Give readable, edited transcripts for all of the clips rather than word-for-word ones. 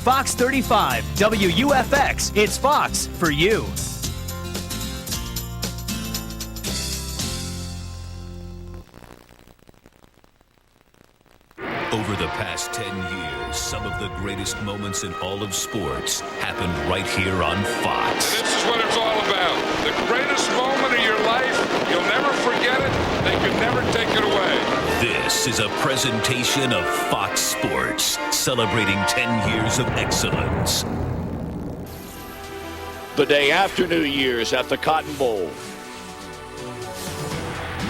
Fox 35, WUFX. It's Fox for you. Over the past 10 years, some of the greatest moments in all of sports happened right here on Fox. This is what it's all about. The greatest moment of your life, you'll never forget it. They could never take it away. This is a presentation of Fox Sports, celebrating 10 years of excellence. The day after New Year's at the Cotton Bowl,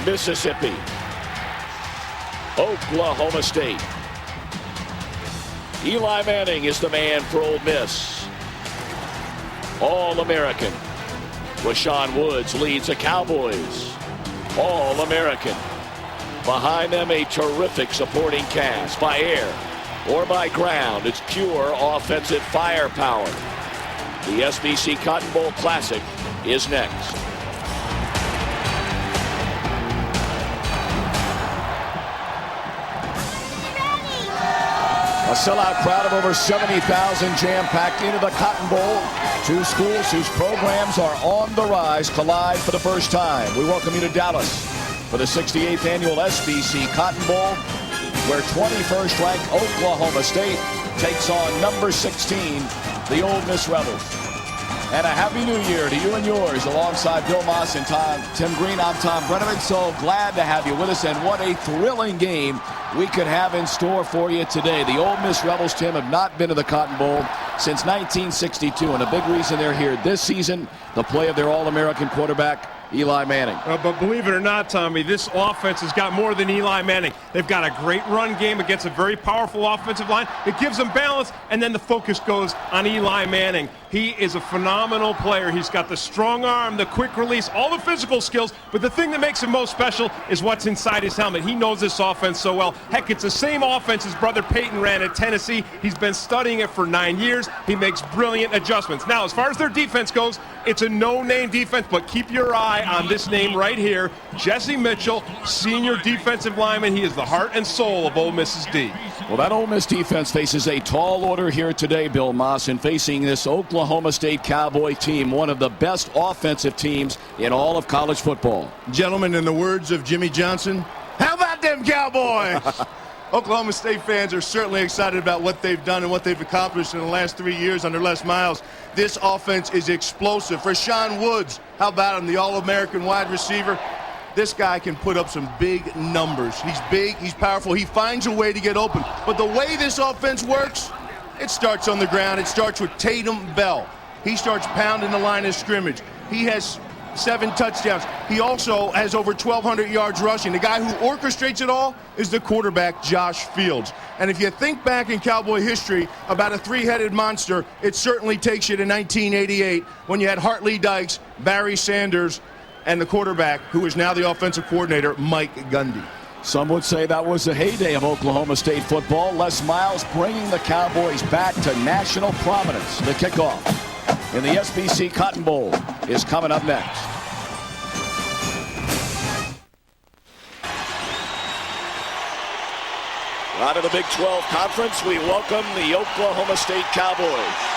Mississippi, Oklahoma State. Eli Manning is the man for Ole Miss. All-American. Rashawn Woods leads the Cowboys. All-American. Behind them, a terrific supporting cast by air or by ground. It's pure offensive firepower. The SBC Cotton Bowl Classic is next. A sellout crowd of over 70,000 jam-packed into the Cotton Bowl. Two schools whose programs are on the rise collide for the first time. We welcome you to Dallas for the 68th annual SBC Cotton Bowl, where 21st ranked Oklahoma State takes on number 16, the Ole Miss Rebels. And a happy new year to you and yours. Alongside Bill Moss and Tim Green, I'm Tom Brenneman. So glad to have you with us, and what a thrilling game we could have in store for you today. The Ole Miss Rebels, Tim, have not been to the Cotton Bowl since 1962, and a big reason they're here this season, the play of their All-American quarterback, Eli Manning. But believe it or not, Tommy, this offense has got more than Eli Manning. They've got a great run game against a very powerful offensive line. It gives them balance, and then the focus goes on Eli Manning. He is a phenomenal player. He's got the strong arm, the quick release, all the physical skills, but the thing that makes him most special is what's inside his helmet. He knows this offense so well. Heck, it's the same offense his brother Peyton ran at Tennessee. He's been studying it for 9 years. He makes brilliant adjustments. Now, as far as their defense goes, it's a no-name defense, but keep your eye on this name right here, Jesse Mitchell, senior defensive lineman. He is the heart and soul of Ole Miss's D. Well, that Ole Miss defense faces a tall order here today, Bill Moss, and facing this Oklahoma State Cowboy team, one of the best offensive teams in all of college football. Gentlemen, in the words of Jimmy Johnson, how about them Cowboys? Oklahoma State fans are certainly excited about what they've done and what they've accomplished in the last 3 years under Les Miles. This offense is explosive. Rashawn Woods, how about him, the All-American wide receiver? This guy can put up some big numbers. He's big, he's powerful, he finds a way to get open. But the way this offense works, it starts on the ground. It starts with Tatum Bell. He starts pounding the line of scrimmage. He has 7 touchdowns. He also has over 1,200 yards rushing. The guy who orchestrates it all is the quarterback, Josh Fields. And if you think back in Cowboy history about a three-headed monster, it certainly takes you to 1988 when you had Hartley Dykes, Barry Sanders, and the quarterback, who is now the offensive coordinator, Mike Gundy. Some would say that was the heyday of Oklahoma State football. Les Miles bringing the Cowboys back to national prominence. The kickoff in the SBC Cotton Bowl is coming up next. Out of the Big 12 Conference, we welcome the Oklahoma State Cowboys.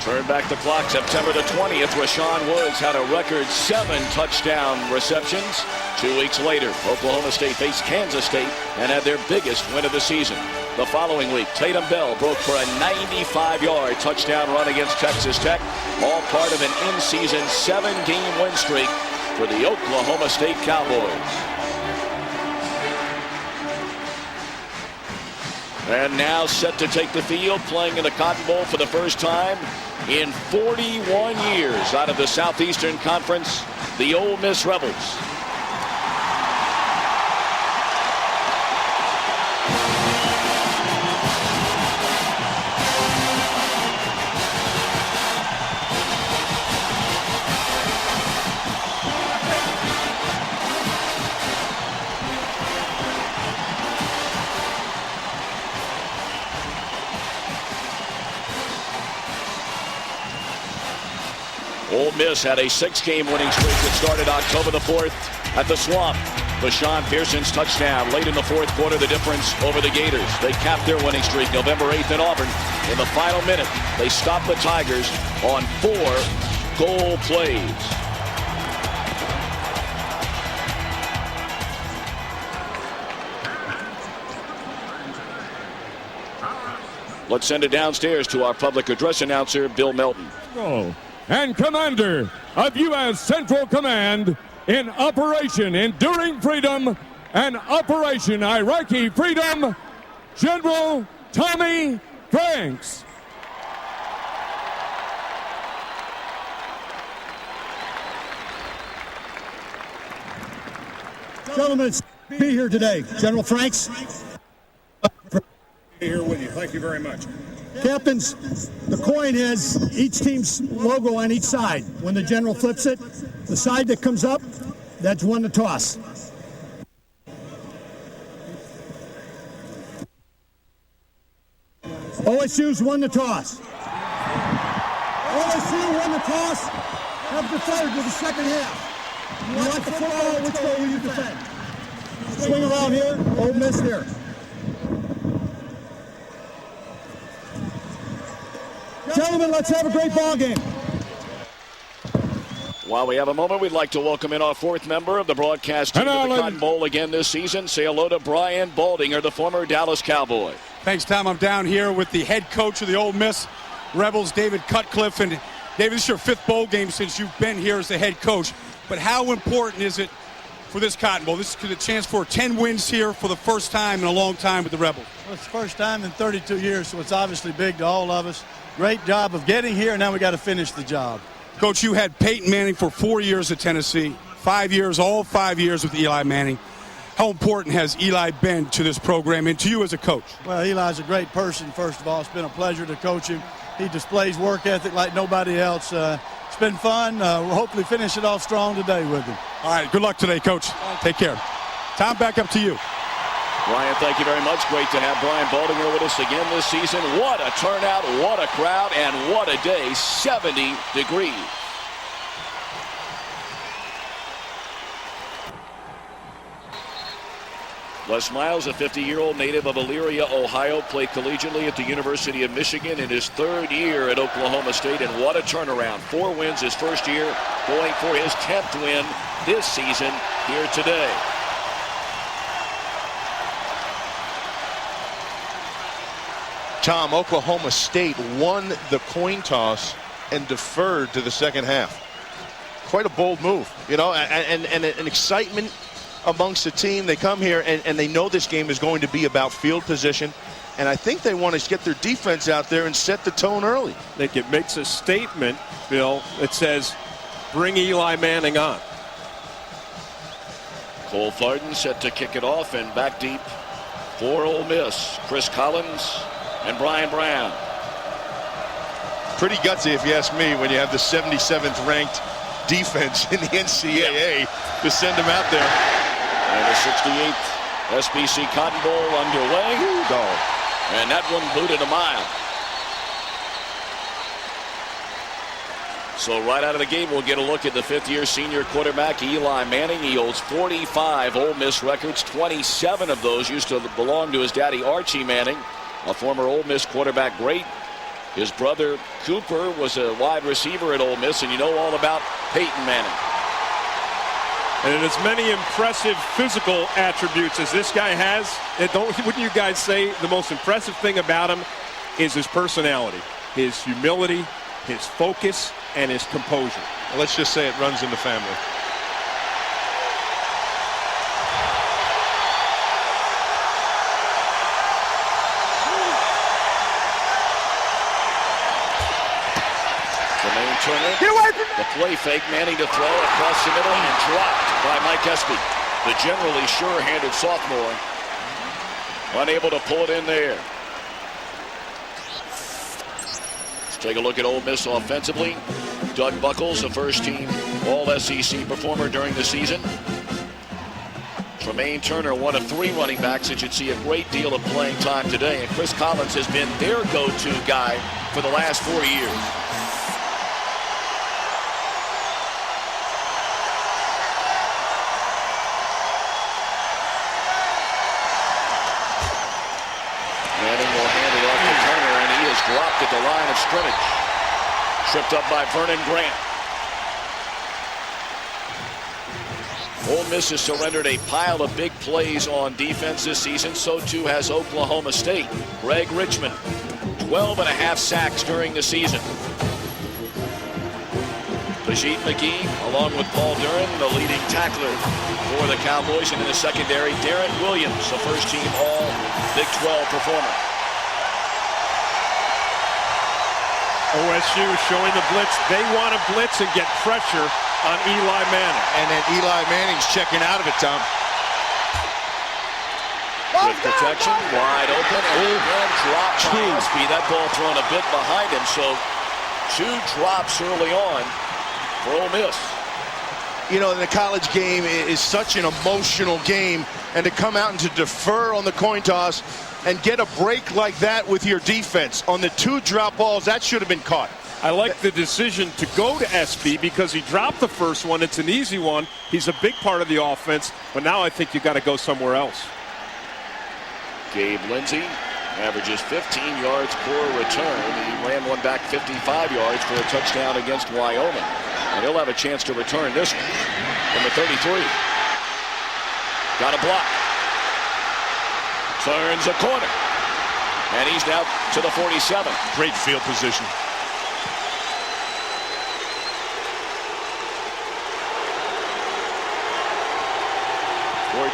Turn back the clock, September the 20th. Rashawn Woods had a record 7 touchdown receptions. 2 weeks later, Oklahoma State faced Kansas State and had their biggest win of the season. The following week, Tatum Bell broke for a 95-yard touchdown run against Texas Tech, all part of an in-season 7-game win streak for the Oklahoma State Cowboys. And now set to take the field, playing in the Cotton Bowl for the first time in 41 years out of the Southeastern Conference, the Ole Miss Rebels. Miss had a 6-game winning streak that started October the 4th at the Swamp. Bashawn Pearson's touchdown late in the fourth quarter, the difference over the Gators. They capped their winning streak November 8th in Auburn. In the final minute, they stopped the Tigers on 4 goal plays. Let's send it downstairs to our public address announcer, Bill Melton. And commander of U.S. Central Command in Operation Enduring Freedom and Operation Iraqi Freedom, General Tommy Franks. Gentlemen, it's good to be here today. General Franks. Here with you. Thank you very much. Captains, the coin has each team's logo on each side. When the general flips it, the side that comes up, that's won the toss. OSU's won the toss. OSU won the toss. Have deferred to the second half. You want the football, which way will you defend? Swing around here, Ole Miss here. Gentlemen, let's have a great ball game. While we have a moment, we'd like to welcome in our 4th member of the broadcast team of the Cotton Bowl again this season. Say hello to Brian Baldinger, the former Dallas Cowboy. Thanks, Tom. I'm down here with the head coach of the Ole Miss Rebels, David Cutcliffe. And David, this is your 5th bowl game since you've been here as the head coach. But how important is it for this Cotton Bowl? This is a chance for 10 wins here for the first time in a long time with the Rebels. Well, it's the first time in 32 years, so it's obviously big to all of us. Great job of getting here, and now we got to finish the job. Coach, you had Peyton Manning for 4 years at Tennessee, 5 years, all 5 years with Eli Manning. How important has Eli been to this program and to you as a coach? Well, Eli's a great person, first of all. It's been a pleasure to coach him. He displays work ethic like nobody else. It's been fun. We'll hopefully finish it off strong today with him. All right, good luck today, Coach. Take care. Tom, back up to you. Brian, thank you very much. Great to have Brian Baldinger with us again this season. What a turnout, what a crowd, and what a day. 70 degrees. Les Miles, a 50-year-old native of Elyria, Ohio, played collegiately at the University of Michigan in his 3rd year at Oklahoma State, and what a turnaround. 4 wins his first year, going for his 10th win this season here today. Tom, Oklahoma State won the coin toss and deferred to the second half. Quite a bold move, you know, and an excitement amongst the team. They come here and they know this game is going to be about field position. And I think they want to get their defense out there and set the tone early. I think it makes a statement, Bill, that says, bring Eli Manning on. Cole Farden set to kick it off, and back deep for Ole Miss. Chris Collins and Brian Brown. Pretty gutsy, if you ask me, when you have the 77th ranked defense in the NCAA to send them out there. And the 68th SBC Cotton Bowl underway. And that one booted a mile. So right out of the gate, we'll get a look at the 5th-year senior quarterback, Eli Manning. He holds 45 Ole Miss records. 27 of those used to belong to his daddy, Archie Manning, a former Ole Miss quarterback great. His brother, Cooper, was a wide receiver at Ole Miss, and you know all about Peyton Manning. And as many impressive physical attributes as this guy has, wouldn't you guys say the most impressive thing about him is his personality, his humility, his focus, and his composure? Well, let's just say it runs in the family. Turner, the play fake, Manning to throw across the middle and dropped by Mike Espy. The generally sure-handed sophomore, unable to pull it in there. Let's take a look at Ole Miss offensively. Doug Buckles, a first-team All-SEC performer during the season. Tremaine Turner, one of 3 running backs that should see a great deal of playing time today. And Chris Collins has been their go-to guy for the last 4 years. sack at the line of scrimmage. Tripped up by Vernon Grant. Ole Miss has surrendered a pile of big plays on defense this season. So too has Oklahoma State. Greg Richmond, 12.5 sacks during the season. Ajit McGee, along with Paul Duran, the leading tackler for the Cowboys. And in the secondary, Darren Williams, a first-team All-Big 12 performer. OSU showing the blitz. They want to blitz and get pressure on Eli Manning. And then Eli Manning's checking out of it, Tom. Good protection, wide open, and drop by Espy. That ball thrown a bit behind him, so 2 drops early on for Ole Miss. You know, the college game is such an emotional game, and to come out and to defer on the coin toss and get a break like that with your defense on the 2 drop balls, that should have been caught. I like the decision to go to Espy because he dropped the first one. It's an easy one. He's a big part of the offense, but now I think you got to go somewhere else. Gabe Lindsey averages 15 yards per return. He ran one back 55 yards for a touchdown against Wyoming. And he'll have a chance to return this one from the 33. Got a block. Turns a corner. And he's now to the 47. Great field position.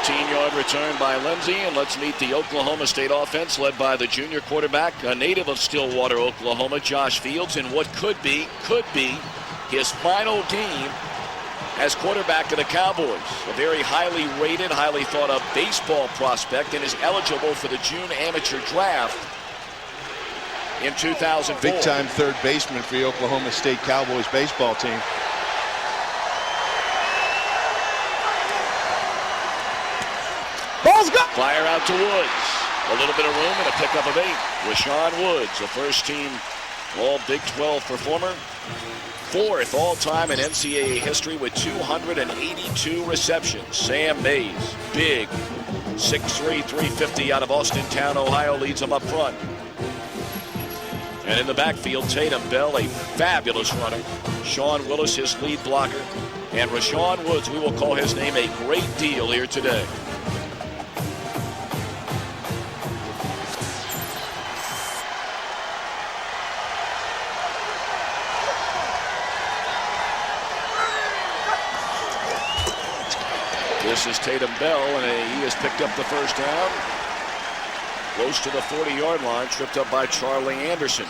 Yard return by Lindsey, and let's meet the Oklahoma State offense led by the junior quarterback, a native of Stillwater, Oklahoma, Josh Fields, in what could be his final game as quarterback of the Cowboys. A very highly rated, highly thought of baseball prospect, and is eligible for the June amateur draft in 2004. Big time third baseman for the Oklahoma State Cowboys baseball team. Fire out to Woods. A little bit of room and a pickup of 8. Rashawn Woods, a first-team All-Big 12 performer. 4th all-time in NCAA history with 282 receptions. Sam Mays, big, 6'3", 350 out of Austintown, Ohio, leads them up front. And in the backfield, Tatum Bell, a fabulous runner. Sean Willis, his lead blocker. And Rashawn Woods, we will call his name a great deal here today. This is Tatum Bell, and he has picked up the first down. Close to the 40-yard line, tripped up by Charlie Anderson.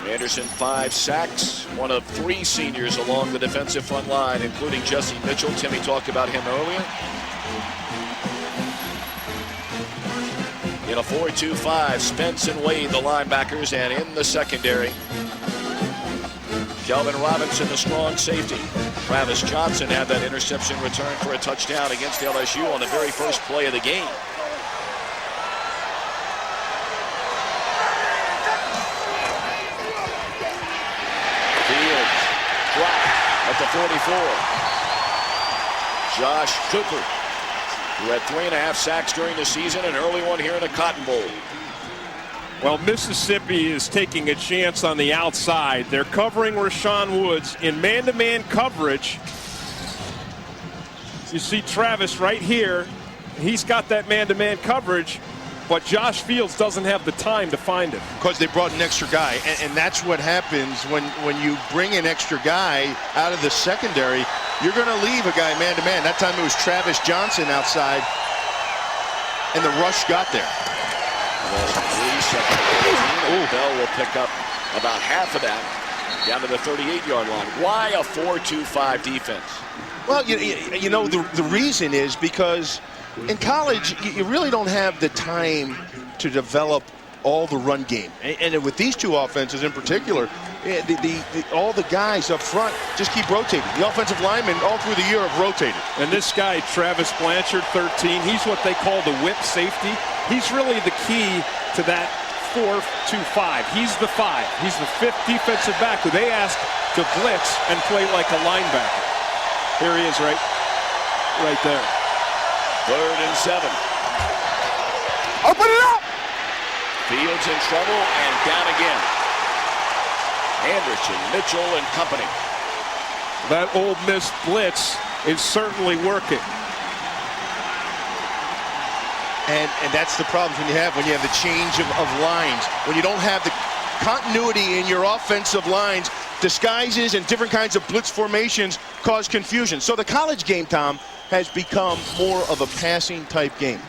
Anderson 5 sacks, one of 3 seniors along the defensive front line, including Jesse Mitchell. Timmy talked about him earlier. In a 4-2-5, Spence and Wade, the linebackers, and in the secondary, Kelvin Robinson, the strong safety. Travis Johnson had that interception return for a touchdown against LSU on the very first play of the game. Fields dropped at the 44. Josh Cooper, who had 3.5 sacks during the season, an early one here in the Cotton Bowl. Well, Mississippi is taking a chance on the outside. They're covering Rashawn Woods in man-to-man coverage. You see Travis right here. He's got that man-to-man coverage, but Josh Fields doesn't have the time to find him. Because they brought an extra guy, and that's what happens when you bring an extra guy out of the secondary. You're going to leave a guy man-to-man. That time it was Travis Johnson outside, and the rush got there. 3 seconds. Bell will pick up about half of that down to the 38-yard line. Why a 4-2-5 defense? Well, you know, the reason is because in college, you really don't have the time to develop all the run game. And with these two offenses in particular, all the guys up front just keep rotating. The offensive linemen all through the year have rotated. And this guy, Travis Blanchard, 13, he's what they call the whip safety. He's really the key to that 4-2-5. He's the 5. He's the 5th defensive back who they asked to blitz and play like a linebacker. Here he is right there. 3rd and 7. Open it up! Fields in trouble and down again. Anderson, Mitchell, and company. That Ole Miss blitz is certainly working. And that's the problems when you have the change of lines. When you don't have the continuity in your offensive lines, disguises and different kinds of blitz formations cause confusion. So the college game, Tom, has become more of a passing type game.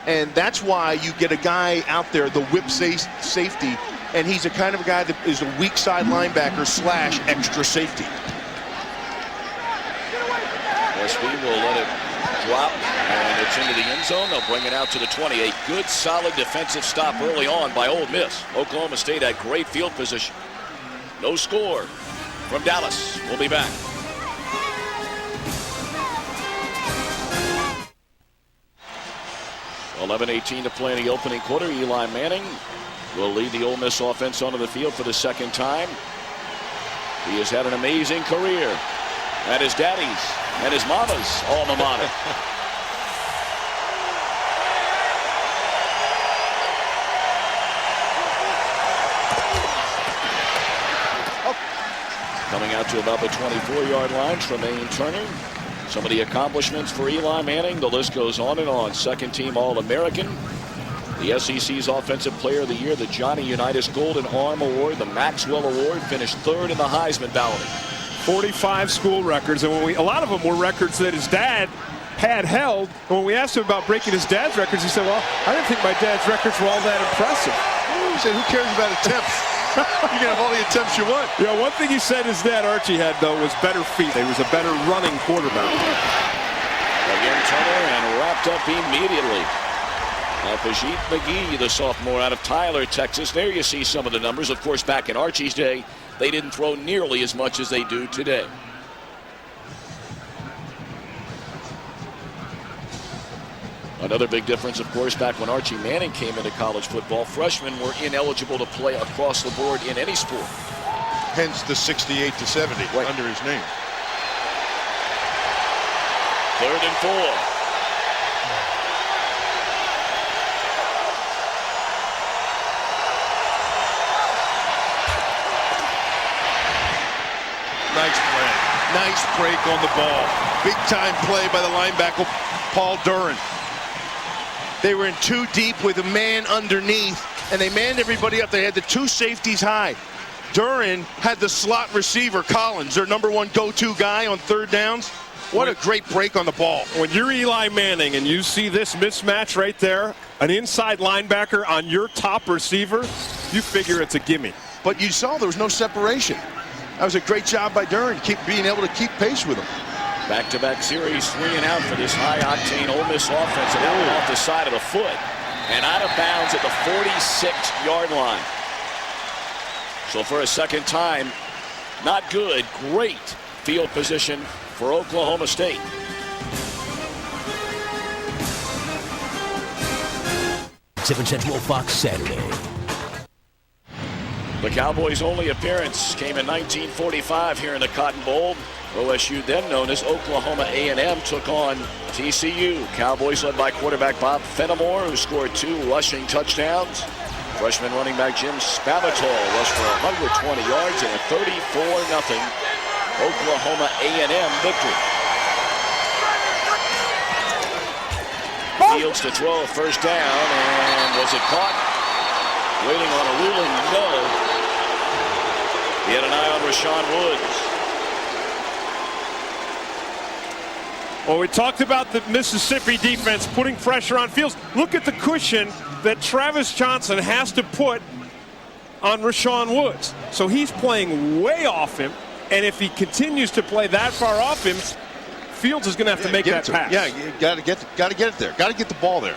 And that's why you get a guy out there, the whip safety, and he's a kind of a guy that is a weak side linebacker / extra safety. SB will let it drop, and it's into the end zone. They'll bring it out to the 20. A good, solid defensive stop early on by Ole Miss. Oklahoma State had great field position. No score from Dallas. We'll be back. .11:18 to play in the opening quarter. Eli Manning will lead the Ole Miss offense onto the field for the second time. He has had an amazing career at his daddy's and his mama's alma mater. Coming out to about the 24-yard line, Tremaine Turner. Some of the accomplishments for Eli Manning, the list goes on and on. Second-team All-American, the SEC's Offensive Player of the Year, the Johnny Unitas Golden Arm Award, the Maxwell Award, finished third in the Heisman balloting. 45 school records, and a lot of them were records that his dad had held. And when we asked him about breaking his dad's records, he said, well, I didn't think my dad's records were all that impressive. He said, who cares about attempts? You can have all the attempts you want. Yeah, one thing he said his dad, Archie, had, though, was better feet. He was a better running quarterback. Again, Turner, and wrapped up immediately. Now, Pajit McGee, the sophomore out of Tyler, Texas. There you see some of the numbers. Of course, back in Archie's day, they didn't throw nearly as much as they do today. Another big difference, of course, back when Archie Manning came into college football, freshmen were ineligible to play across the board in any sport. Hence the 68 to 70 right under his name. 3rd and 4. Nice play. Nice break on the ball. Big time play by the linebacker, Paul Duran. They were in too deep with a man underneath, and they manned everybody up. They had the two safeties high. Duran had the slot receiver, Collins, their #1 go-to guy on third downs. What a great break on the ball. When you're Eli Manning and you see this mismatch right there, an inside linebacker on your top receiver, you figure it's a gimme. But you saw there was no separation. That was a great job by Duran, being able to keep pace with him. Back-to-back series, 3 and out for this high-octane Ole Miss offense. And out off the side of the foot and out of bounds at the 46-yard line. So for a second time, not good. Great field position for Oklahoma State. Seven Central Fox Saturday. The Cowboys' only appearance came in 1945 here in the Cotton Bowl. OSU, then known as Oklahoma A&M, took on TCU. Cowboys led by quarterback Bob Fenimore, who scored 2 rushing touchdowns. Freshman running back Jim Spavital rushed for 120 yards in a 34-0 Oklahoma A&M victory. Fields to throw, first down, and was it caught? Waiting on a ruling, no. He had an eye on Rashawn Woods. Well, we talked about the Mississippi defense putting pressure on Fields. Look at the cushion that Travis Johnson has to put on Rashawn Woods. So he's playing way off him, and if he continues to play that far off him, Fields is going to have to make that pass. Yeah, you got to get it there. Got to get the ball there.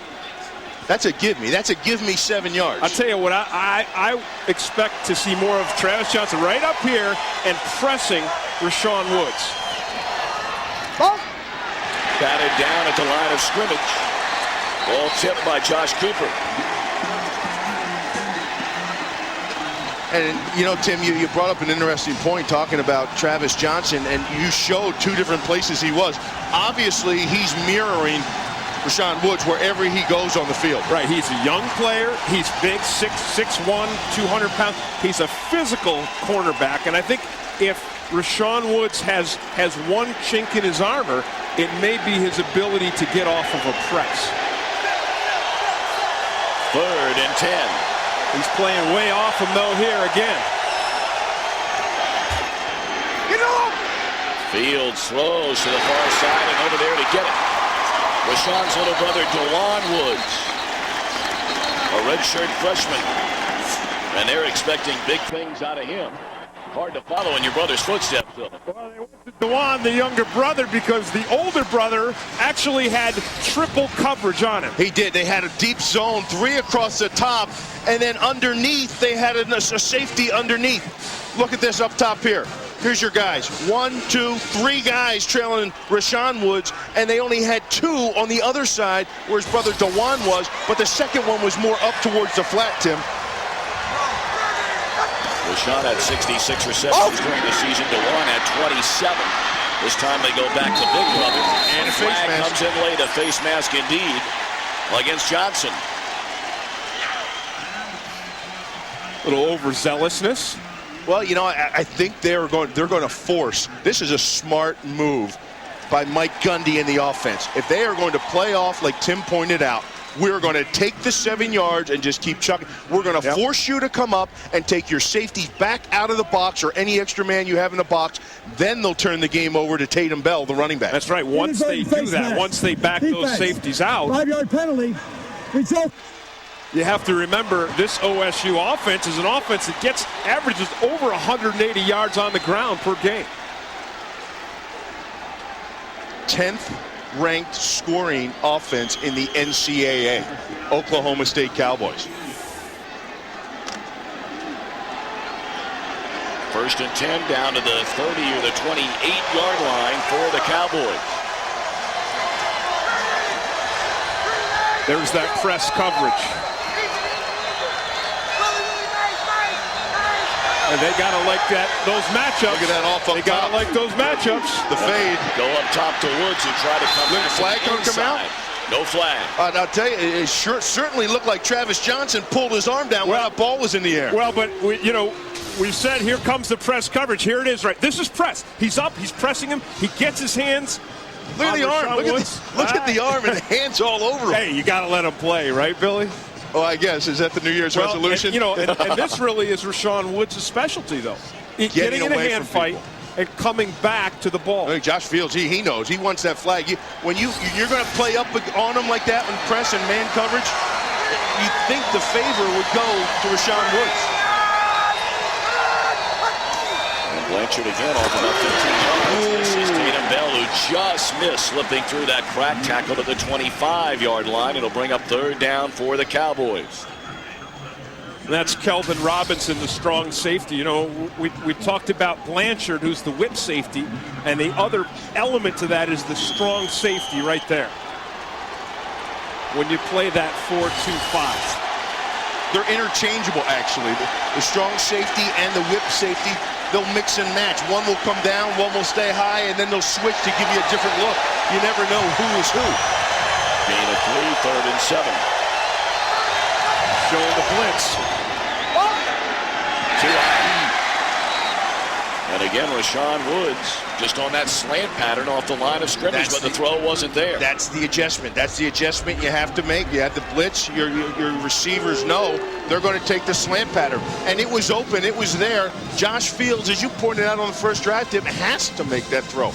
That's a give me. That's a give me 7 yards. I'll tell you what, I expect to see more of Travis Johnson right up here and pressing Rashawn Woods. Batted down at the line of scrimmage. Ball tipped by Josh Cooper. And, you know, Tim, you brought up an interesting point talking about Travis Johnson, and you showed 2 different places he was. Obviously, he's mirroring Rashawn Woods wherever he goes on the field. Right, he's a young player. He's big, 6'1", 200 pounds. He's a physical cornerback, and I think if Rashawn Woods has one chink in his armor, it may be his ability to get off of a press. 3rd and 10. He's playing way off him, though, here again. Fields throws to the far side and over there to get it. Rashawn's little brother, DeJuan Woods, a redshirt freshman, and they're expecting big things out of him. Hard to follow in your brother's footsteps, Phil. Well, they went to DeJuan, the younger brother, because the older brother actually had triple coverage on him. He did. They had a deep zone, 3 across the top, and then underneath they had a safety underneath. Look at this up top here. Here's your guys. 1, 2, 3 guys trailing Rashawn Woods, and they only had 2 on the other side where his brother DeJuan was, but the second one was more up towards the flat, Tim. Rashawn had 66 receptions during the season. DeJuan had 27. This time they go back to big brother. And a flag comes in late. A face mask indeed against Johnson. A little overzealousness. Well, you know, I think they're going to force. This is a smart move by Mike Gundy in the offense. If they are going to play off like Tim pointed out, we're going to take the 7 yards and just keep chucking. We're going to force you to come up and take your safety back out of the box or any extra man you have in the box. Then they'll turn the game over to Tatum Bell, the running back. That's right. Once they do that, once they back those safeties out. 5-yard penalty. Result. You have to remember this OSU offense is an offense that averages over 180 yards on the ground per game. 10th ranked scoring offense in the NCAA, Oklahoma State Cowboys. 1st and 10 down to the 30 or the 28-yard line for the Cowboys. There's that press coverage. And they got to like those matchups. Look at that off up They got to like those matchups. The fade. Go up top to Woods and try to come Look, flag don't come out. No flag. I'll tell you, it certainly looked like Travis Johnson pulled his arm down when that ball was in the air. Well, but we said here comes the press coverage. Here it is, right? This is press. He's up. He's pressing him. He gets his hands. Look at the arm. Look at the arm and the hands all over him. Hey, you got to let him play, right, Billy? Oh, I guess. Is that the New Year's resolution? And this really is Rashawn Woods' specialty, though. Getting in a hand fight and coming back to the ball. I think Josh Fields, he knows. He wants that flag. When you're going to play up on him like that and press and man coverage, you'd think the favor would go to Rashawn Woods. And Blanchard again off about 15 yards. This is Tatum Bell, who just missed slipping through that crack tackle to the 25-yard line. It'll bring up 3rd down for the Cowboys. And that's Kelvin Robinson, the strong safety. You know, we talked about Blanchard, who's the whip safety, and the other element to that is the strong safety right there. When you play that 4-2-5. They're interchangeable, actually. The strong safety and the whip safety, they'll mix and match. One will come down, one will stay high, and then they'll switch to give you a different look. You never know who is who. Gain of 3, 3rd and 7. Showing the blitz. And again, Rashawn Woods just on that slant pattern off the line of scrimmage, but the throw wasn't there. That's the adjustment. That's the adjustment you have to make. You have the blitz. Your receivers know they're going to take the slant pattern. And it was open. It was there. Josh Fields, as you pointed out on the first drive, Tim, has to make that throw.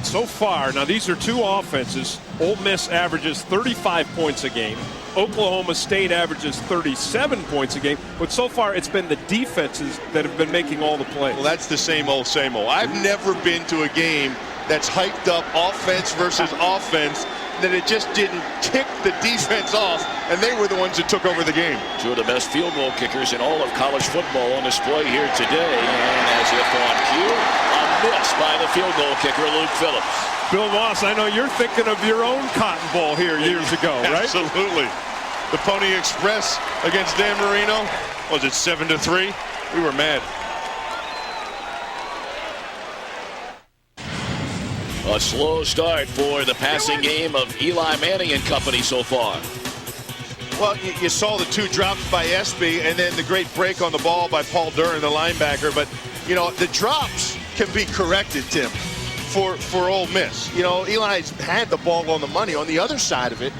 So far, now these are two offenses. Ole Miss averages 35 points a game. Oklahoma State averages 37 points a game. But so far, it's been the defenses that have been making all the plays. Well, that's the same old, same old. I've never been to a game that's hyped up offense versus offense, that it just didn't tick the defense off, and they were the ones that took over the game. Two of the best field goal kickers in all of college football on display here today. And as if on cue, a miss by the field goal kicker, Luke Phillips. Bill Moss, I know you're thinking of your own Cotton Bowl here years ago, right? Absolutely. The Pony Express against Dan Marino. Was it 7-3? We were mad. A slow start for the passing game of Eli Manning and company so far. Well, you saw the 2 drops by Espy and then the great break on the ball by Paul Duran, the linebacker. But, the drops can be corrected, Tim, for Ole Miss. Eli's had the ball on the money. On the other side of it,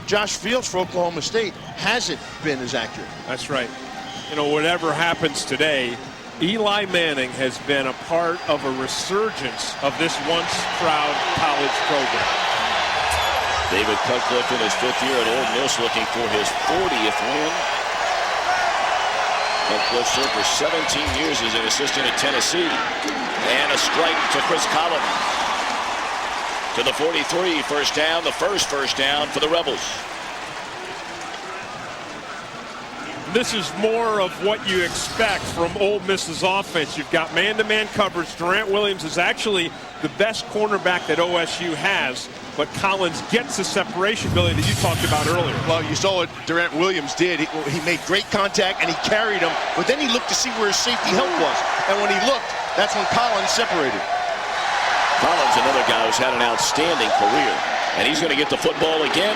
Josh Fields for Oklahoma State hasn't been as accurate. That's right. Whatever happens today, Eli Manning has been a part of a resurgence of this once proud college program. David Cutcliffe in his 5th year at Ole Miss looking for his 40th win. Cutcliffe served for 17 years as an assistant at Tennessee. And a strike to Chris Collins. To the 43, first down, the first down for the Rebels. This is more of what you expect from Ole Miss's offense. You've got man-to-man coverage. Durant Williams is actually the best cornerback that OSU has, but Collins gets the separation ability that you talked about earlier. Well, you saw what Durant Williams did. He made great contact and he carried him, but then he looked to see where his safety help was. And when he looked, that's when Collins separated. Collins, another guy who's had an outstanding career, and he's going to get the football again.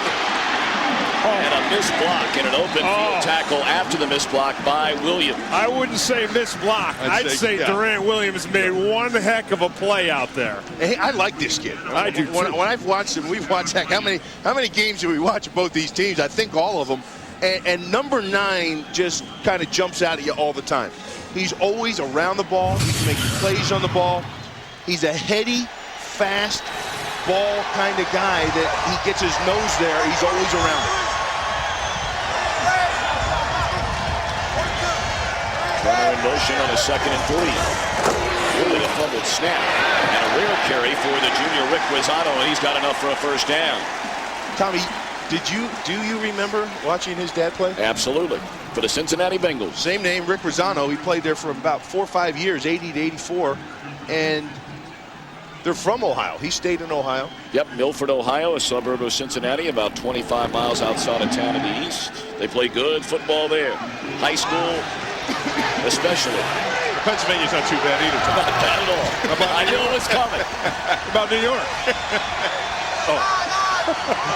And a missed block and an open field tackle after the missed block by Williams. I wouldn't say missed block. I'd say Durant Williams made one heck of a play out there. Hey, I like this kid. I do too. When I've watched him, we've watched how many games do we watch of both these teams? I think all of them. And number 9 just kind of jumps out at you all the time. He's always around the ball. He's making plays on the ball. He's a heady, fast ball kind of guy that he gets his nose there. He's always around it. Turner in motion on a 2nd and 3. Really a fumbled snap. And a rare carry for the junior Rick Guisano, and he's got enough for a first down. Tommy, do you remember watching his dad play? Absolutely. For the Cincinnati Bengals. Same name, Rick Guisano. He played there for about 4 or 5 years, 80 to 84. And they're from Ohio. He stayed in Ohio. Yep, Milford, Ohio, a suburb of Cincinnati, about 25 miles outside of town in the east. They play good football there. High school, especially. Pennsylvania's not too bad either, Tom. Not bad at all. I knew it was coming. About New York.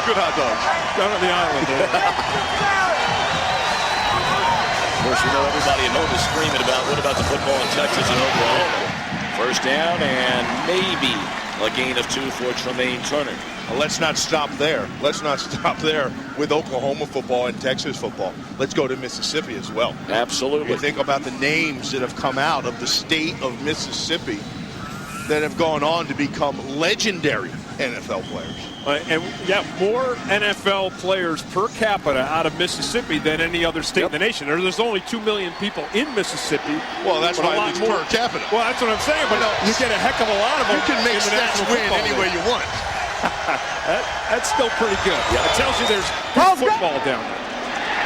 Good hot dogs. Down on the island. Of course, everybody at home is screaming about what about the football in Texas and Oklahoma. First down and maybe a gain of 2 for Tremaine Turner. Well, let's not stop there. Let's not stop there with Oklahoma football and Texas football. Let's go to Mississippi as well. Absolutely. You think about the names that have come out of the state of Mississippi that have gone on to become legendary NFL players. More NFL players per capita out of Mississippi than any other state in the nation. There's only 2 million people in Mississippi. Well, that's why it's per capita. Well, that's what I'm saying, but you get a heck of a lot of them. You can make stats win any way you want. That's still pretty good. Yeah. It tells you there's good football down there.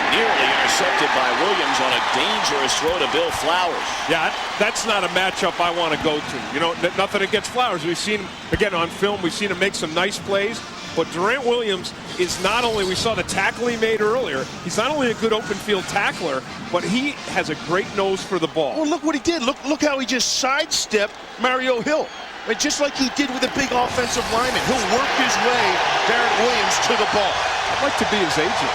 Nearly intercepted by Williams on a dangerous throw to Bill Flowers. Yeah, that's not a matchup I want to go to. Nothing against Flowers. We've seen him, again, on film, we've seen him make some nice plays. But Durant Williams is not only, we saw the tackle he made earlier, he's not only a good open field tackler, but he has a great nose for the ball. Well, look what he did. Look how he just sidestepped Mario Hill. I mean, just like he did with a big offensive lineman. He'll work his way, Durant Williams, to the ball. I'd like to be his agent.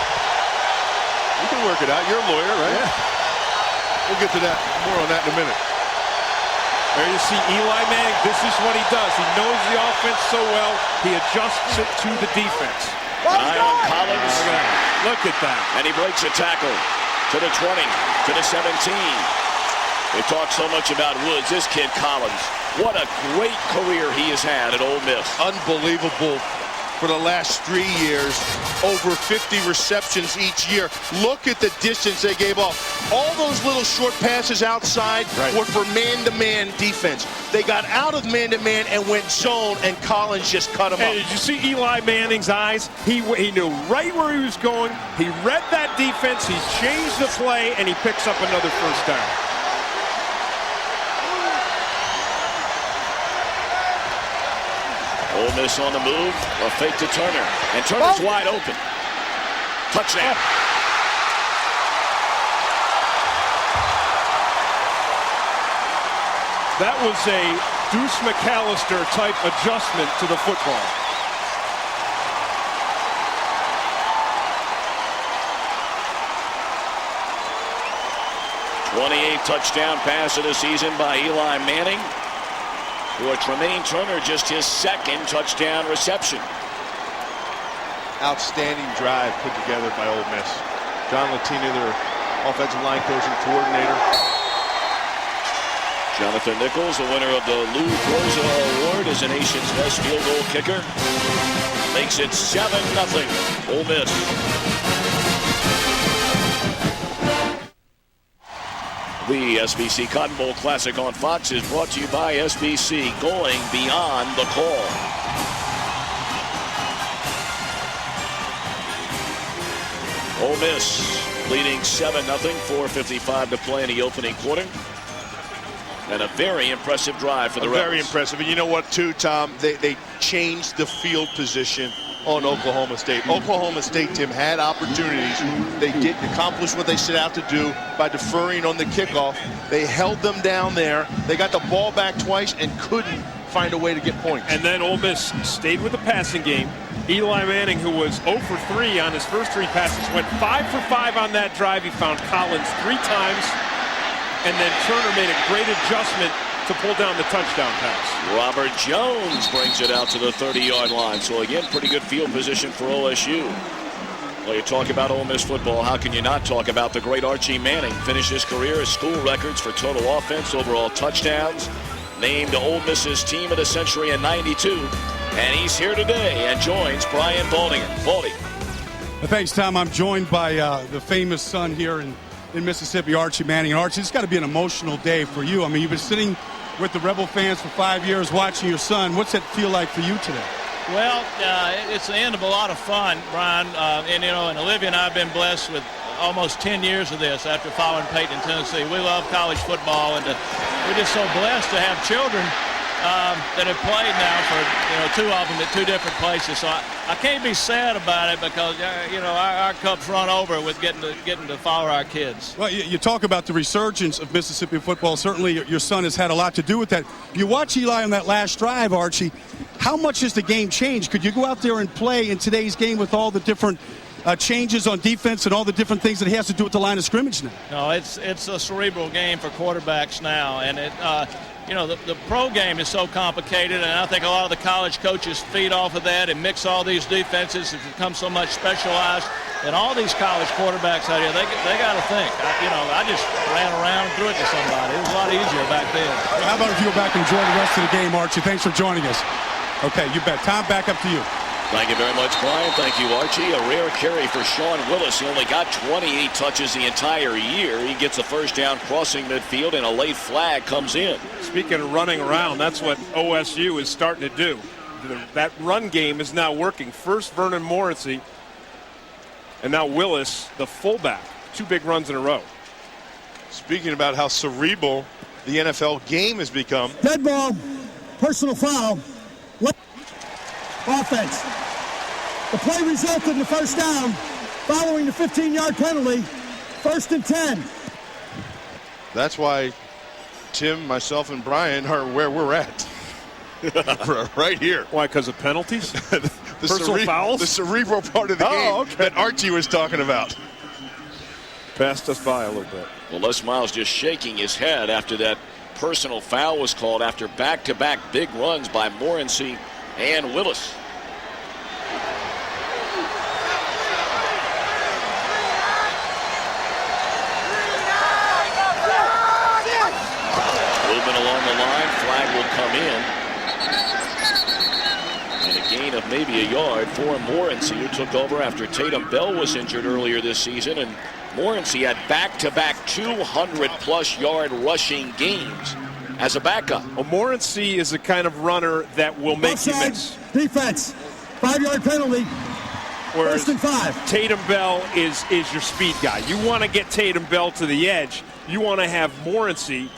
You can work it out. You're a lawyer, right? Yeah. We'll get to that, more on that in a minute. There you see Eli Manning. This is what he does. He knows the offense so well, he adjusts it to the defense. Eye on Collins. Look at that. And he breaks a tackle to the 20, to the 17. We talk so much about Woods. This kid, Collins, what a great career he has had at Ole Miss. Unbelievable. For the last 3 years, over 50 receptions each year. Look at the distance they gave off. All those little short passes outside were for man-to-man defense. They got out of man-to-man and went zone, and Collins just cut him up. Did you see Eli Manning's eyes? He knew right where he was going. He read that defense. He changed the play, and he picks up another first down. Ole Miss on the move, a fake to Turner, and Turner's wide open. Touchdown. That was a Deuce McAllister type adjustment to the football. Touchdown pass of the season by Eli Manning. To a Tremaine Turner, just his second touchdown reception. Outstanding drive put together by Ole Miss. John Latina, their offensive line coach and coordinator. Jonathan Nichols, the winner of the Lou Groza Award as the nation's best field goal kicker, makes it 7-0 Ole Miss. The SBC Cotton Bowl Classic on Fox is brought to you by SBC, going beyond the call. Ole Miss leading 7-0, 4:55 to play in the opening quarter. And a very impressive drive for the Rebels. Very impressive. And you know what, too, Tom? They changed the field position on Oklahoma State. Oklahoma State, Tim, had opportunities. They didn't accomplish what they set out to do by deferring on the kickoff. They held them down there. They got the ball back twice and couldn't find a way to get points. And then Ole Miss stayed with the passing game. Eli Manning, who was 0 for 3 on his first 3 passes, went 5 for 5 on that drive. He found Collins 3 times. And then Turner made a great adjustment to pull down the touchdown pass. Robert Jones brings it out to the 30-yard line. So again, pretty good field position for OSU. Well, you talk about Ole Miss football, how can you not talk about the great Archie Manning? Finished his career as school records for total offense, overall touchdowns. Named Ole Miss's team of the century in '92. And he's here today and joins Brian Baldinger. Baldy. Thanks, Tom. I'm joined by the famous son here in Mississippi, Archie Manning. And Archie, it's got to be an emotional day for you. I mean, you've been sitting with the Rebel fans for 5 years watching your son. What's it feel like for you today? Well, it's the end of a lot of fun, Brian. And Olivia and I have been blessed with almost 10 years of this after following Peyton in Tennessee. We love college football, and we're just so blessed to have children that have played now for 2 of them at 2 different places. So I can't be sad about it because our cups run over with getting to follow our kids. Well, you talk about the resurgence of Mississippi football. Certainly, your son has had a lot to do with that. You watch Eli on that last drive, Archie. How much has the game changed? Could you go out there and play in today's game with all the different changes on defense and all the different things that he has to do with the line of scrimmage now? No, it's a cerebral game for quarterbacks now, and the pro game is so complicated, and I think a lot of the college coaches feed off of that and mix all these defenses. It's become so much specialized, and all these college quarterbacks out here, they got to think. I just ran around and threw it to somebody. It was a lot easier back then. Well, how about if you go back and enjoy the rest of the game, Archie? Thanks for joining us. Okay, you bet. Tom, back up to you. Thank you very much, Brian. Thank you, Archie. A rare carry for Sean Willis. He only got 28 touches the entire year. He gets a first down crossing midfield, and a late flag comes in. Speaking of running around, that's what OSU is starting to do. That run game is now working. First Vernon Morency, and now Willis, the fullback. 2 big runs in a row. Speaking about how cerebral the NFL game has become. Dead ball, personal foul, offense. The play resulted in the first down following the 15-yard penalty. 1st and 10. That's why Tim, myself, and Brian are where we're at. Right here. Why, because of penalties? Personal fouls? The cerebral part of the game that Archie was talking about. Passed us by a little bit. Well, Les Miles just shaking his head after that personal foul was called after back-to-back big runs by Morency and Willis. Movement along the line, flag will come in. And a gain of maybe a yard for Morency, who took over after Tatum Bell was injured earlier this season. And Morency had back-to-back 200-plus yard rushing games as a backup. Well, Morency is the kind of runner that will make you miss. Defense, 5-yard penalty. Whereas 1st and 5. Tatum Bell is your speed guy. You want to get Tatum Bell to the edge. You want to have Morency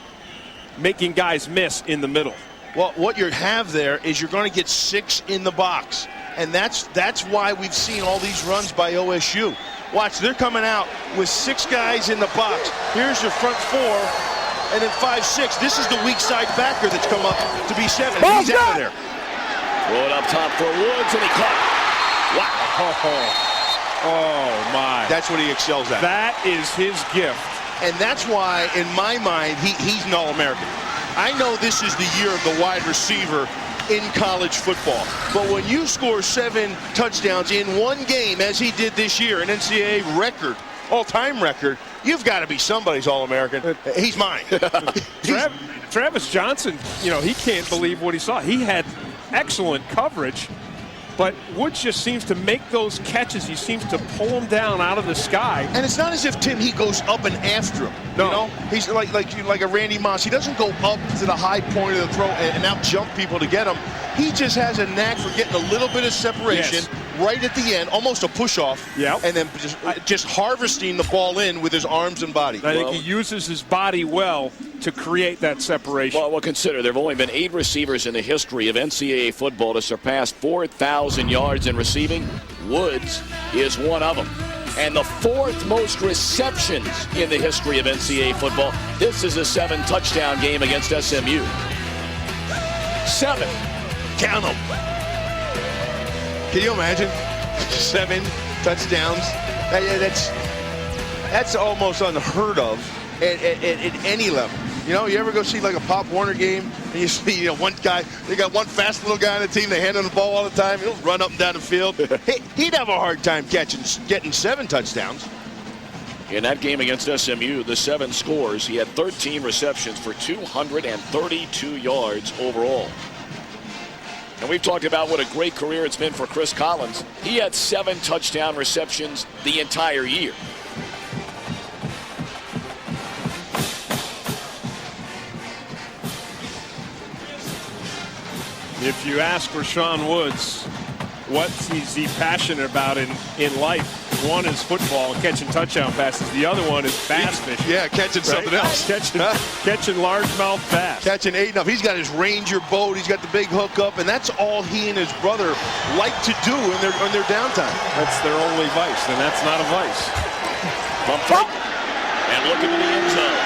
making guys miss in the middle. Well, what you have there is you're going to get 6 in the box. And that's why we've seen all these runs by OSU. Watch, they're coming out with 6 guys in the box. Here's your front 4, And then 5'6", this is the weak side backer that's come up to be 7. He's out of there. Throw it up top for Woods, and he caught it. Wow. Oh, my. That's what he excels at. That is his gift. And that's why, in my mind, he's an All-American. I know this is the year of the wide receiver in college football. But when you score 7 touchdowns in one game, as he did this year, an NCAA record, all-time record, you've got to be somebody's All-American. He's mine. Travis Johnson, he can't believe what he saw. He had excellent coverage, but Woods just seems to make those catches. He seems to pull them down out of the sky. And it's not as if, Tim, he goes up and after him. No. He's like a Randy Moss. He doesn't go up to the high point of the throw and out jump people to get him. He just has a knack for getting a little bit of separation right at the end, almost a push-off, and then just harvesting the ball in with his arms and body. I think he uses his body well to create that separation. Well, consider there have only been 8 receivers in the history of NCAA football to surpass 4,000 yards in receiving. Woods is one of them. And the 4th most receptions in the history of NCAA football. This is a 7-touchdown game against SMU. 7. Count them. Can you imagine? 7 touchdowns. That's almost unheard of at any level. You ever go see like a Pop Warner game and you see one guy, they got one fast little guy on the team, they hand him the ball all the time, he'll run up and down the field. He'd have a hard time getting 7 touchdowns. In that game against SMU, the 7 scores, he had 13 receptions for 232 yards overall. And we've talked about what a great career it's been for Chris Collins. He had 7 touchdown receptions the entire year. If you ask Rashawn Woods what is he passionate about in life, one is football and catching touchdown passes. The other one is bass fishing. Yeah, catching something else. Catching largemouth bass. Catching 8 and up. He's got his Ranger boat. He's got the big hookup, and that's all he and his brother like to do in their downtime. That's their only vice, and that's not a vice. And look into the end zone.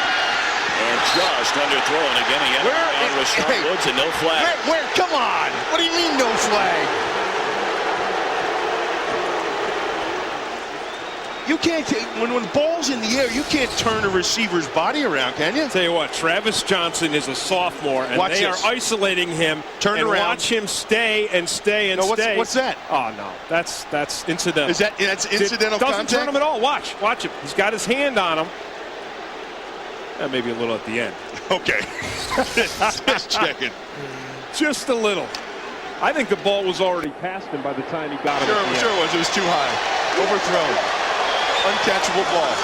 And just underthrown again. He had Rashawn Woods and no flag. Where? Come on. What do you mean no flag? You can't take, when the ball's in the air, you can't turn a receiver's body around, can you? Tell you what, Travis Johnson is a sophomore, and watch they this. are isolating him. Turn and around. Watch him stay and stay and stay. What's that? Oh, no. That's incidental. That's incidental doesn't contact? turn him at all. Watch him. He's got his hand on him. Maybe a little at the end. Okay. Just checking. Just a little. I think the ball was already past him by the time he got it. Sure it was. It was too high. Overthrown. Uncatchable ball.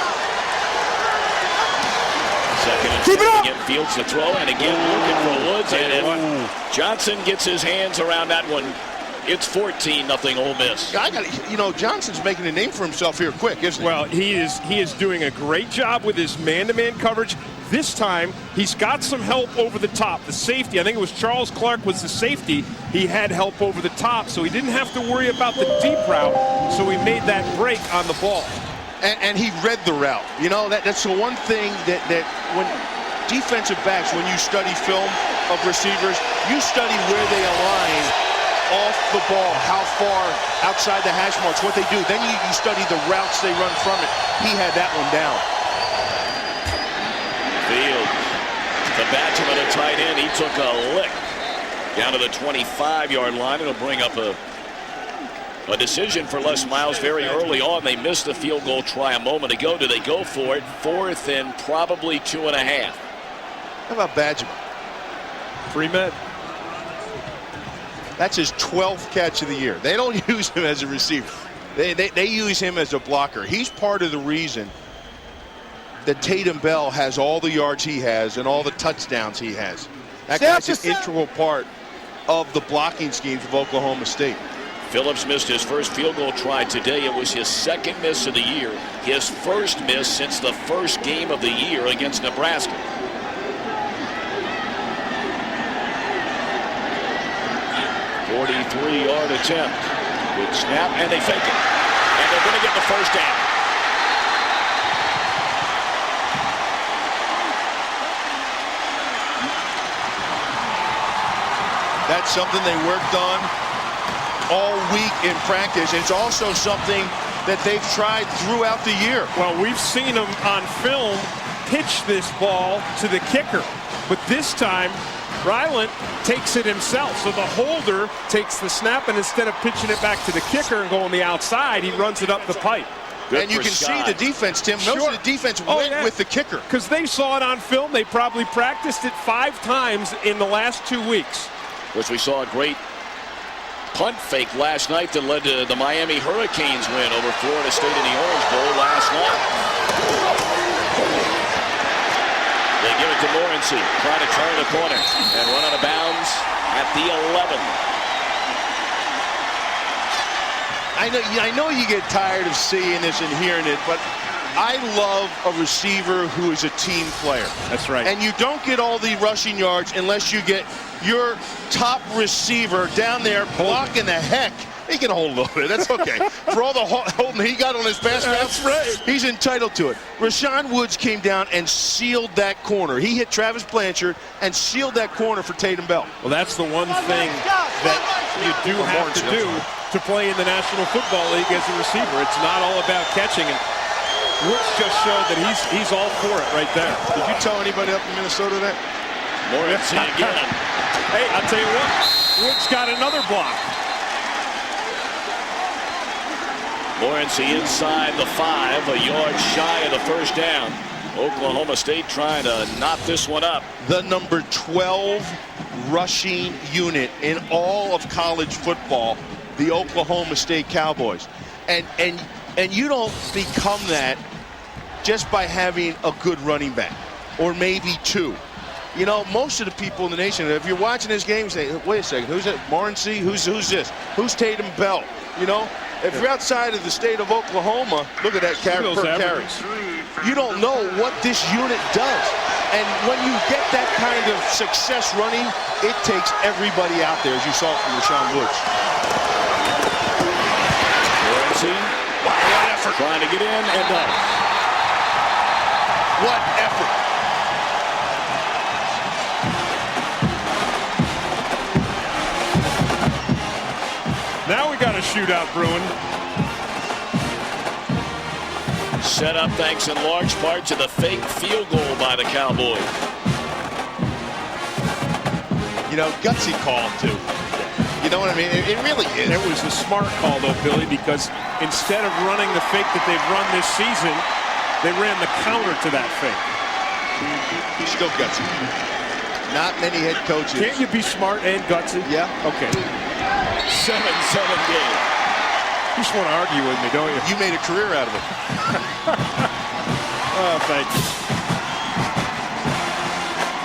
Second and 10. Again, Fields to throw, and again looking for Woods. And Johnson gets his hands around that one. It's 14-0 Ole Miss. Johnson's making a name for himself here quick, isn't he? Well, he is doing a great job with his man-to-man coverage. This time, he's got some help over the top. The safety, I think it was Charles Clark was the safety. He had help over the top, so he didn't have to worry about the deep route. So he made that break on the ball. And he read the route. That's the one thing that when defensive backs, when you study film of receivers, you study where they align off the ball, how far outside the hash marks, what they do. Then you study the routes they run from it. He had that one down. Fields, the badge of a tight end. He took a lick down to the 25-yard line. It'll bring up a decision for Les Miles very early on. They missed the field goal try a moment ago. Do they go for it? 4th and probably 2.5. How about Badger? Free med. That's his 12th catch of the year. They don't use him as a receiver. They use him as a blocker. He's part of the reason that Tatum Bell has all the yards he has and all the touchdowns he has. That guy's an integral part of the blocking schemes of Oklahoma State. Phillips missed his first field goal try today. It was his 2nd miss of the year. His first miss since the first game of the year against Nebraska. .43-yard attempt. Good snap, and they fake it. And they're going to get the first down. That's something they worked on all week in practice. It's also something that they've tried throughout the year. Well, we've seen them on film pitch this ball to the kicker, but this time Ryland takes it himself. So the holder takes the snap, and instead of pitching it back to the kicker and going the outside, he runs it up the pipe. And you can see the defense, Tim. Most of the defense went with the kicker. Because they saw it on film. They probably practiced it 5 times in the last 2 weeks. Which we saw a great punt fake last night that led to the Miami Hurricanes win over Florida State in the Orange Bowl last night. They give it to Morency, trying to turn the corner and run out of bounds at the 11. I know you get tired of seeing this and hearing it, but I love a receiver who is a team player. That's right. And you don't get all the rushing yards unless you get your top receiver down there blocking the heck. He can hold a little bit. That's okay. For all the holding he got on his pass routes, that's right. He's entitled to it. Rashawn Woods came down and sealed that corner. He hit Travis Blanchard and sealed that corner for Tatum Bell. Well, that's the one thing that you do have to do to play in the National Football League as a receiver. It's not all about catching. And Woods just showed that he's all for it right there. Did you tell anybody up in Minnesota that? Morency again. Hey, I'll tell you what. Woods got another block. Morency inside the 5, a yard shy of the first down. Oklahoma State trying to knock this one up. The number 12 rushing unit in all of college football, the Oklahoma State Cowboys. And you don't become that just by having a good running back, or maybe 2. You know, most of the people in the nation, if you're watching this game, say, wait a second, who's it? Morency? Who's this? Who's Tatum Bell? You know, if you're outside of the state of Oklahoma, look at that per carry. You don't know what this unit does. And when you get that kind of success running, it takes everybody out there, as you saw from Rashawn Woods. Morency, what effort, trying to get in and done. What effort. Now we got a shootout brewing. Set up thanks in large part to the fake field goal by the Cowboys. You know, gutsy call too. You know what I mean? It really is. It was a smart call though, Billy, because instead of running the fake that they've run this season, they ran the counter to that fake. He's still gutsy. Not many head coaches. Can't you be smart and gutsy? Yeah. Okay. 7-7 game. You just want to argue with me, don't you? You made a career out of it. Oh, thank you.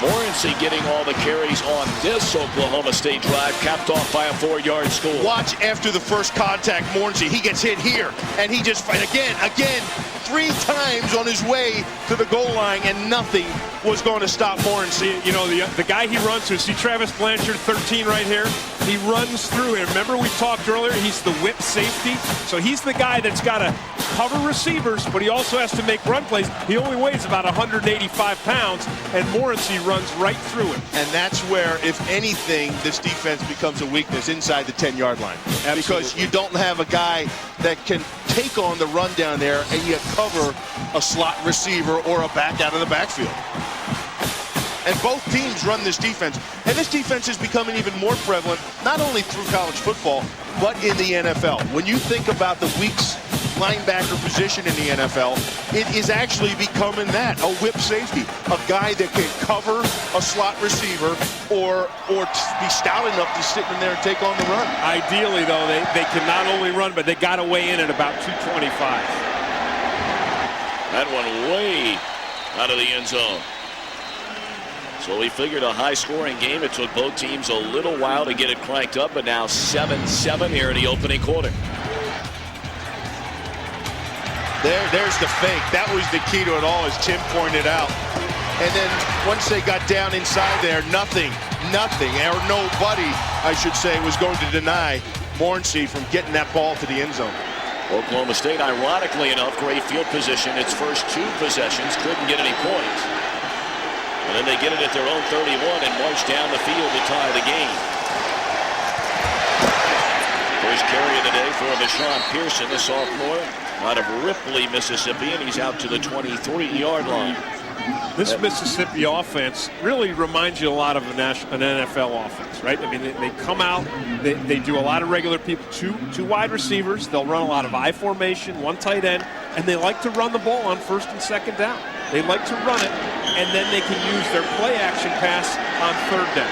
Morency getting all the carries on this Oklahoma State drive, capped off by a 4-yard score. Watch after the first contact, Morency. He gets hit here, and he just fight again, 3 times on his way to the goal line, and nothing was going to stop Morency. You know, the guy he runs to, see Travis Blanchard, 13 right here? He runs through him. Remember we talked earlier, he's the whip safety. So he's the guy that's got to cover receivers, but he also has to make run plays. He only weighs about 185 pounds, and Morency runs right through him. And that's where, if anything, this defense becomes a weakness inside the 10-yard line. Absolutely. Because you don't have a guy that can take on the run down there and yet cover a slot receiver or a back out of the backfield. And both teams run this defense. And this defense is becoming even more prevalent, not only through college football, but in the NFL. When you think about the weak linebacker position in the NFL, it is actually becoming that, a whip safety, a guy that can cover a slot receiver or be stout enough to sit in there and take on the run. Ideally, though, they can not only run, but they got to weigh in at about 225. That one way out of the end zone. So we figured a high-scoring game. It took both teams a little while to get it cranked up, but now 7-7 here in the opening quarter. There's the fake. That was the key to it all, as Tim pointed out. And then once they got down inside there, nothing, or nobody, I should say, was going to deny Morency from getting that ball to the end zone. Oklahoma State, ironically enough, great field position. Its first 2 possessions couldn't get any points. And then they get it at their own 31 and march down the field to tie the game. first carry of the day for Deshaun Pearson, the sophomore out of Ripley, Mississippi, and he's out to the 23-yard line. This Mississippi offense really reminds you a lot of an NFL offense, right? I mean, they come out, they do a lot of regular people, two wide receivers. They'll run a lot of I formation, one tight end, and they like to run the ball on first and second down. They like to run it, and then they can use their play action pass on third down.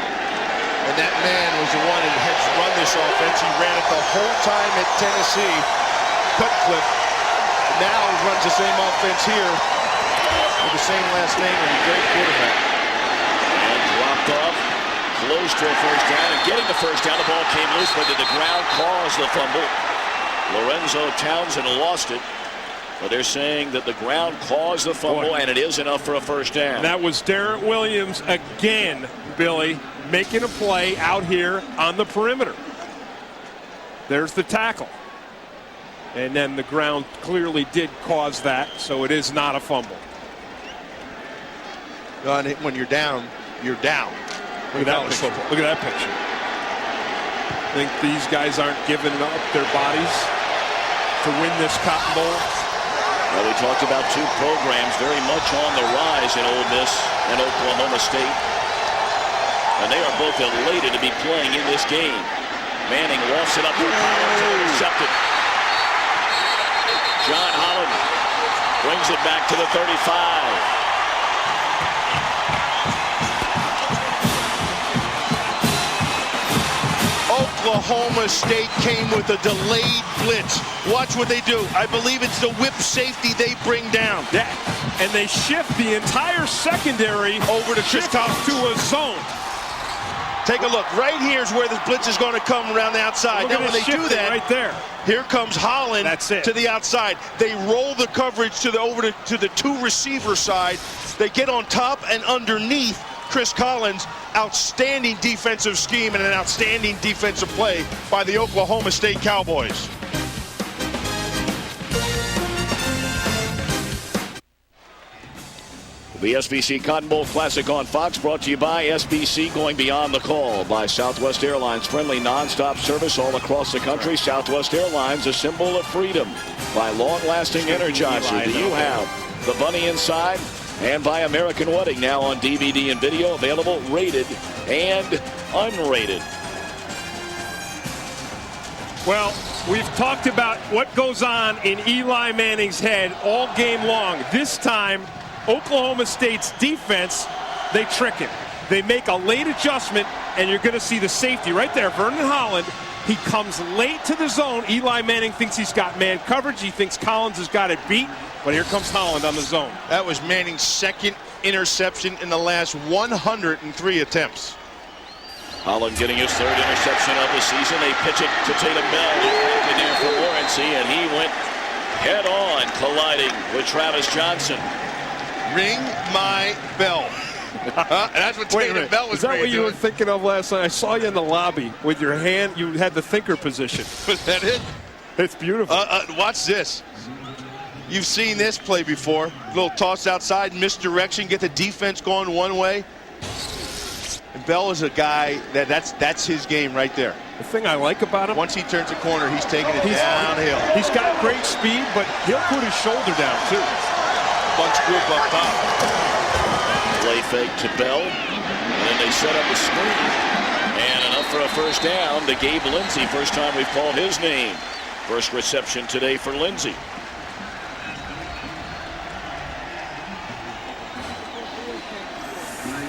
And that man was the one that has run this offense. He ran it the whole time at Tennessee. Cutcliffe now runs the same offense here with the same last name and a great quarterback. And dropped off, close to a first down, and getting the first down, the ball came loose, but to the ground, caused the fumble. Lorenzo Townsend lost it, but they're saying that the ground caused the fumble, and it is enough for a first down. That was Darrell Williams again, Billy, making a play out here on the perimeter. There's the tackle. And then the ground clearly did cause that, so it is not a fumble. When you're down, you're down. Look at that picture. Look at that picture. I think these guys aren't giving up their bodies to win this Cotton Bowl. Well, we talked about two programs very much on the rise in Ole Miss and Oklahoma State. And they are both elated to be playing in this game. Manning lofts it up to Collins, intercepted. John Holland brings it back to the 35. Oklahoma State came with a delayed blitz. Watch what they do. I believe it's the whip safety they bring down. Yeah, and they shift the entire secondary over to Chris Collins to a zone. Take a look. Right here's where the blitz is going to come around the outside. Now when they do that, right there, here comes Holland to the outside. They roll the coverage to the two receiver side. They get on top and underneath Chris Collins. Outstanding defensive scheme and an outstanding defensive play by the Oklahoma State Cowboys. The SBC Cotton Bowl Classic on Fox, brought to you by SBC, going beyond the call, by Southwest Airlines, friendly nonstop service all across the country. Southwest Airlines, a symbol of freedom, by long-lasting Energizer. Do you have the bunny inside? And by American Wedding, now on DVD and video, available rated and unrated. Well, we've talked about what goes on in Eli Manning's head all game long. This time, Oklahoma State's defense, they trick him. They make a late adjustment, and you're going to see the safety right there, Vernon Holland. He comes late to the zone. Eli Manning thinks he's got man coverage. He thinks Collins has got it beat, but here comes Holland on the zone. That was Manning's second interception in the last 103 attempts. Holland getting his third interception of the season. They pitch it to Tatum Bell, who cracked it in for Morency, and he went head on, colliding with Travis Johnson. Ring my bell. And that's what Tatum Bell was. Is that what you were thinking of last night? I saw you in the lobby with your hand. You had the thinker position. Was that it? It's beautiful. Watch this. You've seen this play before. Little toss outside, misdirection, get the defense going one way. And Bell is a guy that's his game right there. The thing I like about him, once he turns a corner, he's taking it downhill. He's got great speed, but he'll put his shoulder down too. Bunch group up top. Play fake to Bell, and then they set up a screen, and enough for a first down to Gabe Lindsey. First time we've called his name. First reception today for Lindsey.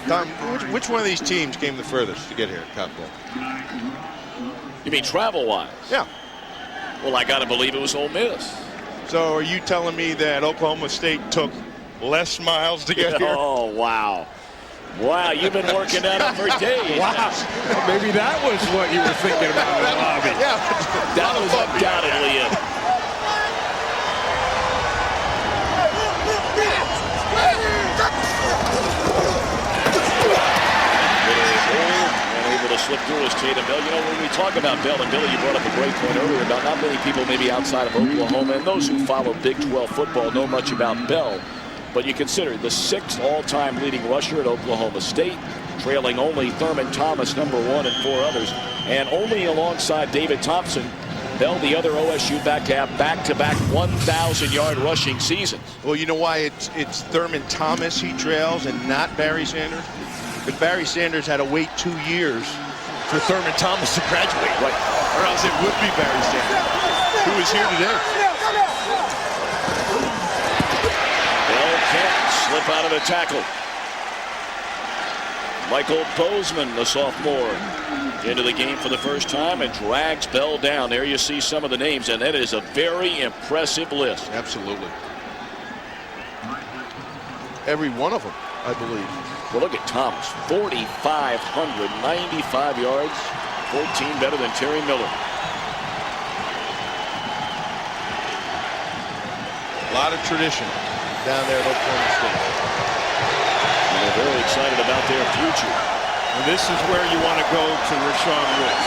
Tom, which one of these teams came the furthest to get here at Cotton Bowl? You mean travel-wise? Yeah. Well, I got to believe it was Ole Miss. So are you telling me that Oklahoma State took less miles to get here? Oh, wow. Wow, you've been working that up for days. Wow. Maybe that was what you were thinking about in the lobby. Yeah. That was undoubtedly it. Able to slip through as Tatum Bell. You know, when we talk about Bell, and Billy, you brought up a great point earlier about not many people maybe outside of Oklahoma, and those who follow Big 12 football know much about Bell. But you consider the 6th all-time leading rusher at Oklahoma State, trailing only Thurman Thomas, #1, and 4 others, and only alongside David Thompson, Bell, the other OSU back to have back-to-back 1,000-yard rushing seasons. Well, you know why it's Thurman Thomas he trails and not Barry Sanders? Because Barry Sanders had to wait 2 years for Thurman Thomas to graduate. Right. Or else it would be Barry Sanders, who is here today. Bell can't slip out of the tackle. Michael Bozeman, the sophomore, into the game for the first time and drags Bell down. There you see some of the names, and that is a very impressive list. Absolutely. Every one of them, I believe. Well, look at Thomas, 4,595 yards, 14 better than Terry Miller. A lot of tradition down there at Oklahoma State. And they're very excited about their future. And this is where you want to go to Rashawn Woods.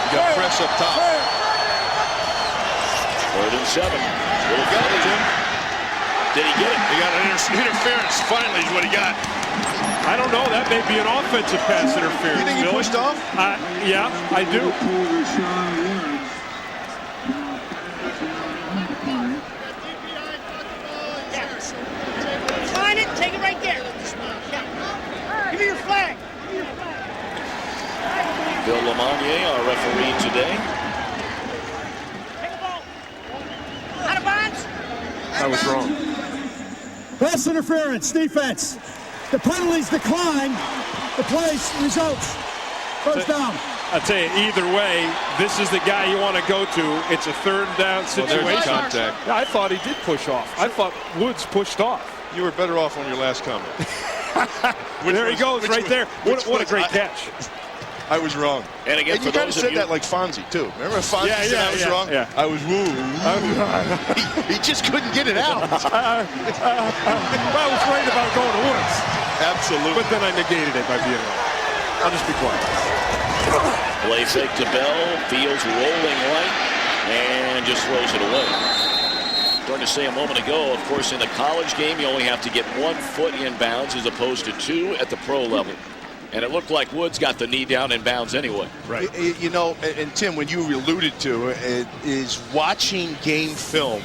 You got press up top. 3rd and 7. Little got it, Tim. Did he get it? He got an interference. Finally, is what he got. I don't know. That may be an offensive pass interference. You think he pushed off? Yeah, I do. Find it, take it right there. Give me your flag. Bill Lamonier, our referee today. Take the ball. Out of bounds. I was wrong. Pass interference, defense. The penalties decline. The plays results. First down. I'll tell you, either way, this is the guy you want to go to. It's a 3rd down situation. There's contact. I thought he did push off. I thought Woods pushed off. You were better off on your last comment. There he goes, right there. What a great catch. I was wrong. And again, you kind of said that like Fonzie, too. Remember Fonzie said I was wrong? Yeah. I was woo. he just couldn't get it out. I was right about going to Woods. Absolutely. But then I negated it by being wrong. I'll just be quiet. Play fake to Bell. Fields rolling right. And just throws it away. Starting to say a moment ago, of course, in the college game, you only have to get 1 foot in bounds as opposed to 2 at the pro level. And it looked like Woods got the knee down in bounds anyway. Right. You know, and Tim, when you alluded to it, is watching game film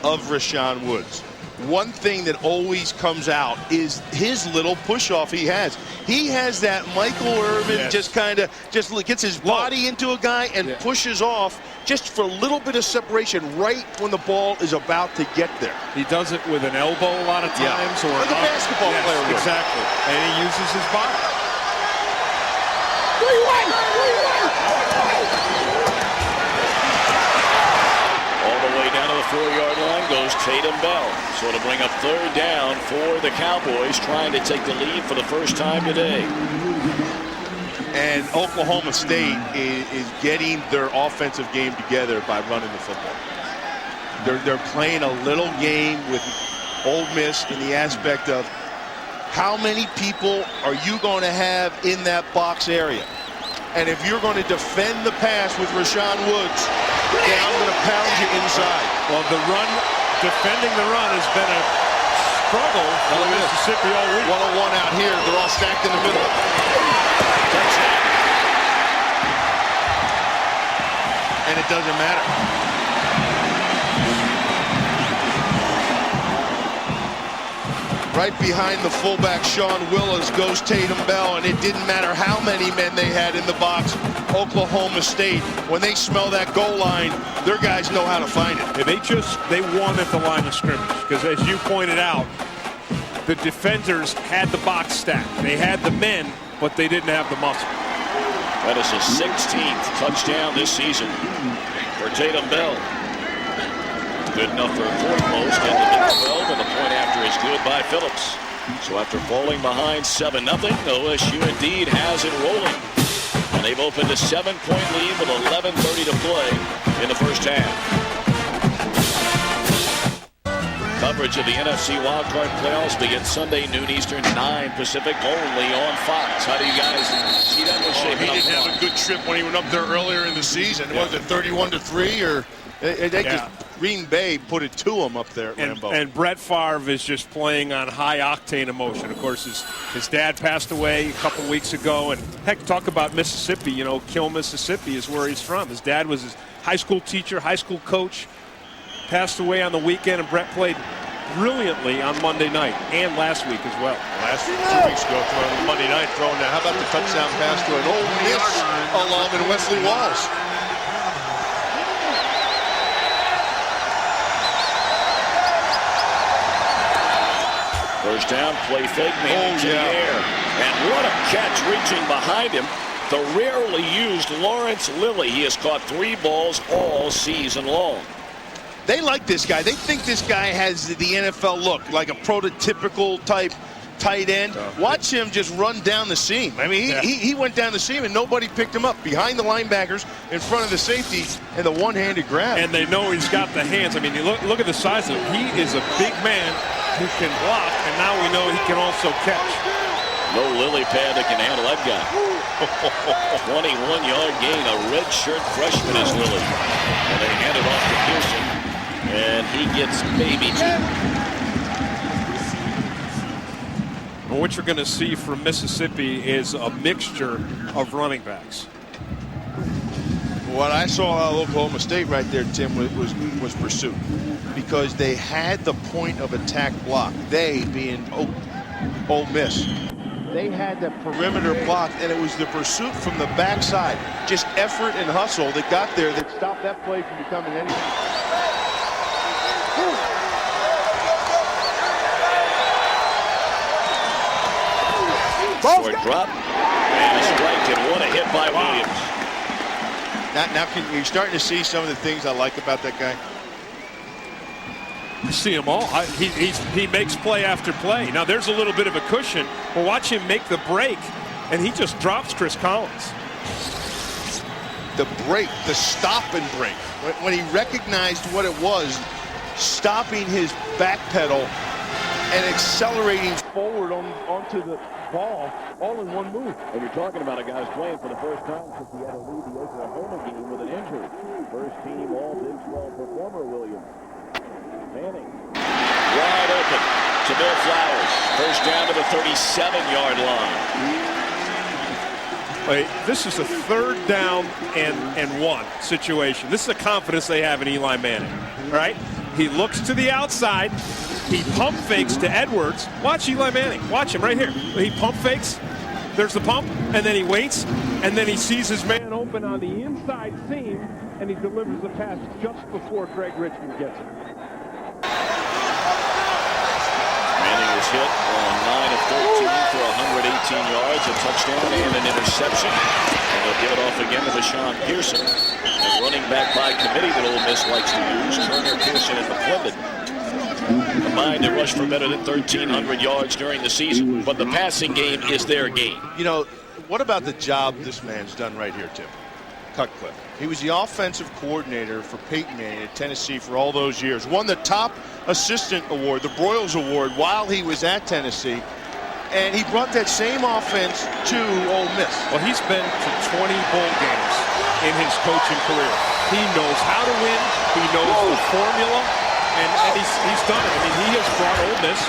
of Rashawn Woods. One thing that always comes out is his little push-off he has. He has that Michael Irvin just gets his body into a guy and pushes off just for a little bit of separation right when the ball is about to get there. He does it with an elbow a lot of times. Or like a basketball player would. Exactly. And he uses his body. All the way down to the 4-yard line goes Tatum Bell. So to bring up 3rd down for the Cowboys, trying to take the lead for the first time today. And Oklahoma State is getting their offensive game together by running the football. They're playing a little game with Ole Miss in the aspect of how many people are you going to have in that box area? And if you're going to defend the pass with Rashawn Woods, then I'm going to pound you inside. Well, defending the run has been a struggle for Mississippi all week. 101 out here. They're all stacked in the middle. And it doesn't matter. Right behind the fullback, Sean Willis, goes Tatum Bell, and it didn't matter how many men they had in the box. Oklahoma State, when they smell that goal line, their guys know how to find it. They won at the line of scrimmage, because as you pointed out, the defenders had the box stacked. They had the men, but they didn't have the muscle. That is his 16th touchdown this season for Tatum Bell. Good enough for a foremost in the mid-12, and the point after is good by Phillips. So after falling behind 7-0, OSU indeed has it rolling. And they've opened a 7-point lead with 11:30 to play in the first half. Coverage of the NFC wildcard playoffs begins Sunday, noon Eastern, 9 Pacific, only on Fox. How do you guys see that one shaping up? He didn't have a good trip when he went up there earlier in the season. Was it 31-3 or? Green Bay put it to him up there at Lambeau. And Brett Favre is just playing on high-octane emotion. Of course, his dad passed away a couple weeks ago. And, heck, talk about Mississippi. You know, Kill, Mississippi is where he's from. His dad was his high school teacher, high school coach. Passed away on the weekend, and Brett played brilliantly on Monday night and last week as well. Last 2 weeks ago, throwing Monday night, throwing that. How about the touchdown pass to an Ole Miss alum in Wesley Walls? First down, play fake, man to the air. And what a catch reaching behind him. The rarely used Lawrence Lilly. He has caught 3 balls all season long. They like this guy. They think this guy has the NFL look, like a prototypical type tight end. Watch him just run down the seam. I mean, he went down the seam and nobody picked him up. Behind the linebackers, in front of the safety, and the one-handed grab. And they know he's got the hands. I mean, you look at the size of him. He is a big man who can block, and now we know he can also catch. No lily pad that can handle that guy. 21-yard gain. A redshirt freshman is Lilly. And they hand it off to Pearson. And he gets maybe 2. What you're going to see from Mississippi is a mixture of running backs. What I saw out of Oklahoma State right there, Tim, was pursuit. Because they had the point of attack block. They being Ole Miss. They had the perimeter block, and it was the pursuit from the backside. Just effort and hustle that got there that stopped that play from becoming anything. Short drop, and a strike, and what a hit by Williams. Now you're starting to see some of the things I like about that guy. You see them all. He makes play after play. Now there's a little bit of a cushion, but watch him make the break, and he just drops Chris Collins. The break, the stop and break. When he recognized what it was, stopping his back pedal and accelerating forward onto the ball, all in one move. And you're talking about a guy who's playing for the first time since he had to leave the Oklahoma game with an injury. First team All Big 12 performer, Williams. Manning. Wide open to Bill Flowers. First down to the 37-yard line. This is a 3rd down and 1 situation. This is the confidence they have in Eli Manning, right? He looks to the outside. He pump fakes to Edwards. Watch Eli Manning. Watch him right here. He pump fakes. There's the pump, and then he waits, and then he sees his man open on the inside seam, and he delivers the pass just before Greg Richmond gets it. Manning was hit on 9 of 13 for 118 yards, a touchdown and an interception. And they'll give it off again to Deshaun Pearson. And running back by committee that Ole Miss likes to use, Turner, Pearson, and McClendon. Combined, they rushed for better than 1,300 yards during the season, but the passing game is their game. You know, what about the job this man's done right here, Tim? Cutcliffe. He was the offensive coordinator for Peyton Manning at Tennessee for all those years. Won the top assistant award, the Broyles Award, while he was at Tennessee. And he brought that same offense to Ole Miss. Well, he's been to 20 bowl games in his coaching career. He knows how to win. He knows the formula. And he's done it. I mean, he has brought Ole Miss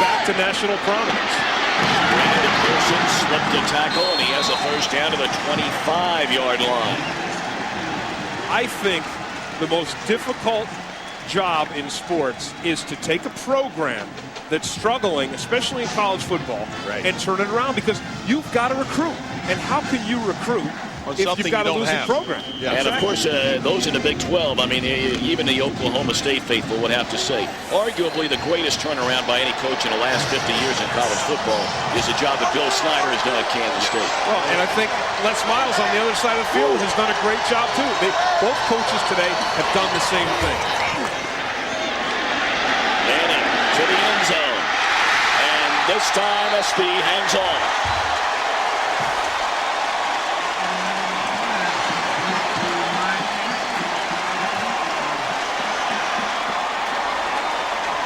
back to national prominence. Brandon Pearson slipped the tackle, and he has a first down to the 25-yard line. I think the most difficult job in sports is to take a program that's struggling, especially in college football, and turn it around, because you've got to recruit. And how can you recruit if you've got a losing program? Yeah, and, of course, those in the Big 12, I mean, even the Oklahoma State faithful would have to say, arguably the greatest turnaround by any coach in the last 50 years in college football is the job that Bill Snyder has done at Kansas State. Well, and I think Les Miles on the other side of the field has done a great job, too. Both coaches today have done the same thing. Manning to the end zone. And this time, SB hangs on.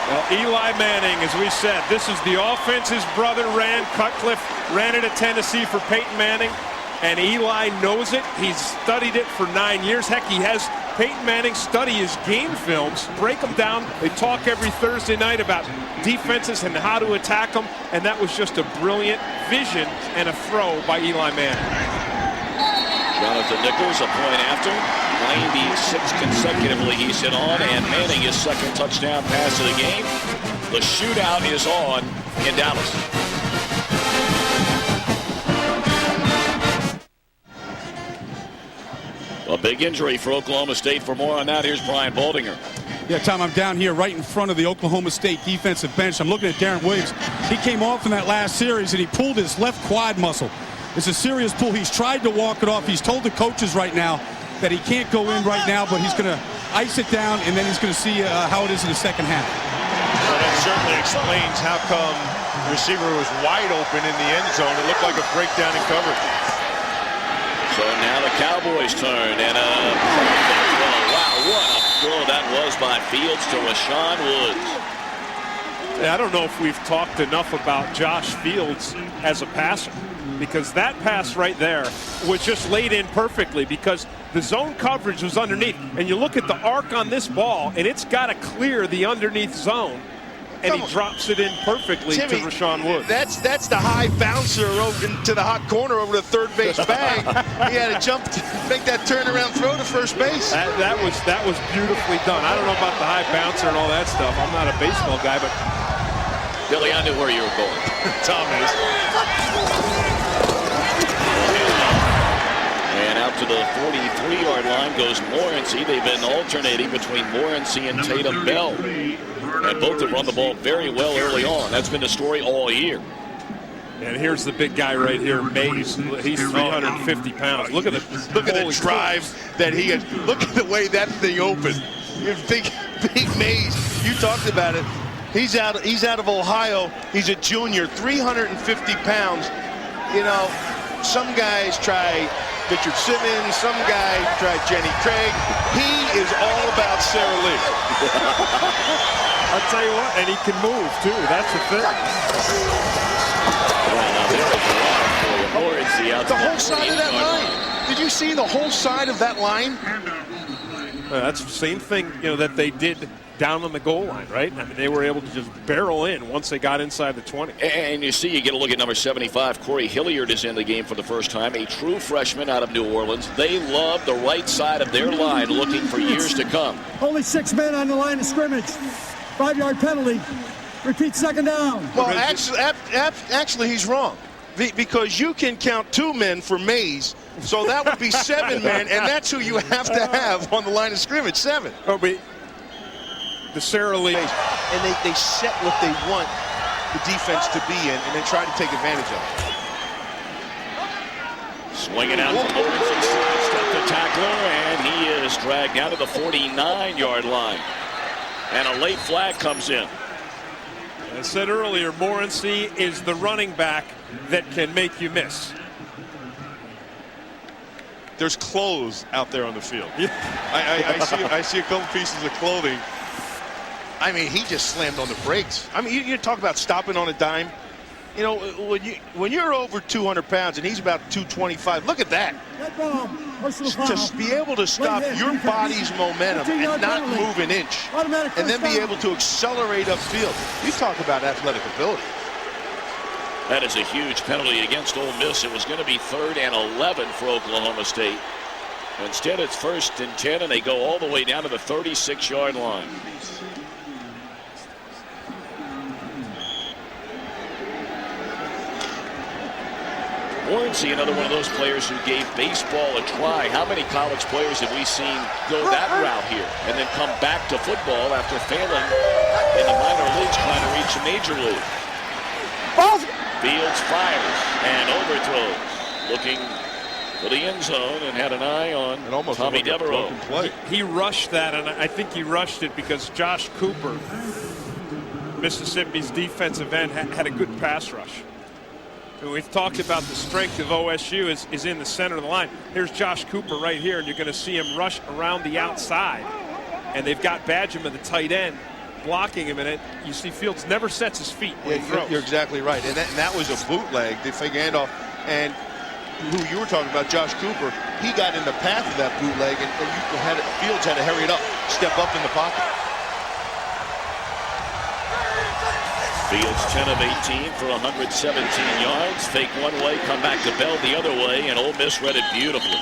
Well, Eli Manning, as we said, this is the offense his brother ran. Cutcliffe ran it at Tennessee for Peyton Manning, and Eli knows it. He's studied it for 9 years. Heck, he has Peyton Manning study his game films, break them down. They talk every Thursday night about defenses and how to attack them, and that was just a brilliant vision and a throw by Eli Manning. Jonathan Nichols, a point after. 96 consecutively he's hit on, and Manning his second touchdown pass of the game. The shootout is on in Dallas. A big injury for Oklahoma State. For more on that, here's Brian Baldinger. Yeah, Tom, I'm down here right in front of the Oklahoma State defensive bench. I'm looking at Darren Williams. He came off in that last series, and he pulled his left quad muscle. It's a serious pull. He's tried to walk it off. He's told the coaches right now that he can't go in right now, but he's going to ice it down, and then he's going to see how it is in the second half. Well, that certainly explains how come the receiver was wide open in the end zone. It looked like a breakdown in coverage. So now the Cowboys turn, and wow, what a throw that was by Fields to Rashawn Woods. I don't know if we've talked enough about Josh Fields as a passer, because that pass right there was just laid in perfectly because the zone coverage was underneath. And you look at the arc on this ball, and it's got to clear the underneath zone. And he drops it in perfectly to Rashawn Woods. That's the high bouncer over into the hot corner over the third base bag. He had to jump to make that turnaround throw to first base. That was beautifully done. I don't know about the high bouncer and all that stuff. I'm not a baseball guy, but Billy, I knew where you were going. Tom is. And out to the 43-yard line goes Morency. They've been alternating between Morency and Tatum Bell. And both have run the ball very well early on. That's been the story all year. And here's the big guy right here, Mays. He's 350 pounds. Look at the drive that he had. Look at the way that thing opened. You think big Mays. You talked about it. He's out of Ohio. He's a junior, 350 pounds. You know, some guys try Richard Simmons, some guy tried Jenny Craig. He is all about Sarah Lee. I'll tell you what, and he can move too. That's the thing. The whole side of that line. Did you see the whole side of that line? That's the same thing, that they did down on the goal line, right? I mean, they were able to just barrel in once they got inside the 20. And you see, you get a look at number 75. Corey Hilliard is in the game for the first time, a true freshman out of New Orleans. They love the right side of their line, looking for years to come. Only 6 men on the line of scrimmage. 5-yard penalty. Repeat, second down. Well, actually, he's wrong. Because you can count 2 men for Mays. So that would be 7 men, and that's who you have to have on the line of scrimmage, 7. Oh, but the Sarah Lee. And they set what they want the defense to be in and then try to take advantage of it. Swinging out from Morency, step the tackler, and he is dragged down to the 49-yard line. And a late flag comes in. I said earlier, Morency is the running back that can make you miss. There's clothes out there on the field. I see a couple pieces of clothing. I mean, he just slammed on the brakes. I mean, you talk about stopping on a dime. You know, when you're over 200 pounds and he's about 225, look at that. Just be able to stop your body's momentum and not move an inch, and then be able to accelerate upfield. You talk about athletic ability. That is a huge penalty against Ole Miss. It was going to be 3rd and 11 for Oklahoma State. Instead, it's 1st and 10, and they go all the way down to the 36-yard line. Morency, another one of those players who gave baseball a try. How many college players have we seen go that route here and then come back to football after failing in the minor leagues trying to reach a major league? Fields fires and overthrows, looking for the end zone, and had an eye on Tommy Devereaux. He rushed that, and I think he rushed it because Josh Cooper, Mississippi's defensive end, had a good pass rush. And we've talked about the strength of OSU is in the center of the line. Here's Josh Cooper right here, and you're going to see him rush around the outside. And they've got Badgum, the tight end, blocking him, and you see Fields never sets his feet when he throws. You're exactly right, and that was a bootleg, the fake handoff, and who you were talking about, Josh Cooper, he got in the path of that bootleg, and Fields had to hurry it up, step up in the pocket. Fields 10 of 18 for 117 yards. Fake one way, come back to Bell the other way, and Ole Miss read it beautifully.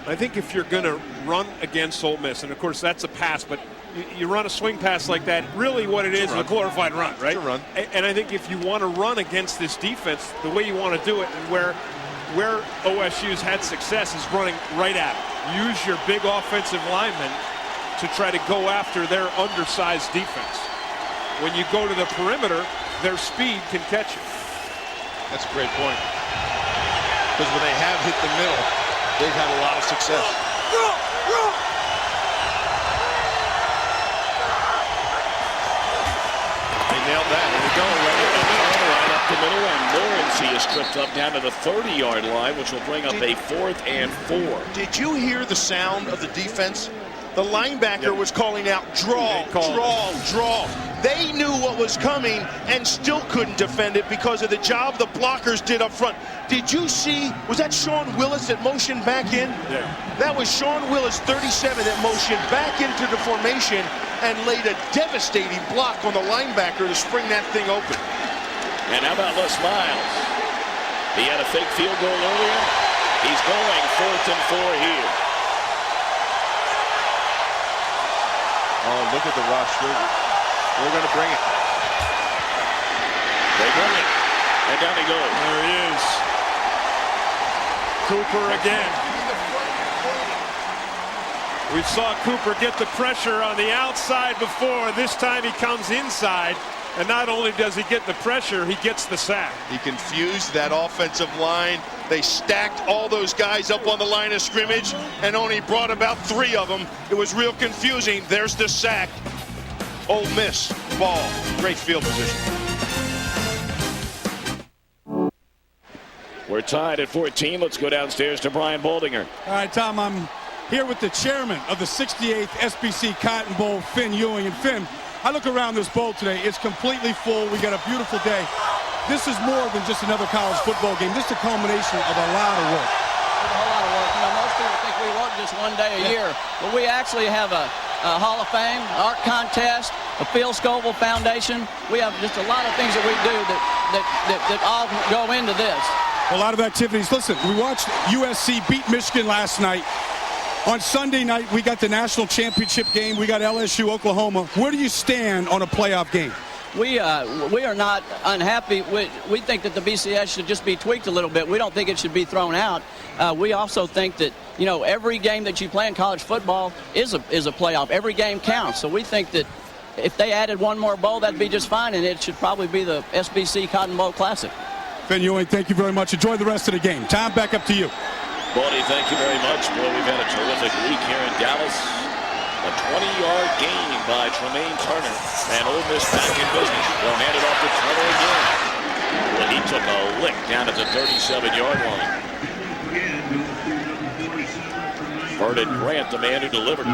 I think if you're going to run against Ole Miss, and of course that's a pass, but you run a swing pass like that, really what it is a glorified run, right? It's a run. And I think if you want to run against this defense, the way you want to do it, and where OSU's had success is running right at it. Use your big offensive linemen to try to go after their undersized defense. When you go to the perimeter, their speed can catch you. That's a great point. Because when they have hit the middle, they've had a lot of success. They nailed that. There we go. Right up the middle, and Morency is tripped up down to the 30-yard line, which will bring up a 4th and 4. Did you hear the sound of the defense? The linebacker was calling out, draw, draw, draw. They knew what was coming and still couldn't defend it because of the job the blockers did up front. Did you see, was that Sean Willis that motioned back in? Yeah. That was Sean Willis, 37, that motioned back into the formation and laid a devastating block on the linebacker to spring that thing open. And how about Les Miles? He had a fake field goal earlier. He's going 4th and 4 here. Oh, look at the rush. We're going to bring it. They bring it. And down he goes. There he is. Cooper again. We saw Cooper get the pressure on the outside before. This time he comes inside. And not only does he get the pressure, he gets the sack. He confused that offensive line. They stacked all those guys up on the line of scrimmage and only brought about 3 of them. It was real confusing. There's the sack. Ole Miss ball. Great field position. We're tied at 14. Let's go downstairs to Brian Baldinger. All right, Tom, I'm here with the chairman of the 68th SBC Cotton Bowl, Finn Ewing. And Finn, I look around this bowl today. It's completely full. We got a beautiful day. This is more than just another college football game. This is a culmination of a lot of work. It's a whole lot of work. You know, most people think we work just one day a year, but we actually have a Hall of Fame, art contest, a Phil Scoville Foundation. We have just a lot of things that we do that all go into this. A lot of activities. Listen, we watched USC beat Michigan last night. On Sunday night, we got the national championship game. We got LSU, Oklahoma. Where do you stand on a playoff game? We are not unhappy. We think that the BCS should just be tweaked a little bit. We don't think it should be thrown out. We also think that, you know, every game that you play in college football is a playoff. Every game counts. So we think that if they added one more bowl, that'd be just fine, and it should probably be the SBC Cotton Bowl Classic. Finn Ewing, thank you very much. Enjoy the rest of the game. Tom, back up to you. Baldy, thank you very much. Boy, we've had a terrific week here in Dallas. A 20-yard gain by Tremaine Turner. And Ole Miss back in business. They'll hand it off to Turner again. Well, he took a lick down at the 37-yard line. Vernon Grant, the man who delivered.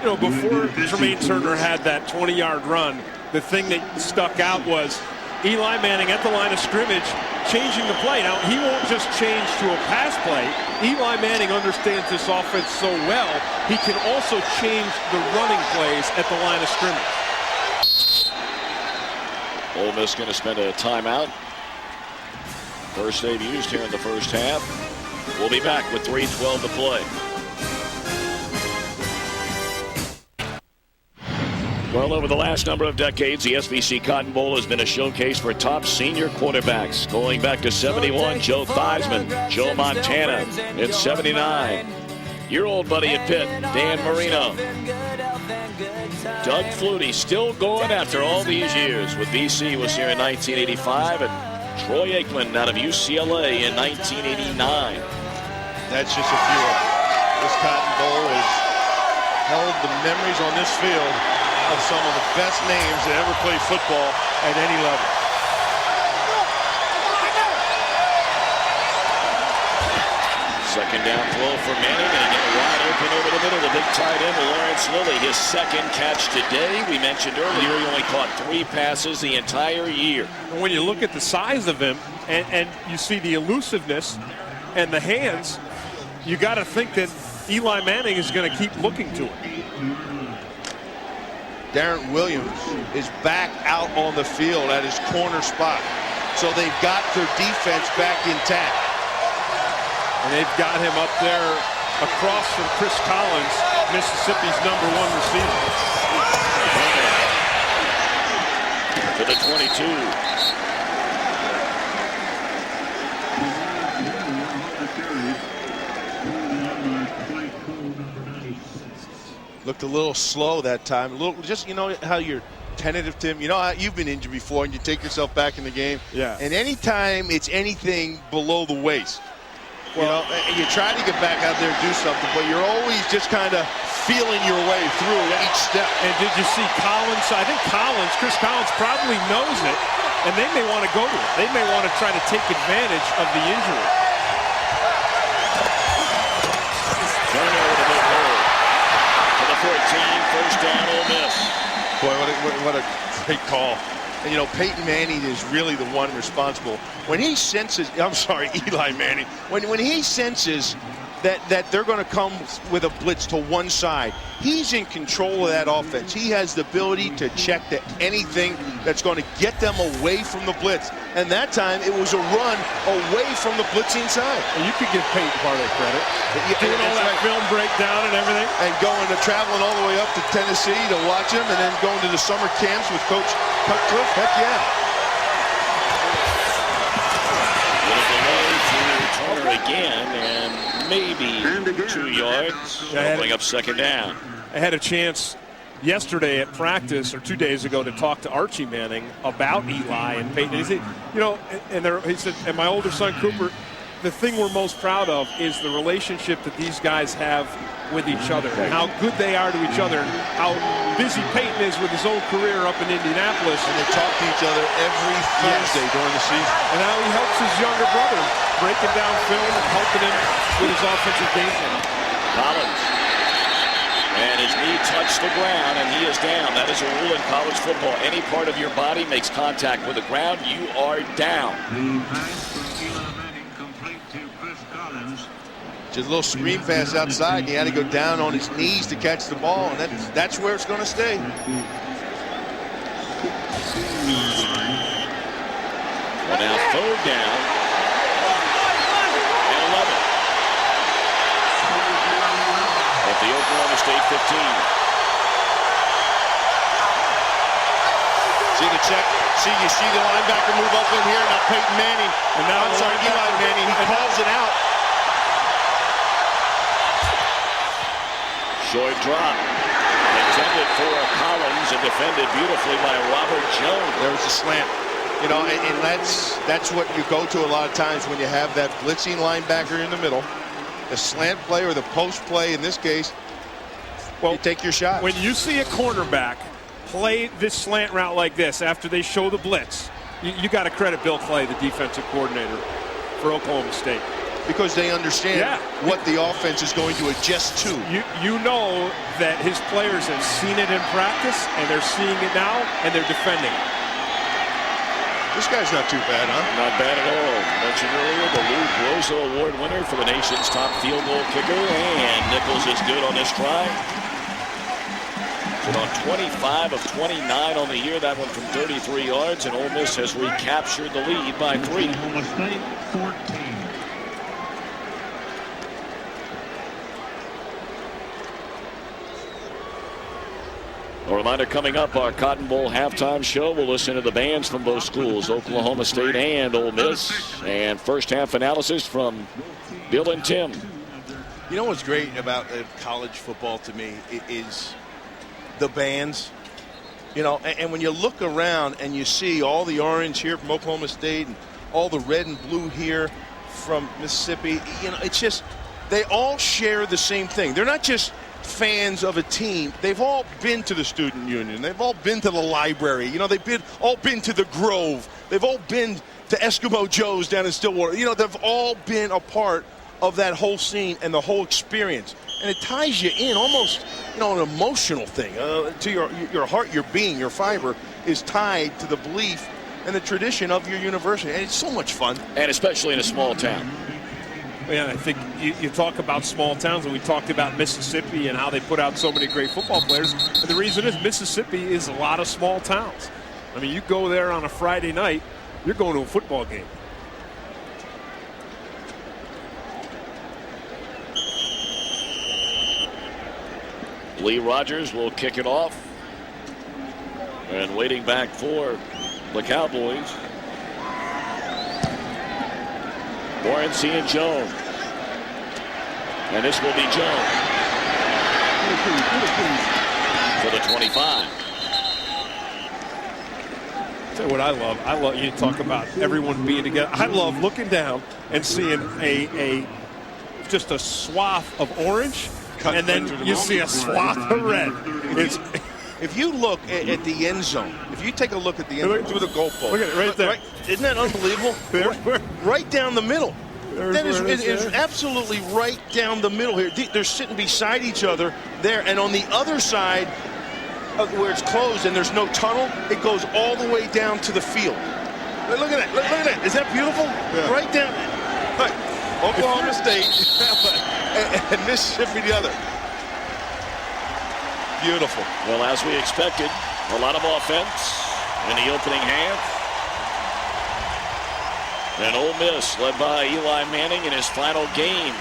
You know, before Tremaine Turner had that 20-yard run, the thing that stuck out was Eli Manning at the line of scrimmage changing the play. Now, he won't just change to a pass play. Eli Manning understands this offense so well, he can also change the running plays at the line of scrimmage. Ole Miss going to spend a timeout. First they've used here in the first half. We'll be back with 3:12 to play. Well, over the last number of decades, the SBC Cotton Bowl has been a showcase for top senior quarterbacks. Going back to 71, Joe Theismann, Joe Montana. In 79, your old buddy at Pitt, Dan Marino. Doug Flutie still going after all these years. With BC was here in 1985, and Troy Aikman out of UCLA in 1989. That's just a few of them. This Cotton Bowl has held the memories on this field of some of the best names that ever played football at any level. Second down throw for Manning, and he get wide open over the the middle, the big tight end, Lawrence Lilly, his second catch today. We mentioned earlier he only caught 3 passes the entire year. When you look at the size of him and you see the elusiveness and the hands, you got to think that Eli Manning is going to keep looking to him. Darren Williams is back out on the field at his corner spot. So they've got their defense back intact. And they've got him up there across from Chris Collins, Mississippi's #1 receiver. To the 22. Looked a little slow that time. A little, just, you know how you're tentative, Tim. You know how you've been injured before and you take yourself back in the game. Yeah. And anytime it's anything below the waist, well, you try to get back out there and do something, but you're always just kind of feeling your way through each step. And did you see Collins? I think Chris Collins probably knows it, and they may want to go to it. They may want to try to take advantage of the injury. Turner with a big hole. To the 14, first down, Ole Miss. Boy, what a great call. And, you know, Peyton Manning is really the one responsible. When he senses, I'm sorry, Eli Manning, when he senses that they're going to come with a blitz to one side, he's in control of that offense. He has the ability to check to anything that's going to get them away from the blitz. And that time, it was a run away from the blitzing side. And you could give Peyton part of the credit. Doing all that film breakdown and everything. And traveling all the way up to Tennessee to watch him, and then going to the summer camps with Coach Cutcliffe. Heck yeah. Turner again, and maybe 2 yards. Bring up second down. I had a chance yesterday at practice, or 2 days ago, to talk to Archie Manning about Eli and Peyton. He said, you know, he said, and my older son Cooper, the thing we're most proud of is the relationship that these guys have with each other, and how good they are to each other, and how busy Peyton is with his own career up in Indianapolis. And they talk to each other every Thursday during the season. And how he helps his younger brother, breaking down film and helping him with his offensive game plan. Collins. And his knee touched the ground, and he is down. That is a rule in college football. Any part of your body makes contact with the ground, you are down. Just a little screen pass outside, and he had to go down on his knees to catch the ball, and that's where it's going to stay. Well, now third down and 11 at the Oklahoma State 15. See the check. You see the linebacker move up in here. Now Peyton Manning, and now I'm sorry, Eli Manning. He calls it out. Short drop. Intended for Collins and defended beautifully by Robert Jones. There was a slant. You know, and that's what you go to a lot of times when you have that blitzing linebacker in the middle. The slant play or the post play in this case, well, you take your shot. When you see a cornerback play this slant route like this after they show the blitz, you got to credit Bill Clay, the defensive coordinator for Oklahoma State. Because they understand what the offense is going to adjust to. You know that his players have seen it in practice, and they're seeing it now, and they're defending it. This guy's not too bad, huh? Not bad at all. Mentioned earlier, the Lou Groza Award winner for the nation's top field goal kicker, and Nichols is good on this try. On 25 of 29 on the year, that one from 33 yards, and Ole Miss has recaptured the lead by 3. Oklahoma State 14. A reminder coming up, our Cotton Bowl halftime show. We'll listen to the bands from both schools, Oklahoma State and Ole Miss. And first half analysis from Bill and Tim. You know what's great about college football to me is the bands. You know, and when you look around and you see all the orange here from Oklahoma State and all the red and blue here from Mississippi, you know, it's just, they all share the same thing. They're not just fans of a team. They've all been to the student union. They've all been to the library. You know, they've all been to the Grove. They've all been to Eskimo Joe's down in Stillwater. You know, they've all been a part of that whole scene and the whole experience. and it ties you in almost, an emotional thing to your heart, your being, your fiber is tied to the belief and the tradition of your university, and it's so much fun. And especially in a small town. Yeah, I think you talk about small towns, and we talked about Mississippi and how they put out so many great football players. And the reason is Mississippi is a lot of small towns. I mean, you go there on a Friday night, you're going to a football game. Lee Rogers will kick it off. And waiting back for the Cowboys, Morency and Jones. And this will be Jones for the 25. Tell you what I love you talk about everyone being together. I love looking down and seeing just a swath of orange, and then you see a swath of red. If you look at the end zone, if you take a look at the end zone through the goalpost, look at it right there. Isn't that unbelievable? Right down the middle. That is absolutely right down the middle here. They're sitting beside each other there, and on the other side, where it's closed and there's no tunnel, it goes all the way down to the field. Look at that. Look at that. Is that beautiful? Yeah. Right down. Look, Oklahoma State and Mississippi the other. Beautiful. Well, as we expected, a lot of offense in the opening half. And Ole Miss led by Eli Manning in his final game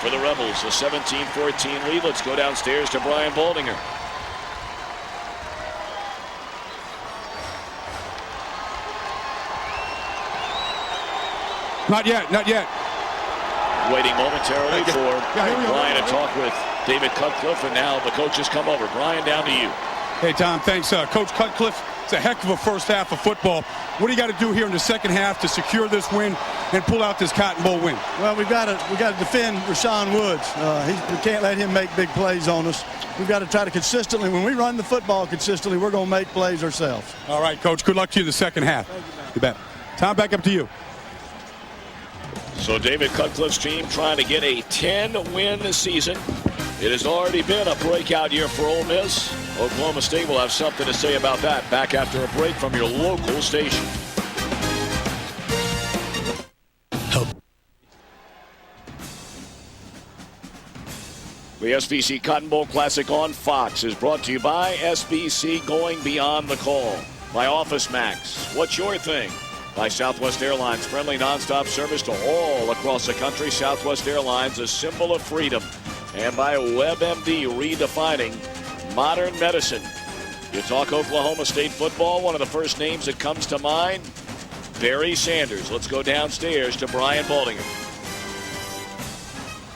for the Rebels. A 17-14 lead. Let's go downstairs to Brian Baldinger. Not yet. Waiting momentarily for Brian to talk with David Cutcliffe, and now the coaches come over. Brian, down to you. Hey, Tom, thanks. Coach Cutcliffe, it's a heck of a first half of football. What do you got to do here in the second half to secure this win and pull out this Cotton Bowl win? Well, we got to defend Rashawn Woods. We can't let him make big plays on us. We've got to try to consistently, when we run the football consistently, we're going to make plays ourselves. All right, Coach. Good luck to you the second half. You bet. Tom, back up to you. So David Cutcliffe's team trying to get a 10-win season. It has already been a breakout year for Ole Miss. Oklahoma State will have something to say about that back after a break from your local station. The SBC Cotton Bowl Classic on Fox is brought to you by SBC Going Beyond the Call. By Office Max. What's your thing? By Southwest Airlines, friendly nonstop service to all across the country. Southwest Airlines, a symbol of freedom. And by WebMD, redefining modern medicine. You talk Oklahoma State football, one of the first names that comes to mind, Barry Sanders. Let's go downstairs to Brian Baldinger.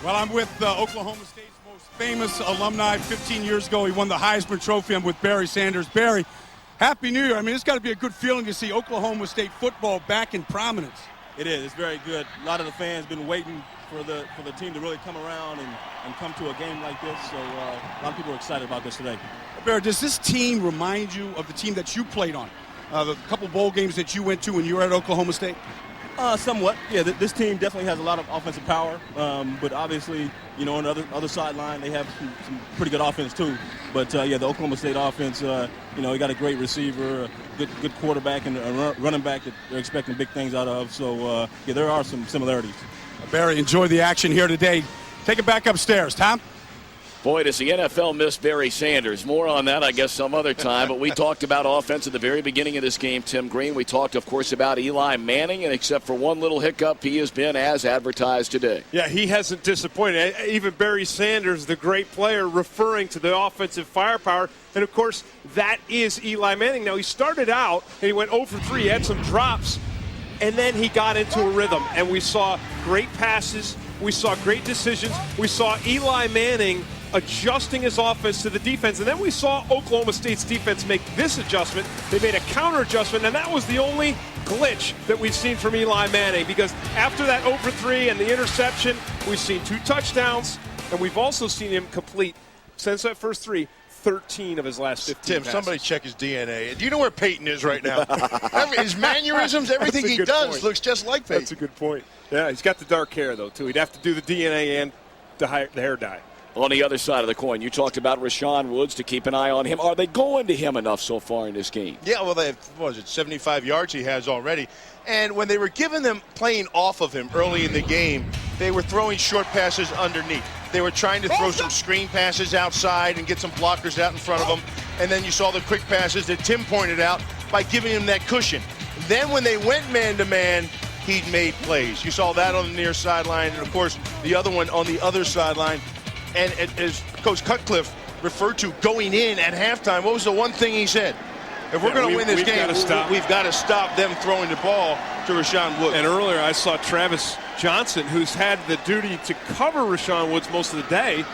Well, I'm with Oklahoma State's most famous alumni. 15 years ago, he won the Heisman Trophy. I'm with Barry Sanders. Barry, Happy New Year. I mean, it's got to be a good feeling to see Oklahoma State football back in prominence. It is. It's very good. A lot of the fans been waiting for the team to really come around and come to a game like this. So a lot of people are excited about this today. Barry, does this team remind you of the team that you played on? The couple bowl games that you went to when you were at Oklahoma State? Somewhat. Yeah, this team definitely has a lot of offensive power. But obviously, on the other sideline, they have some pretty good offense too. But, the Oklahoma State offense, we got a great receiver, a good quarterback, and a running back that they're expecting big things out of. So, there are some similarities. Barry, enjoy the action here today. Take it back upstairs. Tom? Boy, does the NFL miss Barry Sanders. More on that, I guess, some other time. But we talked about offense at the very beginning of this game, Tim Green. We talked, of course, about Eli Manning, and except for one little hiccup, he has been as advertised today. Yeah, he hasn't disappointed. Even Barry Sanders, the great player, referring to the offensive firepower. And, of course, that is Eli Manning. Now, he started out, and he went 0 for 3. He had some drops, and then he got into a rhythm. And we saw great passes. We saw great decisions. We saw Eli Manning adjusting his offense to the defense. And then we saw Oklahoma State's defense make this adjustment. They made a counter adjustment, and that was the only glitch that we've seen from Eli Manning, because after that 0 for 3 and the interception, we've seen 2 touchdowns, and we've also seen him complete, since that first 3, 13 of his last 15 Tim, passes. somebody check his DNA. Do you know where Peyton is right now? His mannerisms, everything he does looks just like Peyton. That's a good point. Yeah, he's got the dark hair, though, too. He'd have to do the DNA and the hair dye. On the other side of the coin, you talked about Rashawn Woods, to keep an eye on him. Are they going to him enough so far in this game? Yeah, well, they have, what was it, 75 yards he has already. And when they were giving them playing off of him early in the game, they were throwing short passes underneath. They were trying to throw some screen passes outside and get some blockers out in front of them. And then you saw the quick passes that Tim pointed out by giving him that cushion. Then when they went man-to-man, he made plays. You saw that on the near sideline, and, of course, the other one on the other sideline. And as Coach Cutcliffe referred to going in at halftime, what was the one thing he said? If we're going to win this game, we've got to stop them throwing the ball to Rashawn Woods. And earlier I saw Travis Johnson, who's had the duty to cover Rashawn Woods most of the day,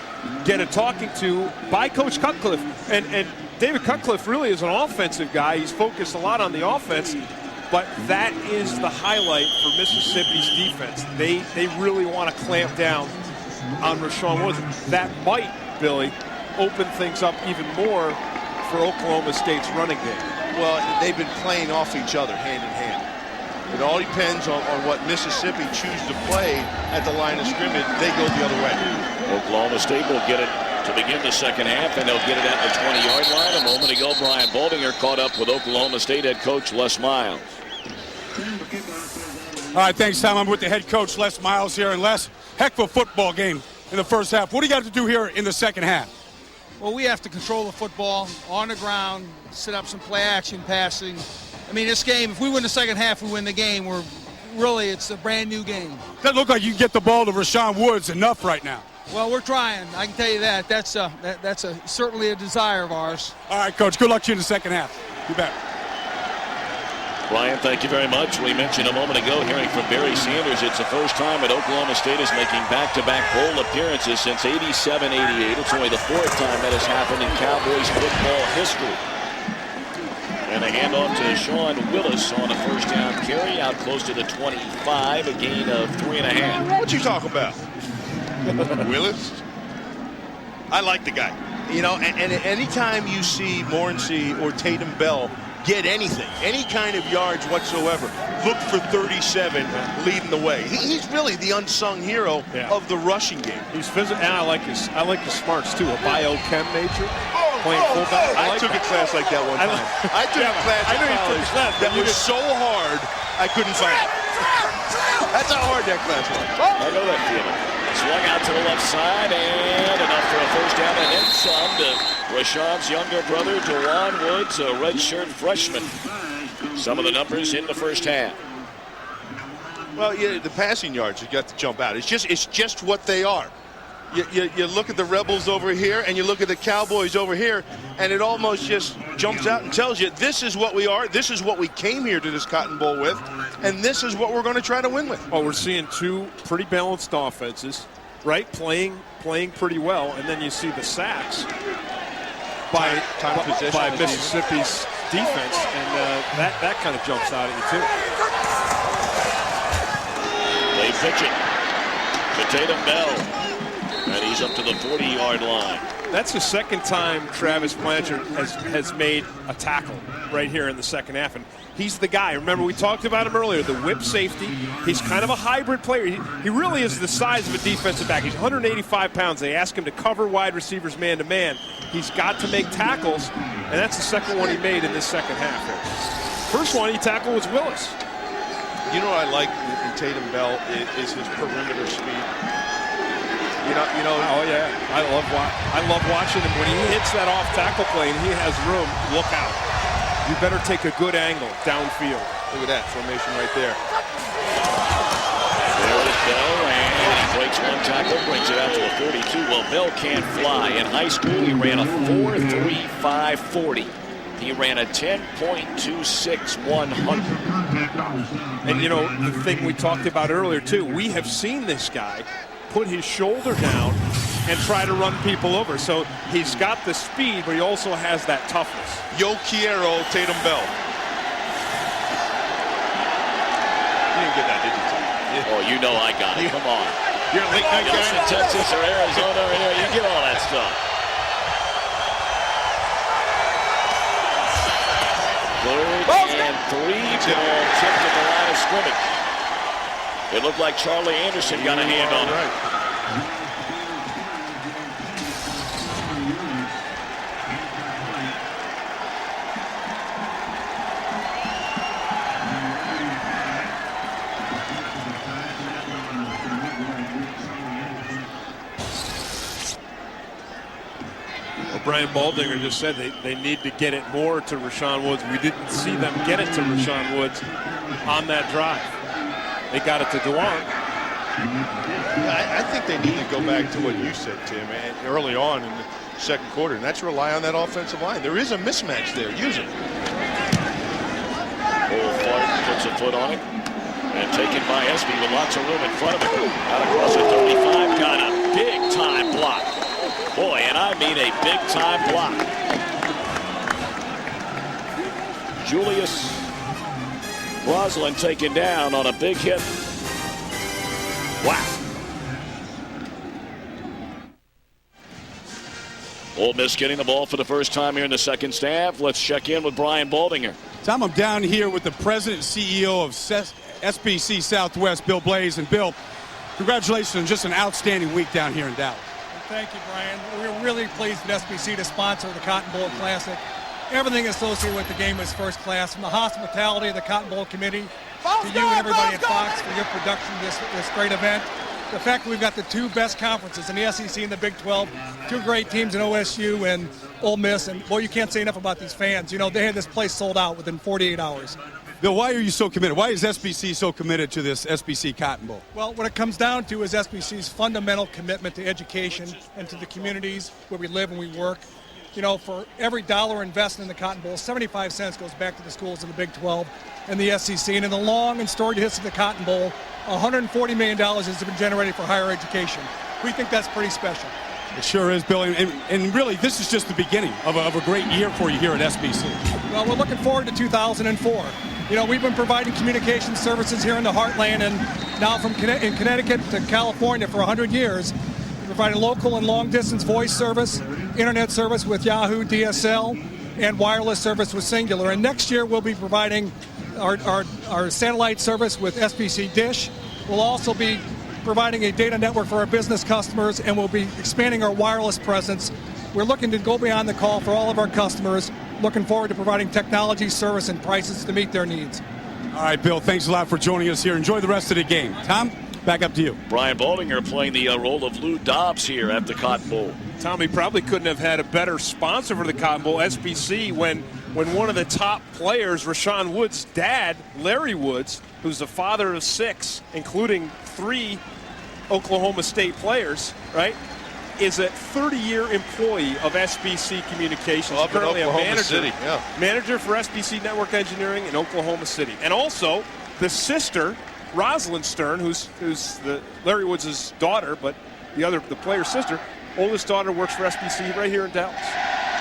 get a talking to by Coach Cutcliffe. And David Cutcliffe really is an offensive guy. He's focused a lot on the offense. But that is the highlight for Mississippi's defense. They really want to clamp down on Rashawn Woods. That might, Billy, open things up even more for Oklahoma State's running game. Well, they've been playing off each other hand in hand. It all depends on what Mississippi chooses to play at the line of scrimmage. They go the other way. Oklahoma State will get it to begin the second half, and they'll get it at the 20-yard line. A moment ago, Brian Baldinger caught up with Oklahoma State head coach Les Miles. All right, thanks, Tom. I'm with the head coach, Les Miles, here. And Les, heck of a football game in the first half. What do you got to do here in the second half? Well, we have to control the football on the ground, set up some play-action passing. I mean, this game, if we win the second half, we win the game. It's a brand-new game. Doesn't look like you can get the ball to Rashawn Woods enough right now. Well, we're trying. I can tell you that. That's certainly a desire of ours. All right, Coach. Good luck to you in the second half. You bet. Brian, thank you very much. We mentioned a moment ago, hearing from Barry Sanders, it's the first time that Oklahoma State is making back-to-back bowl appearances since 87-88. It's only the fourth time that has happened in Cowboys football history. And a handoff to Sean Willis on a first down carry, out close to the 25, a gain of 3.5. What you talking about? Willis? I like the guy. You know, and anytime you see Morency or Tatum Bell get anything, any kind of yards whatsoever, look for 37 leading the way. He's really the unsung hero of the rushing game. He's physical, and I like his smarts too. A biochem major, playing fullback. I took a class like that one time. I took a class in college that was so hard I couldn't find it. That's how hard that class was. I know that feeling. Swung out to the left side, and enough for a first down and then some to Rashawn's younger brother, Dewan Woods, a redshirt freshman. Some of the numbers in the first half. Well, yeah, the passing yards have got to jump out. It's just what they are. You look at the Rebels over here, and you look at the Cowboys over here, and it almost just jumps out and tells you this is what we are, this is what we came here to this Cotton Bowl with, and this is what we're going to try to win with. Oh, we're seeing two pretty balanced offenses, right? Playing pretty well, and then you see the sacks by Mississippi's defense, and that kind of jumps out at you too. They pitch it to Tatum Bell. And he's up to the 40-yard line. That's the second time Travis Blanchard has made a tackle right here in the second half. And he's the guy. Remember, we talked about him earlier, the whip safety. He's kind of a hybrid player. He really is the size of a defensive back. He's 185 pounds. They ask him to cover wide receivers man-to-man. He's got to make tackles, and that's the second one he made in this second half. First one he tackled was Willis. You know what I like in Tatum Bell is his perimeter speed. You know. Oh yeah, I love watching him when he hits that off tackle play and he has room. Look out! You better take a good angle downfield. Look at that formation right there. There is Bell, and he breaks one tackle, brings it out to a 42. Well, Bell can't fly. In high school, he ran a 4.35 40. He ran a 10.26 100. And you know the thing we talked about earlier too. We have seen this guy put his shoulder down and try to run people over. So he's got the speed, but he also has that toughness. Yo quiero Tatum Bell. You didn't get that, did you, Tom? Yeah. Oh, you know I got it. Come on. You're a late night guy. In Texas or Arizona or anywhere, you get all that stuff. Third and 3 ball tipped at the line of scrimmage. It looked like Charlie Anderson got a hand on it. Well, Brian Baldinger just said they need to get it more to Rashawn Woods. We didn't see them get it to Rashawn Woods on that drive. They got it to Dewan. I think they need to go back to what you said, Tim, early on in the second quarter, and that's rely on that offensive line. There is a mismatch there. Use it. Clark puts a foot on it. And taken by Espy with lots of room in front of him. Out across the 35. Got a big-time block. Boy, and I mean a big-time block. Julius Roslin taken down on a big hit. Wow. Ole Miss getting the ball for the first time here in the second half. Let's check in with Brian Baldinger. Tom, I'm down here with the president and CEO of SBC Southwest, Bill Blaze. And Bill, congratulations on just an outstanding week down here in Dallas. Thank you, Brian. We're really pleased with SBC to sponsor the Cotton Bowl Classic. Everything associated with the game was first class, from the hospitality of the Cotton Bowl Committee to you and everybody at Fox for your production of this great event. The fact that we've got the two best conferences in the SEC and the Big 12, two great teams in OSU and Ole Miss, and boy, you can't say enough about these fans. You know, they had this place sold out within 48 hours. Bill, why are you so committed? Why is SBC so committed to this SBC Cotton Bowl? Well, what it comes down to is SBC's fundamental commitment to education and to the communities where we live and we work. You know, for every dollar invested in the Cotton Bowl, 75 cents goes back to the schools in the Big 12 and the SEC. And in the long and storied history of the Cotton Bowl, $140 million has been generated for higher education. We think that's pretty special. It sure is, Bill. And really, this is just the beginning of a great year for you here at SBC. Well, we're looking forward to 2004. You know, we've been providing communication services here in the heartland and now from in Connecticut to California for 100 years. We're providing local and long-distance voice service, internet service with Yahoo DSL, and wireless service with Singular. And next year, we'll be providing our satellite service with SBC Dish. We'll also be providing a data network for our business customers, and we'll be expanding our wireless presence. We're looking to go beyond the call for all of our customers. Looking forward to providing technology, service, and prices to meet their needs. All right, Bill, thanks a lot for joining us here. Enjoy the rest of the game. Tom, back up to you. Brian Baldinger playing the role of Lou Dobbs here at the Cotton Bowl. Tommy probably couldn't have had a better sponsor for the Cotton Bowl, SBC, when one of the top players, Rashawn Woods' dad, Larry Woods, who's the father of 6, including 3 Oklahoma State players, right, is a 30-year employee of SBC Communications. Currently a manager for SBC Network Engineering in Oklahoma City. And also the sister, Roslyn Stern, who's the Larry Woods' daughter, but the player's sister, oldest daughter, works for SBC right here in Dallas.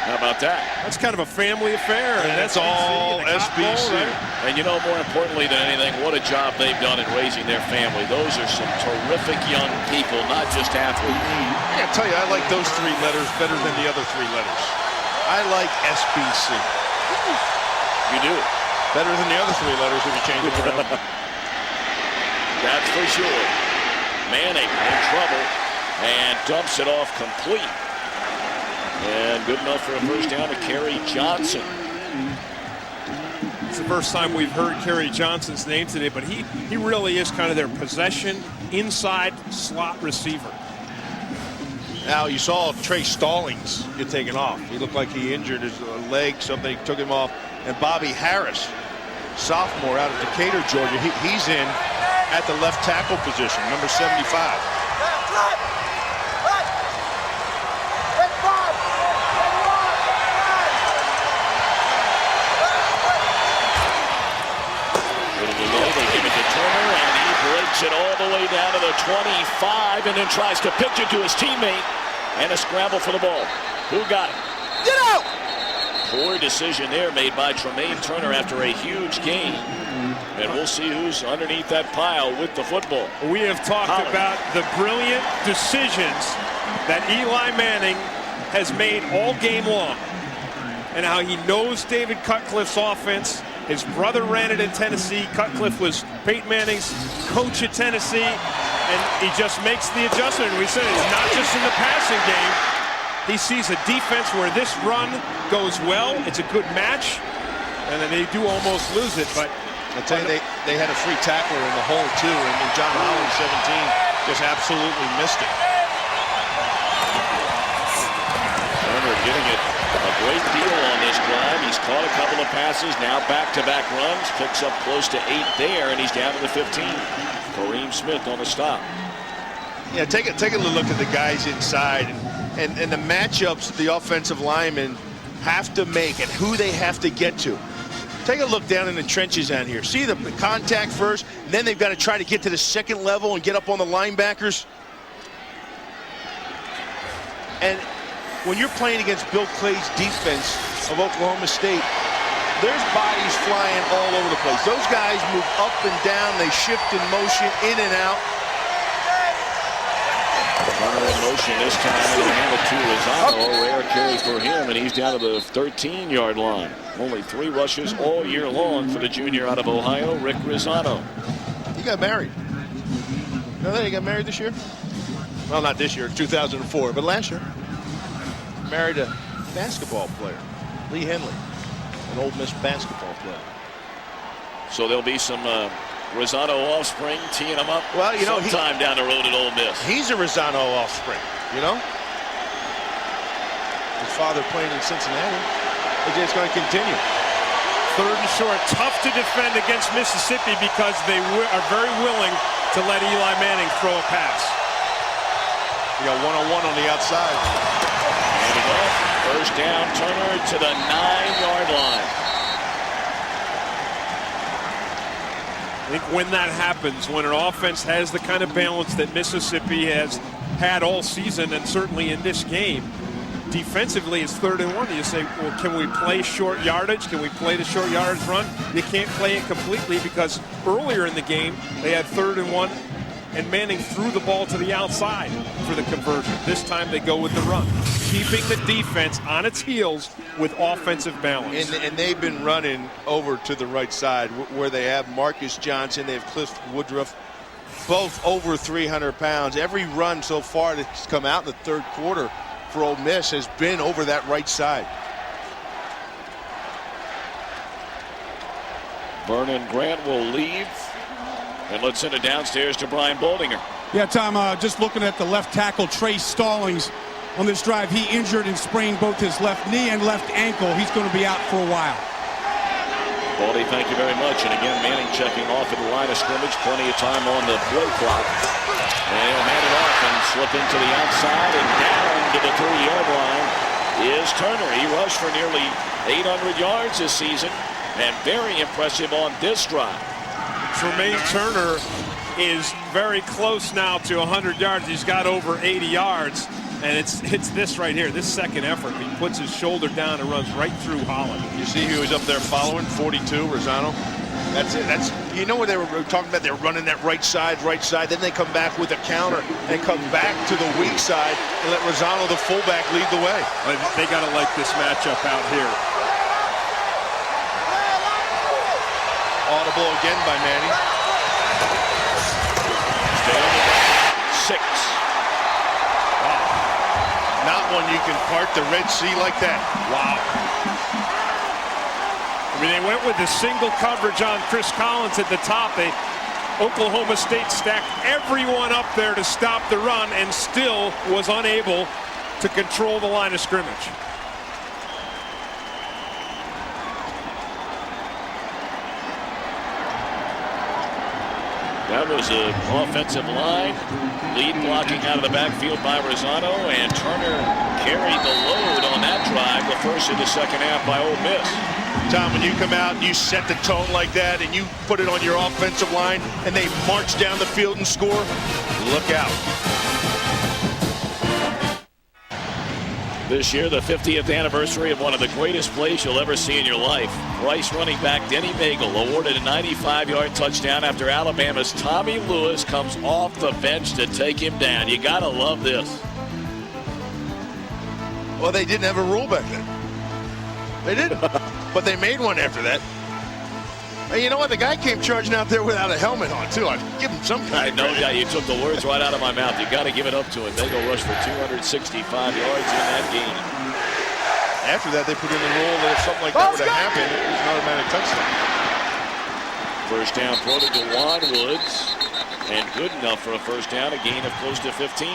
How about that? That's kind of a family affair. And that's all SBC. Bowl, right? And you know, more importantly than anything, what a job they've done in raising their family. Those are some terrific young people, not just athletes. I gotta tell you, I like those 3 letters better than the other 3 letters. I like SBC. You do? Better than the other 3 letters if you change it around. That's for sure. Manning in trouble and dumps it off complete. And good enough for a first down to Kerry Johnson. It's the first time we've heard Kerry Johnson's name today, but he really is kind of their possession inside slot receiver. Now, you saw Trey Stallings get taken off. He looked like he injured his leg, something took him off. And Bobby Harris, sophomore out of Decatur, Georgia, he's in at the left tackle position, number 75. It all the way down to the 25 and then tries to pitch it to his teammate, and a scramble for the ball. Who got it? Get out! Poor decision there made by Tremaine Turner after a huge gain. And we'll see who's underneath that pile with the football. We have talked about the brilliant decisions that Eli Manning has made all game long, and how he knows David Cutcliffe's offense. His brother ran it in Tennessee. Cutcliffe was Peyton Manning's coach at Tennessee, and he just makes the adjustment. We said it's not just in the passing game. He sees a defense where this run goes well. It's a good match, and then they do almost lose it. But I'll tell you, they had a free tackler in the hole too, and John Holland, 17, just absolutely missed it. Turner Great deal on this drive. He's caught a couple of passes, now back-to-back runs, picks up close to 8 there, and he's down to the 15. Kareem Smith on the stop. Yeah, take a look at the guys inside and the matchups the offensive linemen have to make and who they have to get to. Take a look down in the trenches down here. See the contact first, and then they've got to try to get to the second level and get up on the linebackers. And when you're playing against Bill Clay's defense of Oklahoma State, there's bodies flying all over the place. Those guys move up and down. They shift in motion, in and out. Runner in motion this time, and he'll hand it to Lozano. Rare carry for him, and he's down to the 13-yard line. Only 3 rushes all year long for the junior out of Ohio, Rick Lozano. He got married. You know that? He got married this year? Well, not this year, 2004, but last year. Married a basketball player, Lee Henley, an Ole Miss basketball player. So there'll be some Rosano offspring teeing him up. Well, you know, sometime down the road at Ole Miss. He's a Rosano offspring, you know. His father playing in Cincinnati. It's going to continue. 3rd and short. Tough to defend against Mississippi because they are very willing to let Eli Manning throw a pass. You got one-on-one on the outside. Handing off. First down, Turner to the 9-yard line. I think when that happens, when an offense has the kind of balance that Mississippi has had all season and certainly in this game, defensively it's 3rd and 1. You say, well, can we play short yardage? Can we play the short yardage run? You can't play it completely because earlier in the game they had 3rd and 1 and Manning threw the ball to the outside for the conversion. This time they go with the run, keeping the defense on its heels with offensive balance. And they've been running over to the right side where they have Marcus Johnson, they have Cliff Woodruff, both over 300 pounds. Every run so far that's come out in the 3rd quarter for Ole Miss has been over that right side. Vernon Grant will leave. And let's send it downstairs to Brian Boldinger. Yeah, Tom, just looking at the left tackle, Trey Stallings, on this drive, he injured and sprained both his left knee and left ankle. He's going to be out for a while. Baldy, thank you very much. And again, Manning checking off at the line of scrimmage. Plenty of time on the play clock. And he'll hand it off and slip into the outside. And down to the 3-yard line is Turner. He rushed for nearly 800 yards this season. And very impressive on this drive. Tremaine Turner is very close now to 100 yards. He's got over 80 yards, and it's this right here, this second effort. He puts his shoulder down and runs right through Holland. You see who was up there following? 42, Rosano. That's it. That's, you know what they were talking about? They're running that right side. Then they come back with a counter and come back to the weak side and let Rosano, the fullback, lead the way. They got to like this matchup out here. Audible again by Manning. Stay on the back. 6. Wow. Not one you can part the Red Sea like that. Wow. I mean, they went with the single coverage on Chris Collins at the top. Oklahoma State stacked everyone up there to stop the run and still was unable to control the line of scrimmage. That was an offensive line. Lead blocking out of the backfield by Rosano, and Turner carried the load on that drive, the first of the second half by Ole Miss. Tom, when you come out and you set the tone like that and you put it on your offensive line and they march down the field and score, look out. This year, the 50th anniversary of one of the greatest plays you'll ever see in your life. Rice running back Denny Bagel awarded a 95-yard touchdown after Alabama's Tommy Lewis comes off the bench to take him down. You gotta love this. Well, they didn't have a rule back then. They didn't. But they made one after that. Hey, you know what? The guy came charging out there without a helmet on, too. I'd give him some kind of credit. You took the words right out of my mouth. You got to give it up to him. Bagel rushed for 265 yards in that game. After that, they put in the rule that if something like that were to happen, it was an automatic touchdown. First down throw to DeJuan Woods. And good enough for a first down, a gain of close to 15.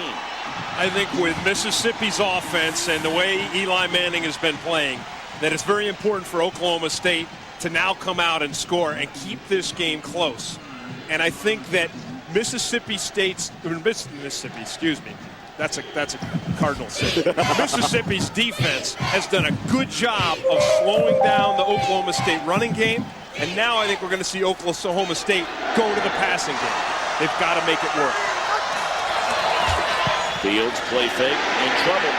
I think with Mississippi's offense and the way Eli Manning has been playing, that it's very important for Oklahoma State to now come out and score and keep this game close. And I think that Mississippi, excuse me, that's a Cardinal city. Mississippi's defense has done a good job of slowing down the Oklahoma State running game. And now I think we're going to see Oklahoma State go to the passing game. They've got to make it work. Fields play fake, in trouble.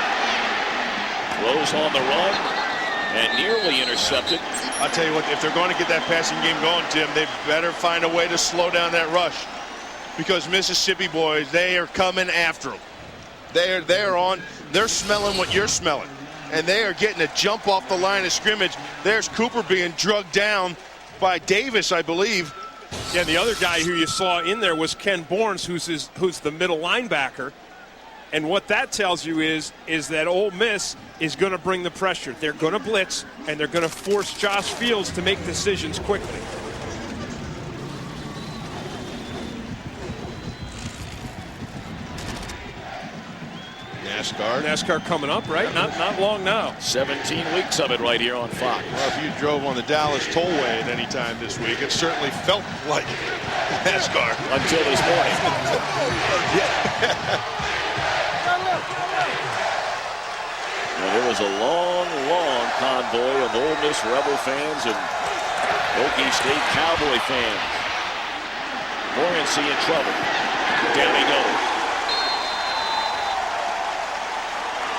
Throws on the run and nearly intercepted. I'll tell you what, if they're going to get that passing game going, Tim, they better find a way to slow down that rush. Because Mississippi boys, they are coming after them. They're smelling what you're smelling. And they are getting a jump off the line of scrimmage. There's Cooper being drugged down by Davis, I believe. Yeah, the other guy who you saw in there was Ken Bournes, who's the middle linebacker. And what that tells you is that Ole Miss is going to bring the pressure. They're going to blitz, and they're going to force Josh Fields to make decisions quickly. NASCAR coming up, right? Not long now. 17 weeks of it right here on Fox. Well, if you drove on the Dallas Tollway at any time this week, it certainly felt like NASCAR. Until this morning. Well, there was a long convoy of Ole Miss Rebel fans and Okie State Cowboy fans. Morency in trouble. Down he goes.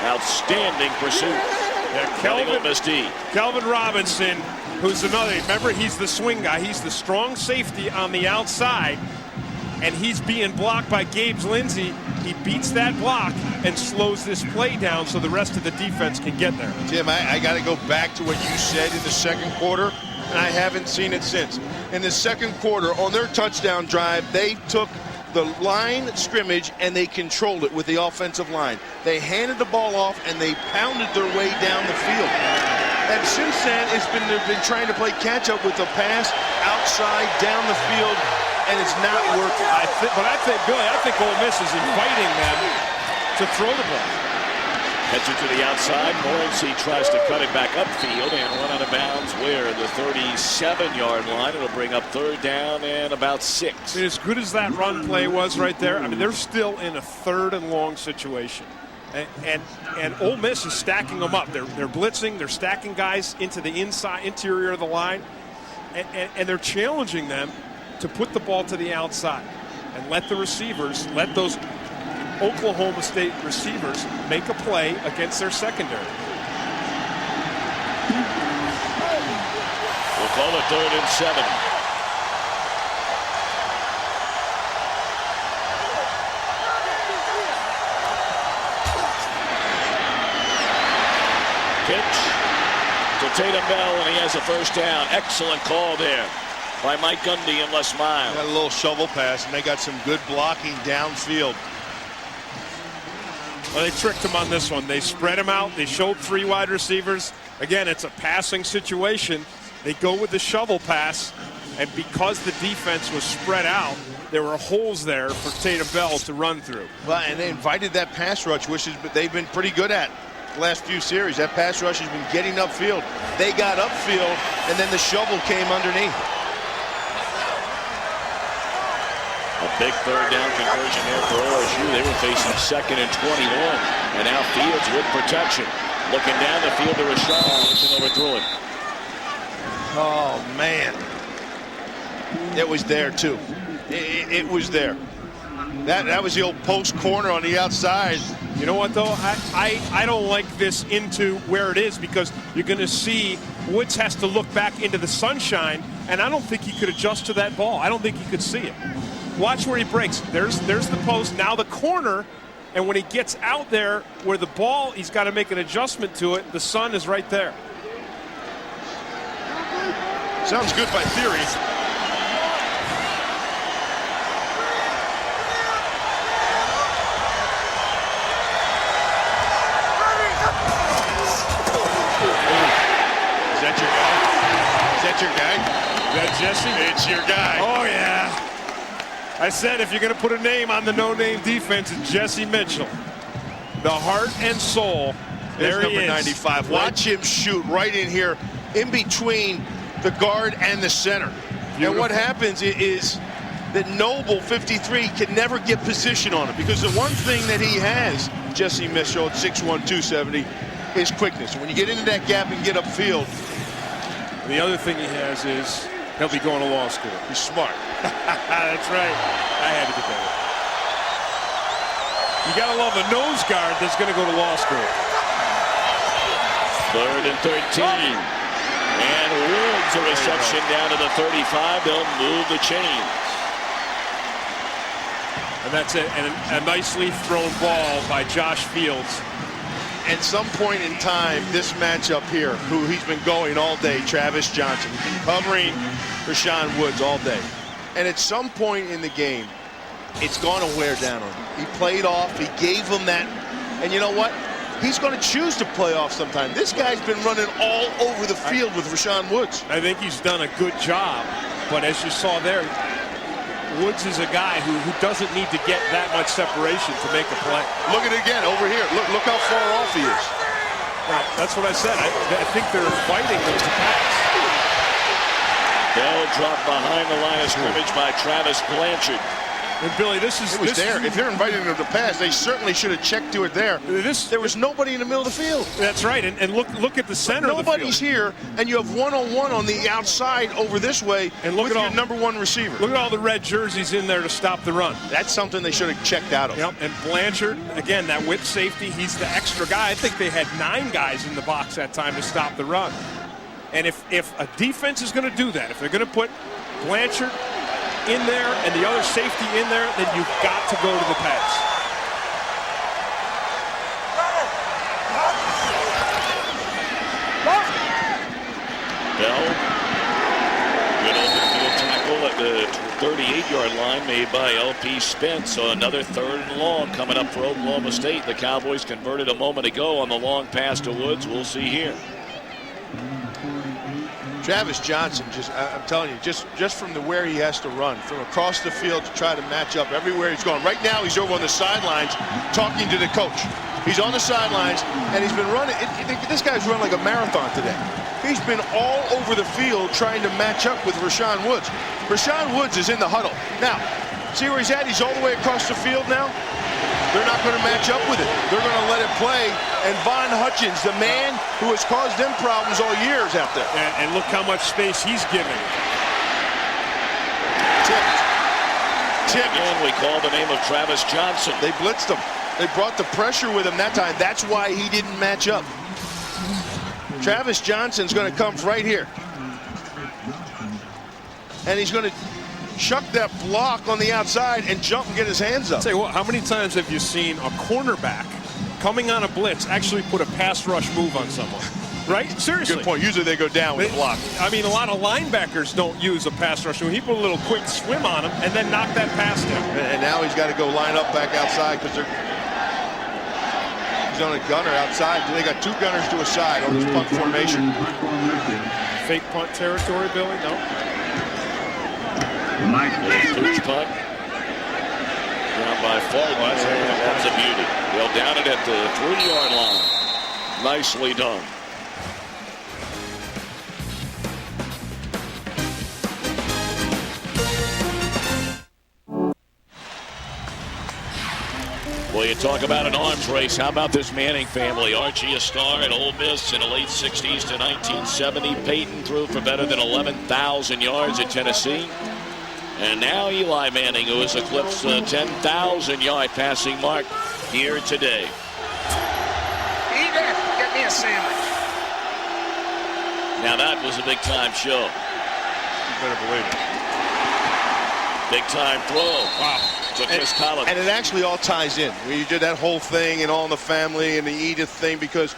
Outstanding pursuit. Yeah, Kelvin Robinson, who's another. Remember, he's the swing guy. He's the strong safety on the outside, and he's being blocked by Gabe Lindsey. He beats that block and slows this play down so the rest of the defense can get there. Tim, I got to go back to what you said in the second quarter, and I haven't seen it since. In the second quarter, on their touchdown drive, they took the line scrimmage and they controlled it with the offensive line. They handed the ball off and they pounded their way down the field. And since then, they've been trying to play catch up with the pass outside down the field, and it's not working. Billy, I think Ole Miss is inviting them to throw the ball. Heads it to the outside. Morency tries to cut it back upfield and run out of bounds where the 37-yard line. It'll bring up third down and about 6. I mean, as good as that run play was right there, I mean, they're still in a third and long situation. And Ole Miss is stacking them up. They're blitzing. They're stacking guys into the interior of the line. And they're challenging them to put the ball to the outside and let those Oklahoma State receivers make a play against their secondary. We'll call it 3rd and 7. Pitch to Tatum Bell, and he has a first down. Excellent call there by Mike Gundy and Les Miles. Got a little shovel pass, and they got some good blocking downfield. Well, they tricked him on this one. They spread him out. They showed 3 wide receivers. Again, it's a passing situation. They go with the shovel pass, and because the defense was spread out, there were holes there for Tatum Bell to run through. Well, and they invited that pass rush, which they've been pretty good at the last few series. That pass rush has been getting upfield. They got upfield, and then the shovel came underneath. A big third down conversion there for OSU. They were facing 2nd and 21. And now Fields with protection. Looking down the field to Rashad. And overthrew it. Oh, man. It was there, too. It was there. That was the old post corner on the outside. You know what, though? I don't like this into where it is, because you're going to see Woods has to look back into the sunshine, and I don't think he could adjust to that ball. I don't think he could see it. Watch where he breaks. There's the post. Now the corner. And when he gets out there where the ball, he's got to make an adjustment to it. The sun is right there. Sounds good by theory. Is that your guy? Is that your guy? Is that Jesse? It's your guy. Oh, yeah. I said if you're going to put a name on the no-name defense, it's Jesse Mitchell. The heart and soul. There's There he number is. 95. Watch him shoot right in here, in between the guard and the center. Beautiful. And what happens is that Noble, 53, can never get position on it, because the one thing that he has, Jesse Mitchell at 6'1", 270, is quickness. When you get into that gap and get upfield. The other thing he has is he'll be going to law school. He's smart. That's right. I had to get that. You got to love a nose guard that's going to go to law school. 3rd and 13. And Woods, a reception down to the 35. They'll move the chains. And that's it. And a nicely thrown ball by Josh Fields. At some point in time, this matchup here, who he's been going all day, Travis Johnson, he's been covering Rashawn Woods all day. And at some point in the game, it's going to wear down on him. He played off. He gave him that. And you know what? He's going to choose to play off sometime. This guy's been running all over the field with Rashawn Woods. I think he's done a good job. But as you saw there, Woods is a guy who doesn't need to get that much separation to make a play. Look at it again over here. Look how far off he is. Well, that's what I said. I think they're inviting them to pass. Bell dropped behind the line of scrimmage by Travis Blanchard. And Billy, this is there. If they're inviting them to pass, they certainly should have checked to it there. There was nobody in the middle of the field. That's right. And look at the center of the field. Nobody's here, and you have one-on-one on the outside over this way, and look at your number one receiver. Look at all the red jerseys in there to stop the run. That's something they should have checked out of. Yep. And Blanchard, again, that width safety, he's the extra guy. I think they had 9 guys in the box that time to stop the run. And if a defense is going to do that, if they're going to put Blanchard in there and the other safety in there, then you've got to go to the pass. Bell, good open field tackle at the 38-yard line made by LP Spence. So another 3rd and long coming up for Oklahoma State. The Cowboys converted a moment ago on the long pass to Woods. We'll see here. Travis Johnson, I'm telling you, just from where he has to run, from across the field to try to match up everywhere he's going. Right now, he's over on the sidelines talking to the coach. He's on the sidelines, and he's been running. This guy's run like a marathon today. He's been all over the field trying to match up with Rashawn Woods. Rashawn Woods is in the huddle. Now, see where he's at? He's all the way across the field now. They're not going to match up with it. They're going to let it play. And Von Hutchins, the man who has caused them problems all years out there. And look how much space he's giving. Tipped. Again, we call the name of Travis Johnson. They blitzed him. They brought the pressure with him that time. That's why he didn't match up. Travis Johnson's going to come right here. And he's going to chuck that block on the outside and jump and get his hands up. Say what? How many times have you seen a cornerback coming on a blitz actually put a pass rush move on someone? Right? Seriously. Good point. Usually they go down with a block. I mean, a lot of linebackers don't use a pass rush move. He put a little quick swim on him and then knock that pass down. And now he's got to go line up back outside because he's on a gunner outside. They got 2 gunners to a side on this punt formation. Fake punt territory, Billy? No. Pooch punt. Down by Fulton. That's a beauty. They'll down it at the 3-yard line. Nicely done. Well, you talk about an arms race. How about this Manning family? Archie, a star at Ole Miss in the late 60s to 1970. Peyton threw for better than 11,000 yards at Tennessee. And now Eli Manning, who has eclipsed the 10,000-yard passing mark here today. Edith, get me a sandwich. Now that was a big-time show. You better believe it. Big-time throw. Wow. To Chris Collins. And it actually all ties in. You did that whole thing and All in the Family and the Edith thing, because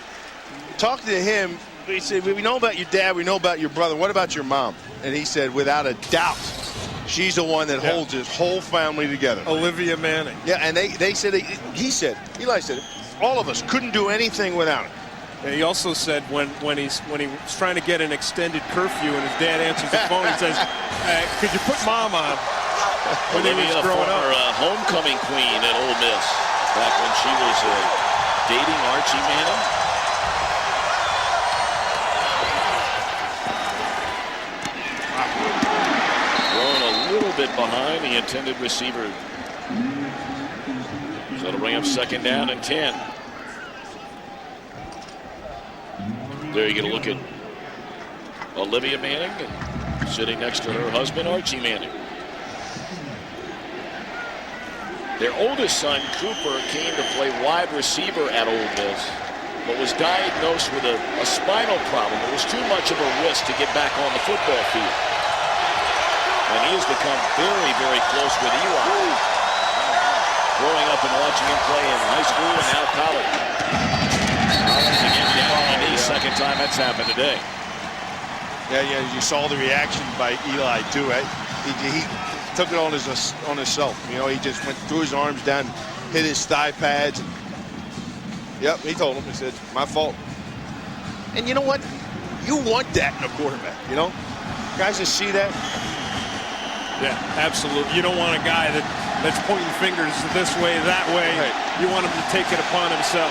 talking to him, he said, we know about your dad, we know about your brother. What about your mom? And he said, without a doubt, she's the one that holds his whole family together. Olivia Manning. Yeah, and they said, Eli said, all of us couldn't do anything without it. And he also said when he was trying to get an extended curfew and his dad answers the phone, he says, could you put Mom on? When he was growing up. Homecoming queen at Ole Miss back when she was dating Archie Manning. Throwing a little bit behind the intended receiver. So it'll bring up 2nd down and 10. There you get a look at Olivia Manning sitting next to her husband, Archie Manning. Their oldest son, Cooper, came to play wide receiver at Ole Miss, but was diagnosed with a spinal problem. It was too much of a risk to get back on the football field. And he has become very, very close with Eli, growing up and watching him play in high school and now college. Collins again down on the knee, second time that's happened today. Yeah, you saw the reaction by Eli, too. He took it on himself. You know, he just went threw his arms down, hit his thigh pads. Yep, he told him. He said, my fault. And you know what? You want that in a quarterback, you know? Guys that see that. Yeah, absolutely. You don't want a guy that's pointing fingers this way, that way. Right. You want him to take it upon himself.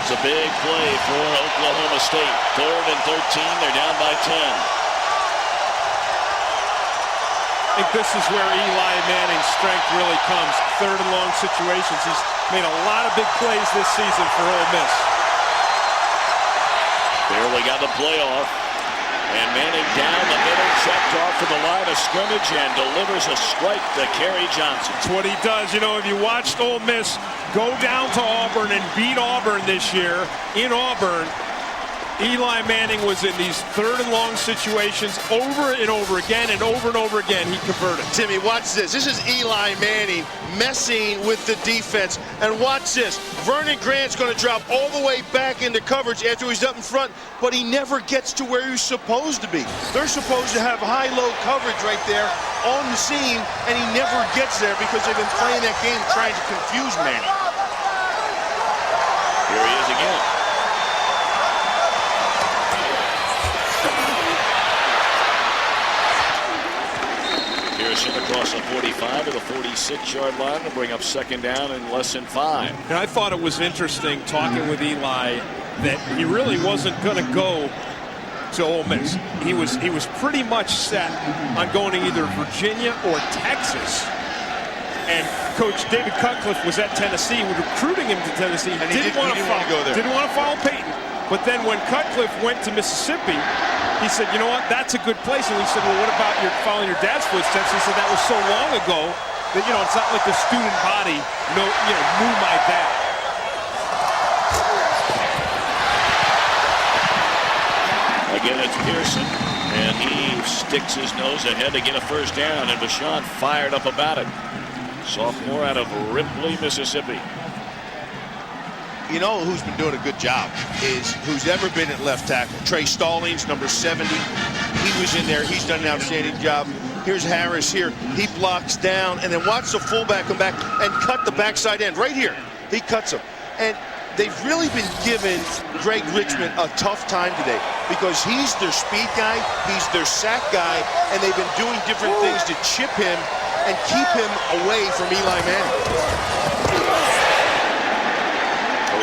It's a big play for Oklahoma State. 3rd and 13. They're down by 10. I think this is where Eli Manning's strength really comes. 3rd and long situations. He's made a lot of big plays this season for Ole Miss. Barely got the playoff. And Manning down the middle, checked off to the line of scrimmage and delivers a strike to Kerry Johnson. That's what he does. You know, if you watched Ole Miss go down to Auburn and beat Auburn this year in Auburn, Eli Manning was in these 3rd and long situations over and over again, and over again he converted. Timmy, watch this. This is Eli Manning messing with the defense. And watch this. Vernon Grant's going to drop all the way back into coverage after he's up in front, but he never gets to where he's supposed to be. They're supposed to have high-low coverage right there on the seam, and he never gets there because they've been playing that game trying to confuse Manning. Here he is again. Pearson across the 45 to the 46-yard line to bring up 2nd down and less than 5. And I thought it was interesting talking with Eli that he really wasn't going to go to Ole Miss. He was pretty much set on going to either Virginia or Texas. And Coach David Cutcliffe was at Tennessee, was recruiting him to Tennessee. And he didn't want to go there. Didn't want to follow Peyton. But then when Cutcliffe went to Mississippi, he said, you know what, that's a good place. And we said, well, what about following your dad's footsteps? He said, that was so long ago that, you know, it's not like the student body knew my dad. Again, it's Pearson, and he sticks his nose ahead to get a 1st down, and Bashan fired up about it. Sophomore out of Ripley, Mississippi. You know who's been doing a good job is who's ever been at left tackle. Trey Stallings, number 70. He was in there. He's done an outstanding job. Here's Harris here. He blocks down, and then watch the fullback come back and cut the backside end right here. He cuts him. And they've really been giving Greg Richmond a tough time today because he's their speed guy, he's their sack guy, and they've been doing different things to chip him and keep him away from Eli Manning.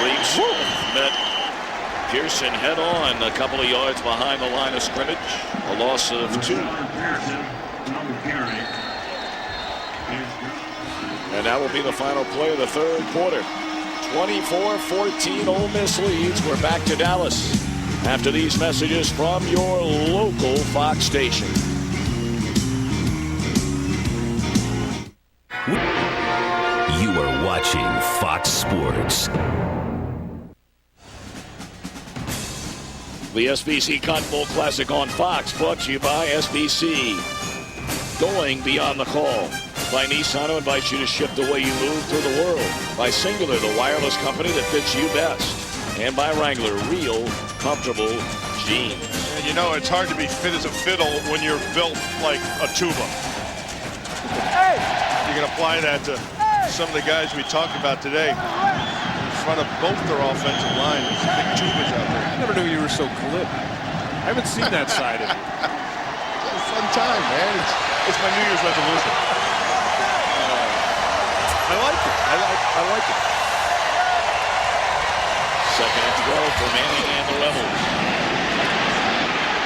Reeves met Pearson head on a couple of yards behind the line of scrimmage. A loss of 2. And that will be the final play of the 3rd quarter. 24-14 Ole Miss leads. We're back to Dallas after these messages from your local Fox station. You are watching Fox Sports. The SBC Cotton Bowl Classic on Fox, brought to you by SBC. Going beyond the call. By Nissan, who invites you to ship the way you move through the world. By Singular, the wireless company that fits you best. And by Wrangler, real, comfortable jeans. And you know, it's hard to be fit as a fiddle when you're built like a tuba. Hey! You can apply that to some of the guys we talked about today. In front of both their offensive line, there's big tubas out there. I never knew you were so glib. I haven't seen that side of it. It's a fun time, man. It's my New Year's resolution. I like it. I like it. Second and 12 for Manning and the Rebels.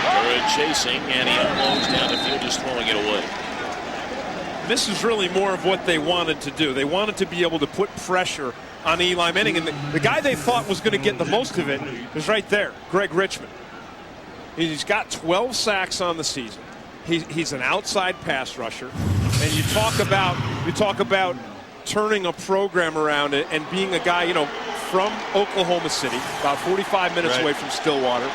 Third chasing, and he unloads down the field, just throwing it away. This is really more of what they wanted to do. They wanted to be able to put pressure on Eli Manning, and the guy they thought was going to get the most of it is right there, Greg Richmond. He's got 12 sacks on the season. He's an outside pass rusher, and you talk about turning a program around and being a guy, from Oklahoma City, about 45 minutes away from Stillwater,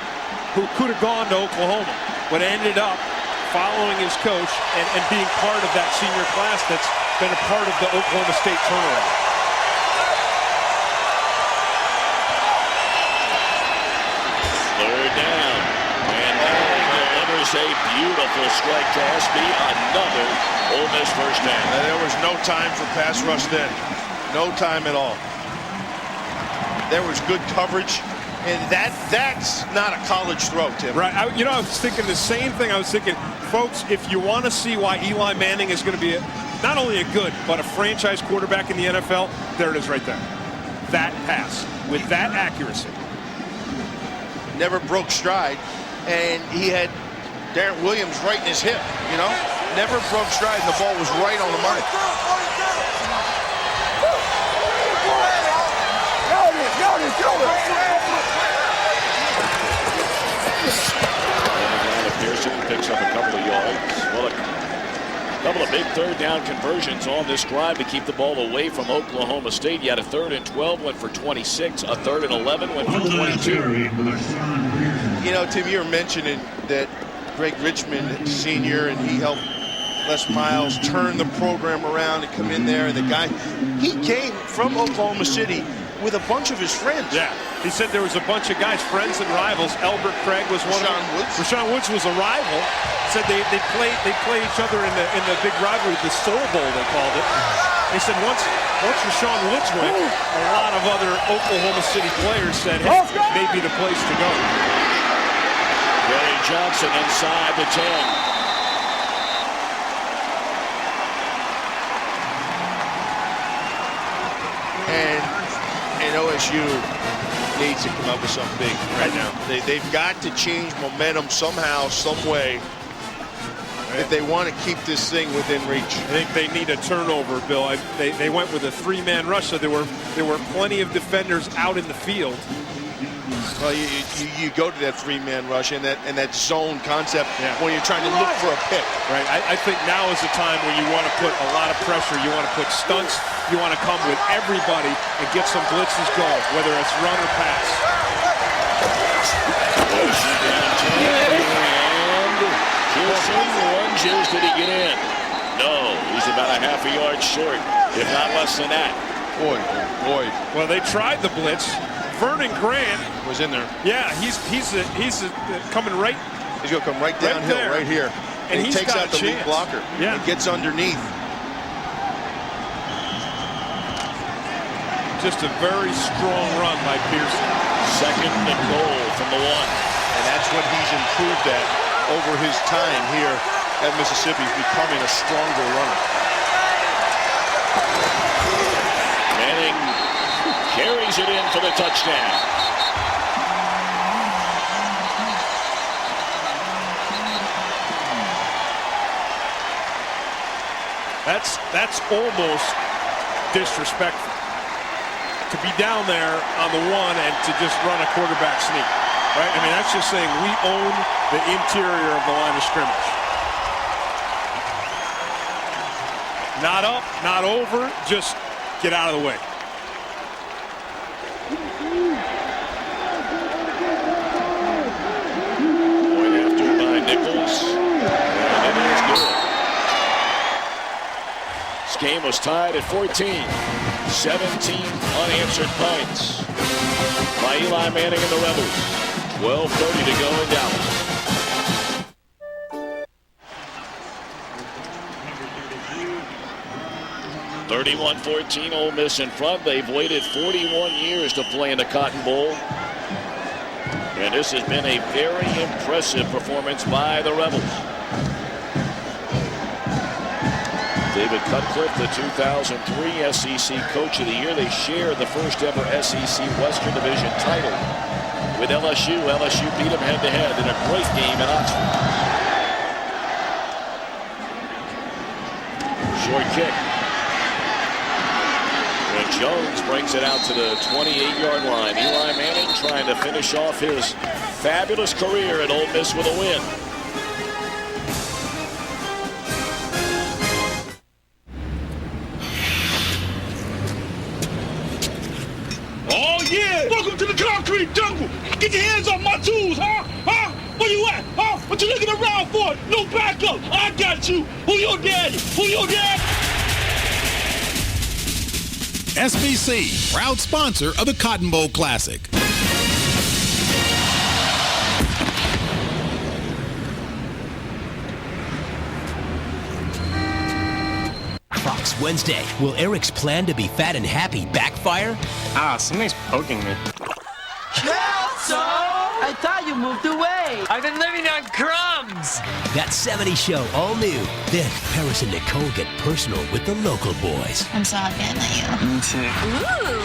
who could have gone to Oklahoma, but ended up following his coach and being part of that senior class that's been a part of the Oklahoma State turnaround. Third down, and Manning delivers a beautiful strike to SB, another Ole Miss first down. There was no time for pass rush then. No time at all. There was good coverage, and that's not a college throw, Tim. Right. I was thinking the same thing. I was thinking, folks, if you want to see why Eli Manning is going to be not only a good, but a franchise quarterback in the NFL, there it is right there. That pass with that accuracy. Never broke stride, and he had Darren Williams right in his hip, Never broke stride, and the ball was right on the money. Pearson picks up a couple of yards. Well, a couple of big third down conversions on this drive to keep the ball away from Oklahoma State. You had a 3rd and 12, went for 26. A 3rd and 11, went for 22. Tim, you were mentioning that Greg Richmond, senior, and he helped Les Miles turn the program around and come in there. And the guy, he came from Oklahoma City with a bunch of his friends. Yeah, he said there was a bunch of guys, friends and rivals. Elbert Craig was one of them. Rashawn Woods was a rival. Said they play each other in the big rivalry, the Soul Bowl they called it. They said once Rashawn Woods went, a lot of other Oklahoma City players said, hey, maybe the place to go. Gary Johnson inside the 10. And OSU needs to come up with something big right now. They've got to change momentum somehow, some way, if they want to keep this thing within reach. I think they need a turnover, Bill. They went with a 3-man rush, so there were plenty of defenders out in the field. Well, you go to that 3-man rush and that zone concept when you're trying to look for a pick. Right. I think now is the time when you want to put a lot of pressure. You want to put stunts. You want to come with everybody and get some blitzes going, whether it's run or pass. And Pearson lunges. Did he get in? No. He's about a half a yard short, if not less than that. Boy. Well, they tried the blitz. Vernon Grant was in there. Yeah, he's coming right. He's going to come right downhill, right here. And he takes out the lead blocker. Yeah. And gets underneath. Just a very strong run by Pearson. 2nd and goal from the 1. And that's what he's improved at over his time here at Mississippi, becoming a stronger runner. Manning carries it in for the touchdown. That's almost disrespectful. To be down there on the 1 and to just run a quarterback sneak, right? I mean, that's just saying we own the interior of the line of scrimmage. Not up, not over, just get out of the way. Point after by Nichols, and it is good. This game was tied at 14. 17 unanswered punts by Eli Manning and the Rebels. 12:30 to go in Dallas. (31-14) Ole Miss in front. They've waited 41 years to play in the Cotton Bowl. And this has been a very impressive performance by the Rebels. David Cutcliffe, the 2003 SEC Coach of the Year. They share the first ever SEC Western Division title with LSU. LSU beat them head-to-head in a great game in Oxford. Short kick. And Jones brings it out to the 28-yard line. Eli Manning trying to finish off his fabulous career at Ole Miss with a win. Oh, yeah! Welcome to the concrete jungle! Get your hands off my tools, huh? Huh? Where you at? Huh? What you looking around for? No backup! I got you! Who your daddy? Who your dad? SBC, proud sponsor of the Cotton Bowl Classic. Fox Wednesday. Will Eric's plan to be fat and happy backfire? Somebody's poking me. Kelso! I thought you moved away. I've been living on crumbs. That 70s show, all new. Then Paris and Nicole get personal with the local boys. I'm so happy I met you. Me too.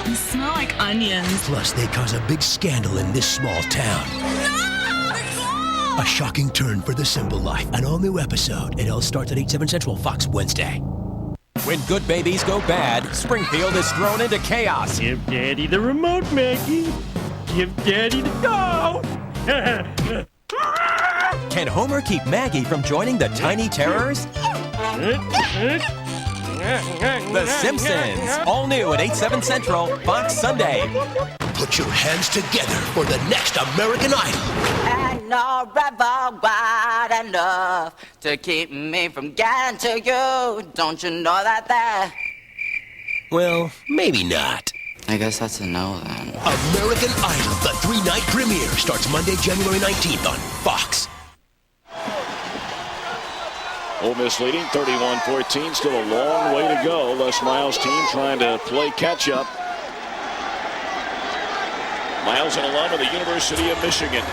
Ooh, you smell like onions. Plus, they cause a big scandal in this small town. No! A shocking turn for the simple life. An all-new episode. It all starts at 8/7 Central, Fox Wednesday. When good babies go bad, Springfield is thrown into chaos. Give Daddy the remote, Maggie. Give Daddy the go. Can Homer keep Maggie from joining the Tiny Terrors? The Simpsons, all new at 8/7 Central, Fox Sunday. Put your hands together for the next American Idol. And no river wide enough to keep me from getting to you. Don't you know that? Well, maybe not. I guess that's a no then. American Idol, the 3-night premiere, starts Monday, January 19th on Fox. Ole Miss leading 31-14. Still a long way to go. Les Miles' team trying to play catch-up. Miles, an alum of the University of Michigan,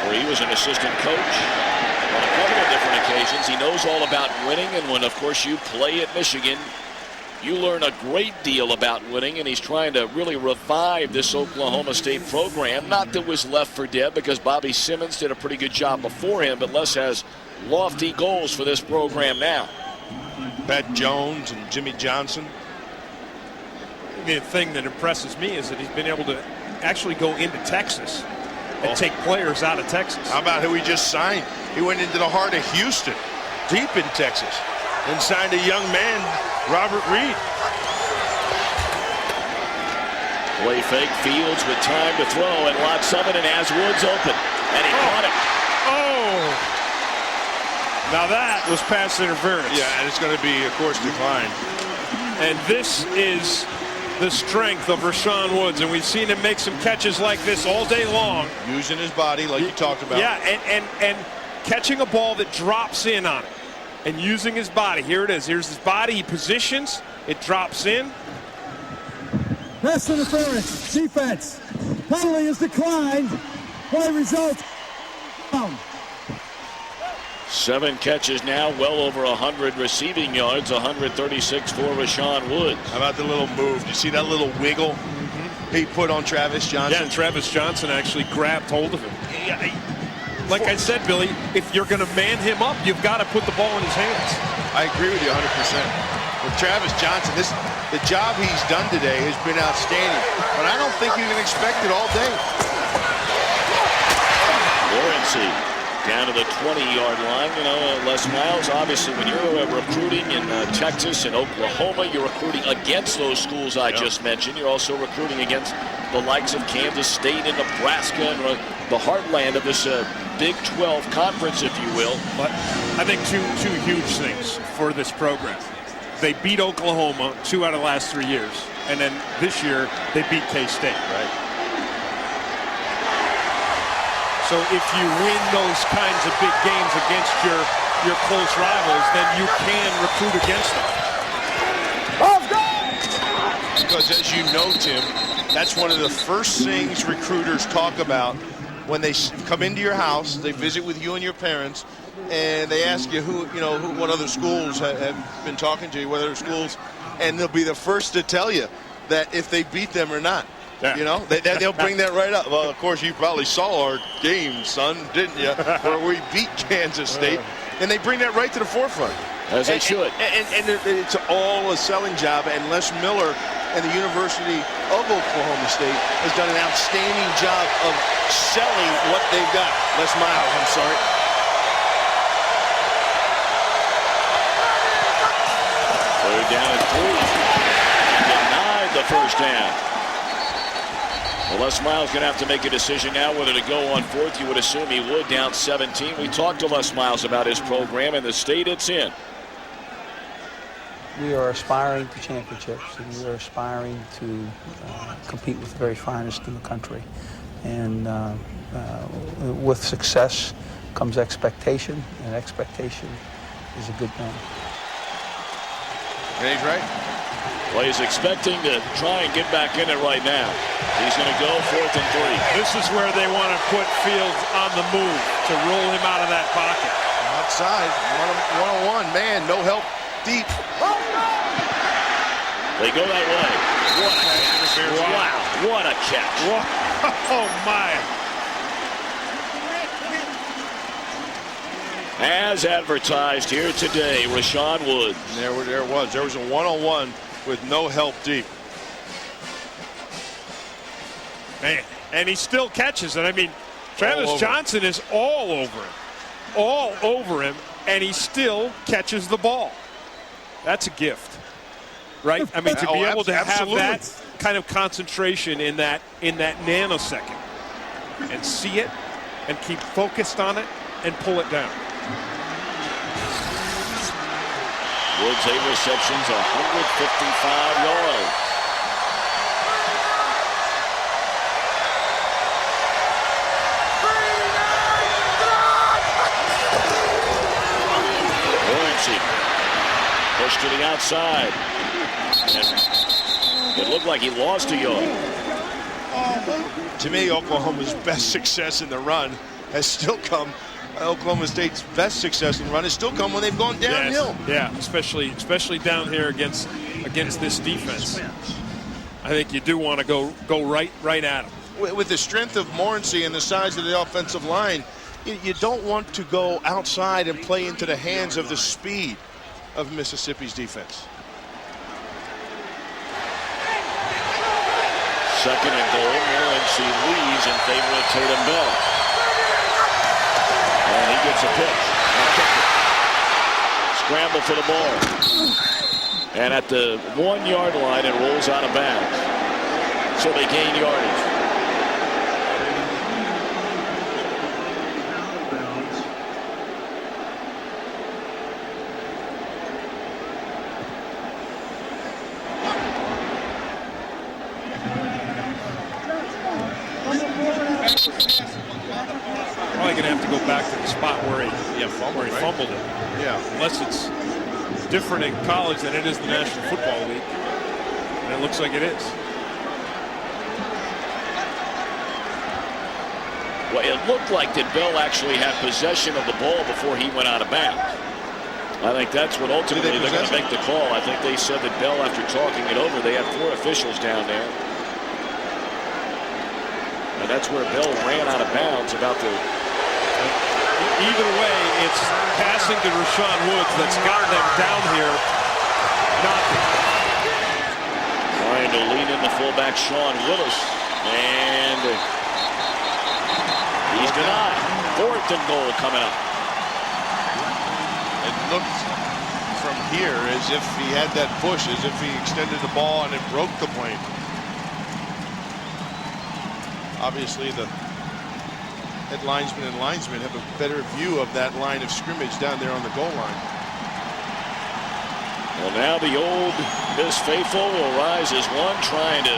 where he was an assistant coach on a couple of different occasions. He knows all about winning, and when, of course, you play at Michigan, you learn a great deal about winning, and he's trying to really revive this Oklahoma State program. Not that it was left for dead, because Bobby Simmons did a pretty good job before him, but Les has lofty goals for this program now. Pat Jones and Jimmy Johnson. The thing that impresses me is that he's been able to actually go into Texas and take players out of Texas. How about who he just signed? He went into the heart of Houston, deep in Texas, and signed a young man, Robert Reed. Play fake, Fields with time to throw, and lots of it, and has Woods open, and he caught it. Oh! Now that was pass interference. Yeah, and it's going to be, of course, declined. And this is the strength of Rashawn Woods, and we've seen him make some catches like this all day long. Using his body like you talked about. Yeah, and catching a ball that drops in on it and using his body. Here it is. Here's his body. He positions. It drops in. Pass interference. Defense. Penalty is declined. Play result. 7 catches now, well over 100 receiving yards, 136 for Rashawn Woods. How about the little move? You see that little wiggle he put on Travis Johnson? Yeah, Travis Johnson actually grabbed hold of him. Like I said, Billy, if you're going to man him up, you've got to put the ball in his hands. I agree with you 100%. With Travis Johnson, the job he's done today has been outstanding, but I don't think you can expect it all day. Lawrence down to the 20-yard line. You know, Les Miles, obviously, when you're recruiting in Texas and Oklahoma, you're recruiting against those schools I just mentioned. You're also recruiting against the likes of Kansas State and Nebraska and the heartland of this Big 12 conference, if you will. But I think two huge things for this program. They beat Oklahoma 2 out of the last 3 years, and then this year they beat K-State. Right. So if you win those kinds of big games against your close rivals, then you can recruit against them. Because as you know, Tim, that's one of the first things recruiters talk about when they come into your house, they visit with you and your parents. and they ask you what other schools have been talking to you, what other schools, and they'll be the first to tell you that if they beat them or not. Yeah. You know, they'll bring that right up. Well, of course, you probably saw our game, son, didn't you? Where we beat Kansas State, and they bring that right to the forefront. As they should. And it's all a selling job, and Les Miller and the University of Oklahoma State has done an outstanding job of selling what they've got. Les Miles, I'm sorry. Third down and 3. Denied the first down. Well, Les Miles going to have to make a decision now whether to go on fourth. You would assume he would, down 17. We talked to Les Miles about his program and the state it's in. We are aspiring to championships, and we are aspiring to compete with the very finest in the country. And with success comes expectation, and expectation is a good thing. And he's right. Well, he's expecting to try and get back in it right now. He's going to go 4th and 3. This is where they want to put Fields on the move to roll him out of that pocket. Outside, one-on-one, man, no help deep. They go that way. What a catch. Wow, what a catch. Oh, my. As advertised here today, Rashawn Woods. There was a one-on-one with no help deep. Man, and he still catches it. I mean, Travis Johnson is all over him, and he still catches the ball. That's a gift, right? I mean, to be able to have that kind of concentration in that nanosecond and see it and keep focused on it and pull it down. Woods, 8 receptions, 155 yards. Pushed to the outside. And it looked like he lost a yard. To me, Oklahoma's best success in the run has still come. Oklahoma State's best success in the run has still come when they've gone downhill. Yeah, especially down here against this defense. I think you do want to go right at them. With the strength of Morency and the size of the offensive line, you don't want to go outside and play into the hands of the speed of Mississippi's defense. 2nd and goal. Morency leads in favor of Tatum Bell. And he gets a pitch. Scramble for the ball. And at the 1-yard line, it rolls out of bounds. So they gain yardage. Probably going to have to go back to the spot where he fumbled it. Yeah. Unless it's different in college than it is the National Football League. And it looks like it is. Well, it looked like that Bell actually had possession of the ball before he went out of bounds. I think that's what ultimately they're going to make the call. I think they said that Bell, after talking it over, they had 4 officials down there. And that's where Bell ran out of bounds about the... Either way, it's passing to Rashawn Woods that's got them down here. Trying to lean in the fullback, Sean Willis. And he's denied. 4th and goal coming up. It looked from here as if he had that push, as if he extended the ball and it broke the plane. Obviously, the head linesman and linesmen have a better view of that line of scrimmage down there on the goal line. Well, now the old Miss Faithful will rise as one, trying to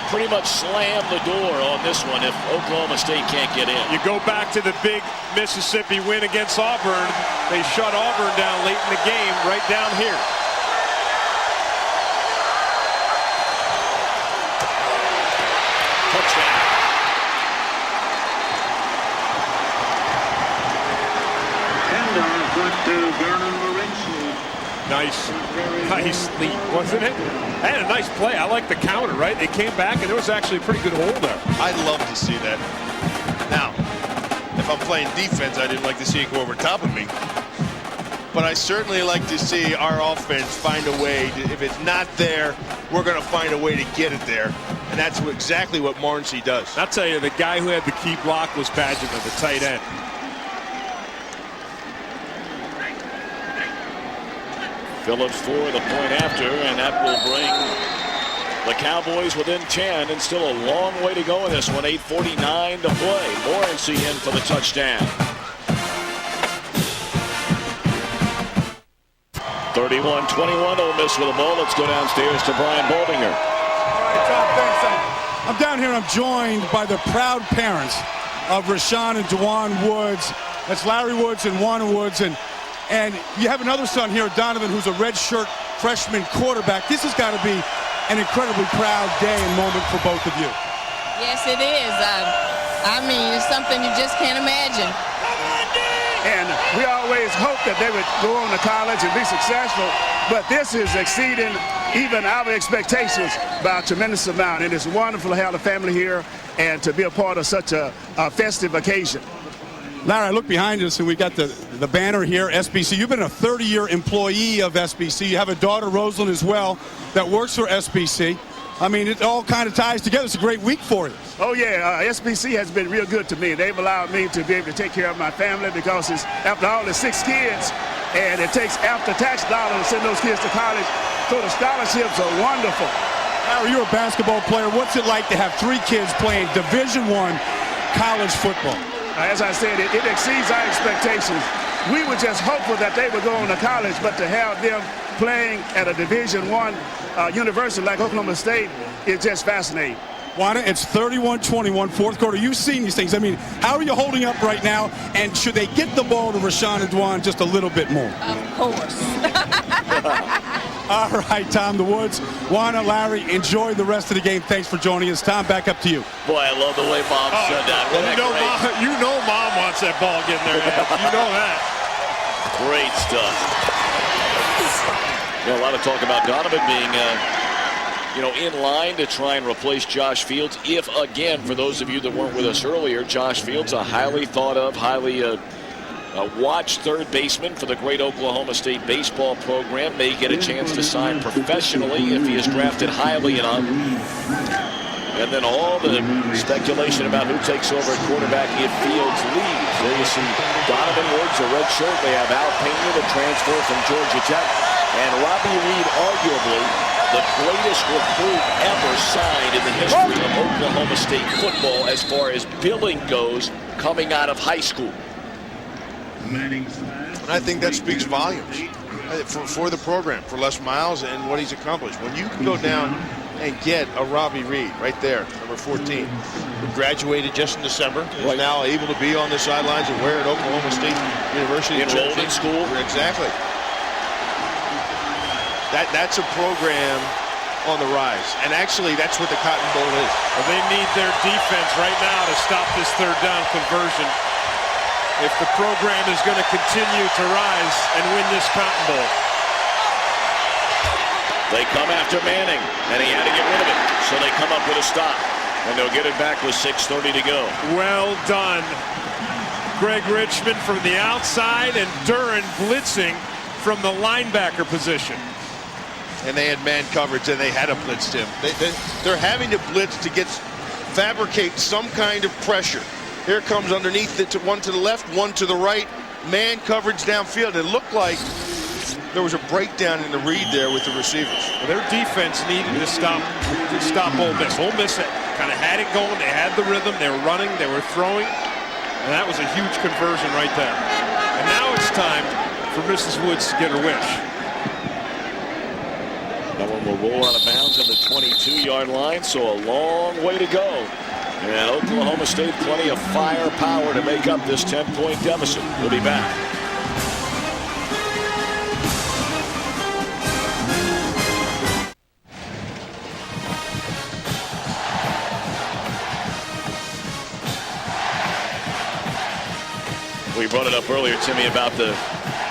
pretty much slam the door on this one if Oklahoma State can't get in. You go back to the big Mississippi win against Auburn. They shut Auburn down late in the game, right down here. Touchdown. Nice lead, wasn't it? And a nice play. I like the counter, right? They came back, and there was actually a pretty good hold there. I'd love to see that. Now, if I'm playing defense, I didn't like to see it go over top of me. But I certainly like to see our offense find a way to, if it's not there, we're going to find a way to get it there. And that's exactly what Marnsey does. I'll tell you, the guy who had the key block was Badgerman, the tight end. Phillips for the point after, and that will bring the Cowboys within 10, and still a long way to go in this one. 8:49 to play. Morency in for the touchdown. 31-21, Ole Miss with the ball. Let's go downstairs to Brian Baldinger. All right, John, thanks. I'm down here. I'm joined by the proud parents of Rashawn and Dewan Woods. That's Larry Woods and Juana Woods, and you have another son here, Donovan, who's a redshirt freshman quarterback. This has got to be an incredibly proud day and moment for both of you. Yes, it is. I mean, it's something you just can't imagine. And we always hoped that they would go on to college and be successful, but this is exceeding even our expectations by a tremendous amount. And it's wonderful to have the family here and to be a part of such a festive occasion. Larry, I look behind us, and we got the banner here, SBC. You've been a 30-year employee of SBC. You have a daughter, Rosalind, as well, that works for SBC. I mean, it all kind of ties together. It's a great week for you. Oh, yeah. SBC has been real good to me. They've allowed me to be able to take care of my family because it's, after all, it's 6 kids, and it takes after-tax dollars to send those kids to college. So the scholarships are wonderful. Larry, you're a basketball player. What's it like to have 3 kids playing Division I college football? As I said, it exceeds our expectations. We were just hopeful that they would go on to college, but to have them playing at a Division I university like Oklahoma State is just fascinating. Juana, it's 31-21, fourth quarter. You've seen these things. I mean, how are you holding up right now? And should they get the ball to Rashawn and Dewan just a little bit more? Of course. All right, Tom, the Woods. Juana, Larry, enjoy the rest of the game. Thanks for joining us. Tom, back up to you. Boy, I love the way Mom said that. Well, you know Mom wants that ball getting there. You know that. Great stuff. You know, a lot of talk about Donovan being in line to try and replace Josh Fields. If, again, for those of you that weren't with us earlier, Josh Fields, a highly thought of, highly watched third baseman for the great Oklahoma State baseball program, may get a chance to sign professionally if he is drafted highly enough. And then all the speculation about who takes over at quarterback if Fields leaves. There you see Donovan Woods, a red shirt. They have Al Pena, the transfer from Georgia Tech. And Robbie Reed, arguably the greatest recruit ever signed in the history of Oklahoma State football as far as billing goes coming out of high school. And I think that speaks volumes for the program, for Les Miles and what he's accomplished. When you can go down and get a Robbie Reed right there, number 14, who graduated just in December, is now able to be on the sidelines and wear at Oklahoma State University. Enrolled in school. Exactly. That's a program on the rise. And actually, that's what the Cotton Bowl is. Well, they need their defense right now to stop this third down conversion if the program is going to continue to rise and win this Cotton Bowl. They come after Manning, and he had to get rid of it. So they come up with a stop, and they'll get it back with 6:30 to go. Well done. Greg Richmond from the outside and Duran blitzing from the linebacker position. And they had man coverage, and they had to blitz him. They're having to blitz to fabricate some kind of pressure. Here comes underneath it, one to the left, one to the right. Man coverage downfield. It looked like there was a breakdown in the read there with the receivers. Well, their defense needed to stop Ole Miss. Ole Miss kind of had it going. They had the rhythm. They were running. They were throwing. And that was a huge conversion right there. And now it's time for Mrs. Woods to get her wish. That one will roll out of bounds on the 22-yard line, so a long way to go. And Oklahoma State, plenty of firepower to make up this 10-point deficit. We'll be back. We brought it up earlier, Timmy, about the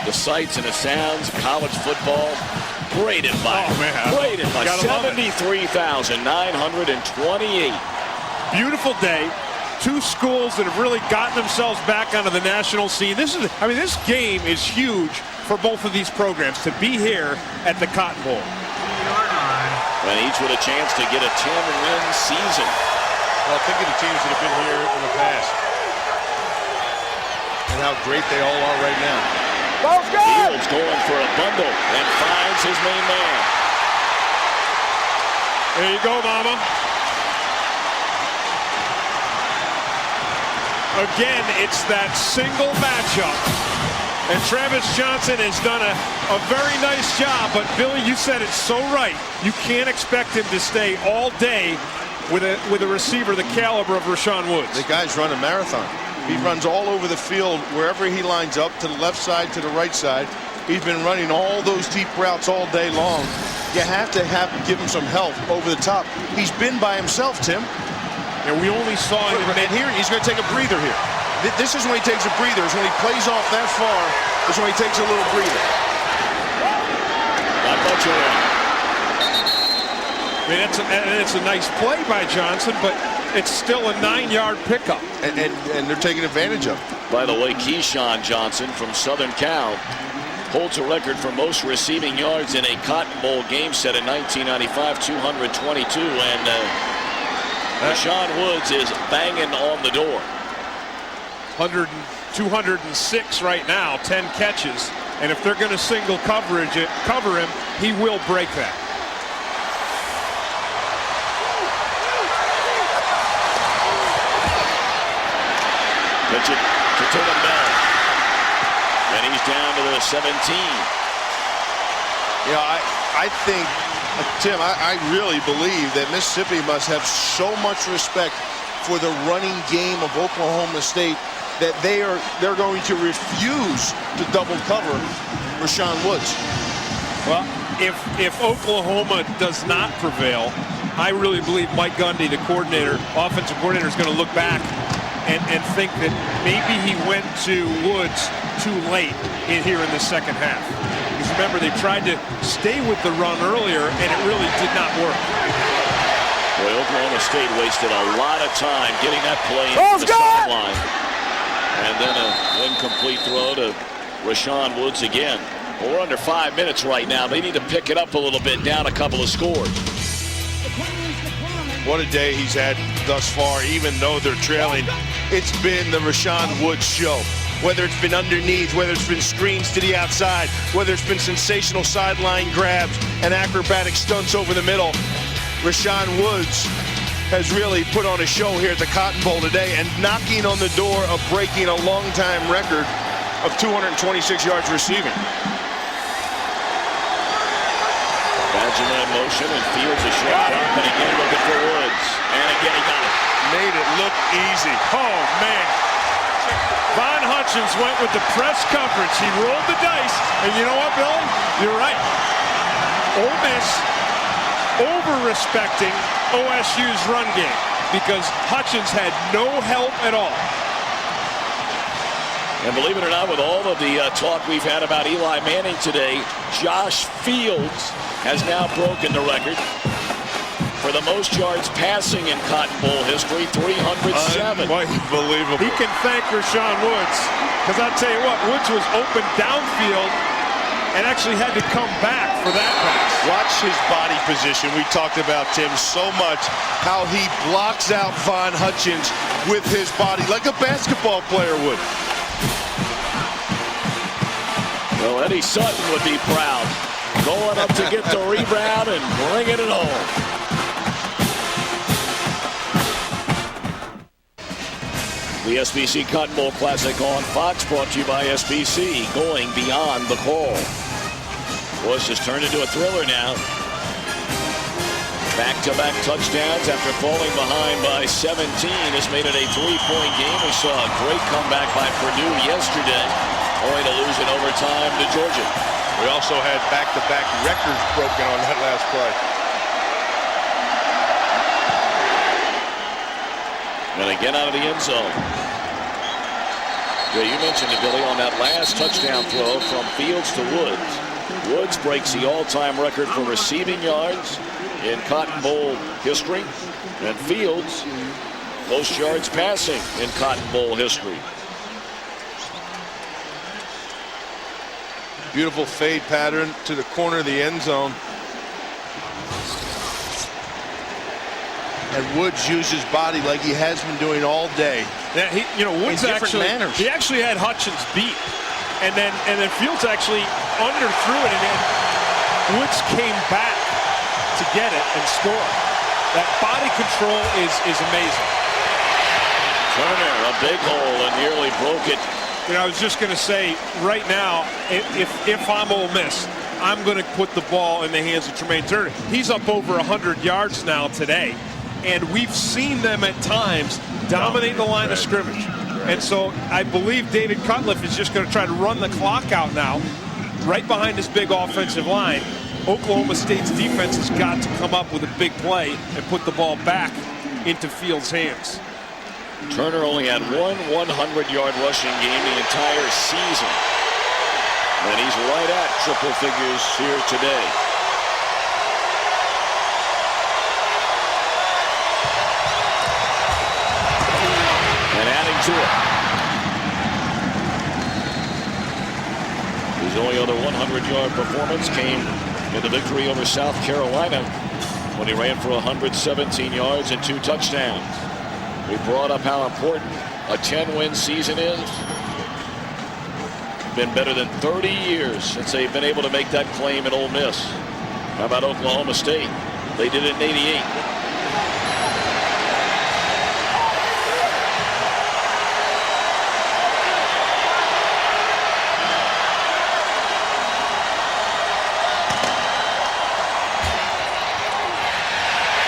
the sights and the sounds of college football. Great invite. Oh, man. Great invite. 73,928. Beautiful day. Two schools that have really gotten themselves back onto the national scene. This game is huge for both of these programs to be here at the Cotton Bowl. And each with a chance to get a 10-win season. Well, think of the teams that have been here in the past and how great they all are right now. Fields going for a bundle and finds his main man. There you go, Mama. Again, it's that single matchup. And Travis Johnson has done a very nice job. But, Billy, you said it so right. You can't expect him to stay all day with a receiver the caliber of Rashawn Woods. The guy's run a marathon. He runs all over the field wherever he lines up, to the left side, to the right side. He's been running all those deep routes all day long. You have to give him some help over the top. He's been by himself, Tim. And we only saw him. And here, he's going to take a breather here. This is when he takes a breather. Is when he plays off that far. Is when he takes a little breather. Not much of that. I mean, it's a nice play by Johnson, but it's still a 9-yard pickup. And they're taking advantage of it. By the way, Keyshawn Johnson from Southern Cal holds a record for most receiving yards in a Cotton Bowl game set in 1995, 222. And Rashawn Woods is banging on the door. 206 right now, 10 catches. And if they're going to single cover him, he will break that. Pitch it to Tatum Bell. And he's down to the 17. Yeah, I think, Tim, I really believe that Mississippi must have so much respect for the running game of Oklahoma State that they're going to refuse to double cover Rashawn Woods. Well, if Oklahoma does not prevail, I really believe Mike Gundy, the offensive coordinator, is going to look back and think that maybe he went to Woods too late here in the second half. Because remember, they tried to stay with the run earlier, and it really did not work. Boy, Oklahoma State wasted a lot of time getting that play into the sideline. And then an incomplete throw to Rashawn Woods again. Well, we're under 5 minutes right now. They need to pick it up a little bit, down a couple of scores. What a day he's had thus far, even though they're trailing. It's been the Rashawn Woods show. Whether it's been underneath, whether it's been screens to the outside, whether it's been sensational sideline grabs and acrobatic stunts over the middle, Rashawn Woods has really put on a show here at the Cotton Bowl today and knocking on the door of breaking a long-time record of 226 yards receiving. Benjamin in motion and Fields a shot up, and again looking for Woods. And again he got it. Made it look easy. Oh, man. Von Hutchins went with the press coverage. He rolled the dice. And you know what, Bill? You're right. Ole Miss over-respecting OSU's run game because Hutchins had no help at all. And believe it or not, with all of the talk we've had about Eli Manning today, Josh Fields has now broken the record for the most yards passing in Cotton Bowl history, 307. Unbelievable. He can thank Rashawn Woods, because I'll tell you what, Woods was open downfield and actually had to come back for that pass. Watch his body position. We talked about, Tim, so much, how he blocks out Von Hutchins with his body like a basketball player would. Well, Eddie Sutton would be proud. Going up to get the rebound and bringing it home. The SBC Cotton Bowl Classic on Fox, brought to you by SBC, going beyond the call. Bush has turned into a thriller now. Back-to-back touchdowns after falling behind by 17 has made it a 3-point game. We saw a great comeback by Purdue yesterday, only to lose in overtime to Georgia. We also had back-to-back records broken on that last play. And again out of the end zone. Yeah, you mentioned it, Billy, on that last touchdown throw from Fields to Woods. Woods breaks the all-time record for receiving yards in Cotton Bowl history, and Fields most yards passing in Cotton Bowl history. Beautiful fade pattern to the corner of the end zone. And Woods used his body like he has been doing all day. Yeah, Woods he actually had Hutchins beat, and then Fields actually underthrew it, and then Woods came back to get it and score. That body control is amazing. Turner, a big hole, and nearly broke it. I was just going to say, right now, if I'm Ole Miss, I'm going to put the ball in the hands of Tremaine Turner. He's up over 100 yards now today, and we've seen them at times dominate the line of scrimmage. And so I believe David Cutcliffe is just going to try to run the clock out now, right behind this big offensive line. Oklahoma State's defense has got to come up with a big play and put the ball back into Fields' hands. Turner only had one 100-yard rushing game the entire season. And he's right at triple figures here today. And adding to it. His only other 100-yard performance came in the victory over South Carolina when he ran for 117 yards and 2 touchdowns. We brought up how important a 10-win season is. Been better than 30 years since they've been able to make that claim at Ole Miss. How about Oklahoma State? They did it in '88.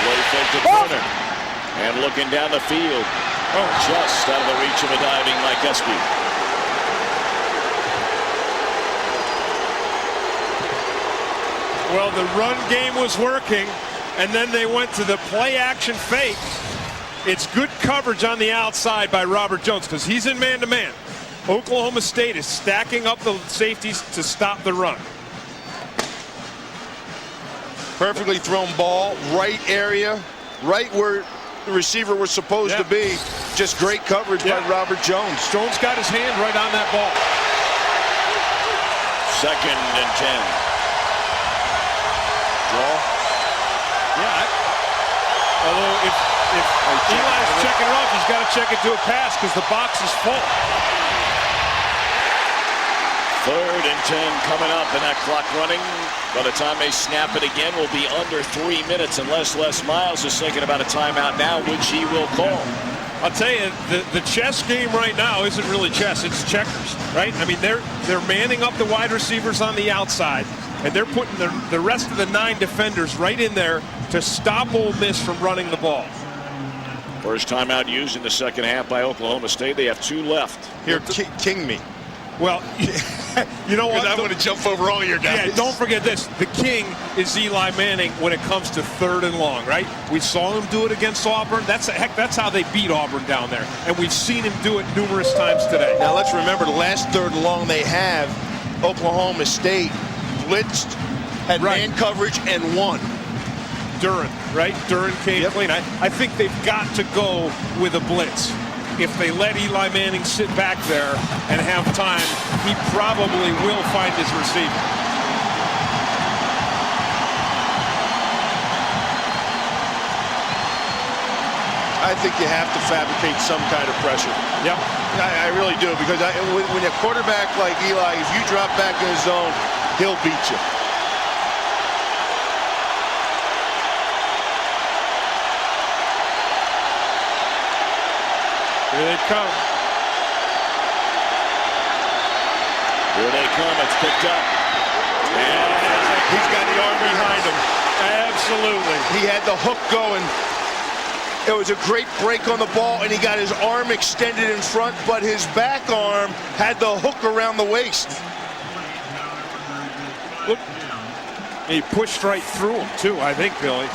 Play fake to Turner. And looking down the field, just out of the reach of a diving Mike Espy. Well, the run game was working, and then they went to the play-action fake. It's good coverage on the outside by Robert Jones because he's in man-to-man. Oklahoma State is stacking up the safeties to stop the run. Perfectly thrown ball, right area, right where the receiver was supposed to be. Just great coverage by Robert Jones. Jones got his hand right on that ball. 2nd and 10. Draw. Yeah. Although if Eli's checking it off, he's got to check it to a pass because the box is full. 3rd and 10 coming up, and that clock running. By the time they snap it again, will be under 3 minutes unless Les Miles is thinking about a timeout now, which he will call. I'll tell you, the chess game right now isn't really chess, it's checkers, right? I mean, they're manning up the wide receivers on the outside, and they're putting the rest of the 9 defenders right in there to stop Ole Miss from running the ball. First timeout used in the second half by Oklahoma State. They have 2 left. Here, king me. Well, you know what? I'm going to jump over all your guys. Yeah, don't forget this. The king is Eli Manning when it comes to 3rd and long, right? We saw him do it against Auburn. That's how they beat Auburn down there. And we've seen him do it numerous times today. Now, let's remember the last 3rd and long they have, Oklahoma State blitzed, had man coverage, and won. Duran, right? Duran came clean. I think they've got to go with a blitz. If they let Eli Manning sit back there and have time, he probably will find his receiver. I think you have to fabricate some kind of pressure. Yep. I really do, because when a quarterback like Eli, if you drop back in his zone, he'll beat you. Here they come. Here they come. It's picked up. And he's got the arm behind him. Absolutely. He had the hook going. It was a great break on the ball, and he got his arm extended in front, but his back arm had the hook around the waist. Look, he pushed right through him, too, I think, Billy.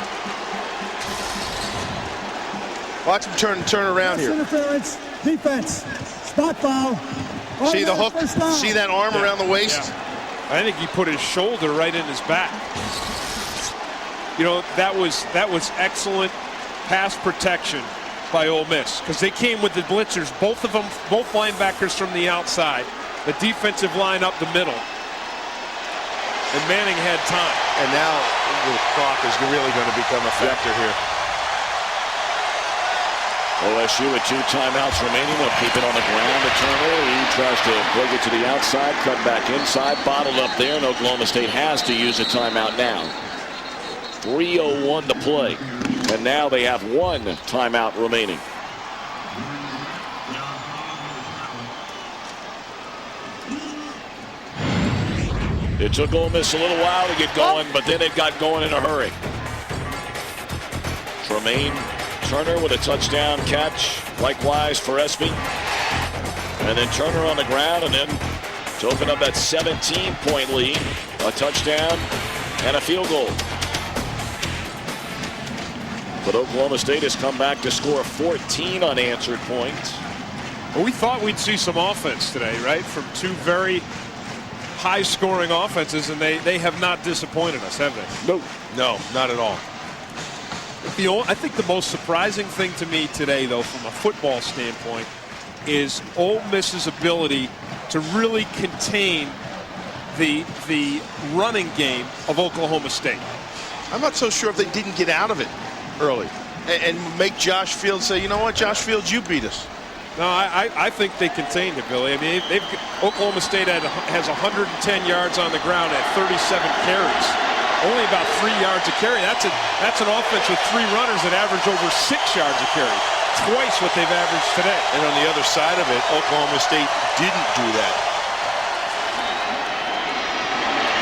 Watch him turn around here. Interference, defense, spot foul. See the hook? See that arm around the waist? Yeah. I think he put his shoulder right in his back. You know, that was excellent pass protection by Ole Miss, because they came with the blitzers, both of them, both linebackers from the outside, the defensive line up the middle, and Manning had time. And now the clock is really going to become a factor here. OSU with 2 timeouts remaining. They'll keep it on the ground to Turner. He tries to break it to the outside, cut back inside, bottled up there, and Oklahoma State has to use a timeout now. 3:01 to play, and now they have 1 timeout remaining. It took Ole Miss a little while to get going, but then it got going in a hurry. Tremaine Turner with a touchdown catch, likewise for Espy. And then Turner on the ground, and then to open up that 17-point lead, a touchdown and a field goal. But Oklahoma State has come back to score 14 unanswered points. Well, we thought we'd see some offense today, right, from 2 very high-scoring offenses, and they have not disappointed us, have they? No, not at all. I think the most surprising thing to me today, though, from a football standpoint, is Ole Miss's ability to really contain the running game of Oklahoma State. I'm not so sure if they didn't get out of it early and make Josh Fields say, you know what, Josh Fields, you beat us. No, I think they contained it, Billy. I mean, Oklahoma State has 110 yards on the ground at 37 carries. Only about 3 yards a carry. That's an offense with 3 runners that average over 6 yards a carry. Twice what they've averaged today. And on the other side of it, Oklahoma State didn't do that.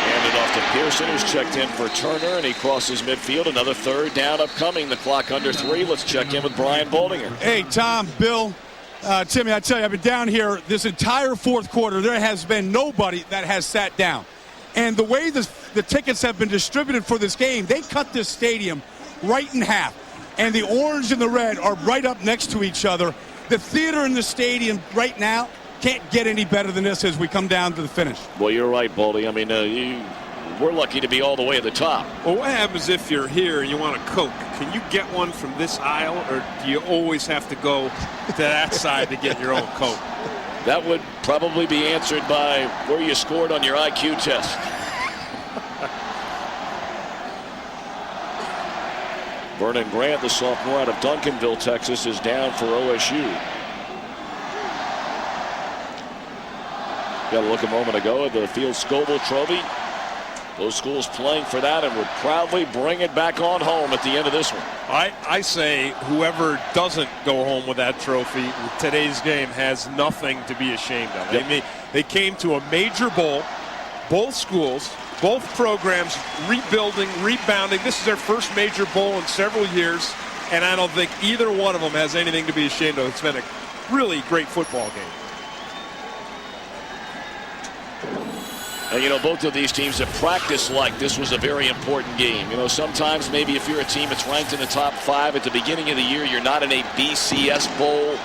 Handed off to Pearson, who's checked in for Turner, and he crosses midfield. Another 3rd down upcoming. The clock under 3. Let's check in with Brian Boldinger. Hey, Tom, Bill, Timmy, I tell you, I've been down here this entire 4th quarter. There has been nobody that has sat down. And the way the tickets have been distributed for this game, they cut this stadium right in half. And the orange and the red are right up next to each other. The theater in the stadium right now can't get any better than this as we come down to the finish. Well, you're right, Baldy. I mean, we're lucky to be all the way at the top. Well, what happens if you're here and you want a Coke? Can you get one from this aisle, or do you always have to go to that side to get your own Coke? That would probably be answered by where you scored on your IQ test. Vernon Grant, the sophomore out of Duncanville, Texas, is down for OSU. Got a look a moment ago at the Field Scoville Trophy. Those schools playing for that and would proudly bring it back on home at the end of this one. I say whoever doesn't go home with that trophy with today's game has nothing to be ashamed of. Yep. They came to a major bowl, both schools, both programs rebuilding, rebounding. This is their first major bowl in several years, and I don't think either one of them has anything to be ashamed of. It's been a really great football game. And, you know, both of these teams have practiced like this was a very important game. You know, sometimes maybe if you're a team that's ranked in the top 5 at the beginning of the year, you're not in a BCS bowl.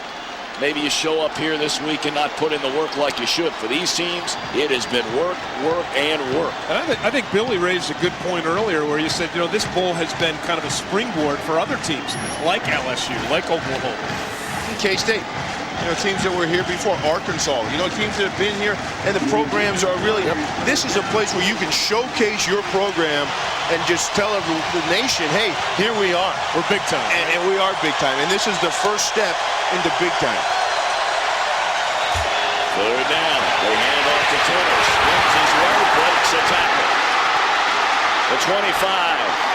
Maybe you show up here this week and not put in the work like you should. For these teams, it has been work, work, and work. And I think Billy raised a good point earlier where you said, you know, this bowl has been kind of a springboard for other teams like LSU, like Oklahoma. K-State. You know, teams that were here before, Arkansas, you know, teams that have been here, and the programs are really, this is a place where you can showcase your program and just tell the nation, hey, here we are. We're big time. And we are big time. And this is the first step into big time. 3rd down. They hand off to Turner. Spins his way, breaks a tackle. The 25.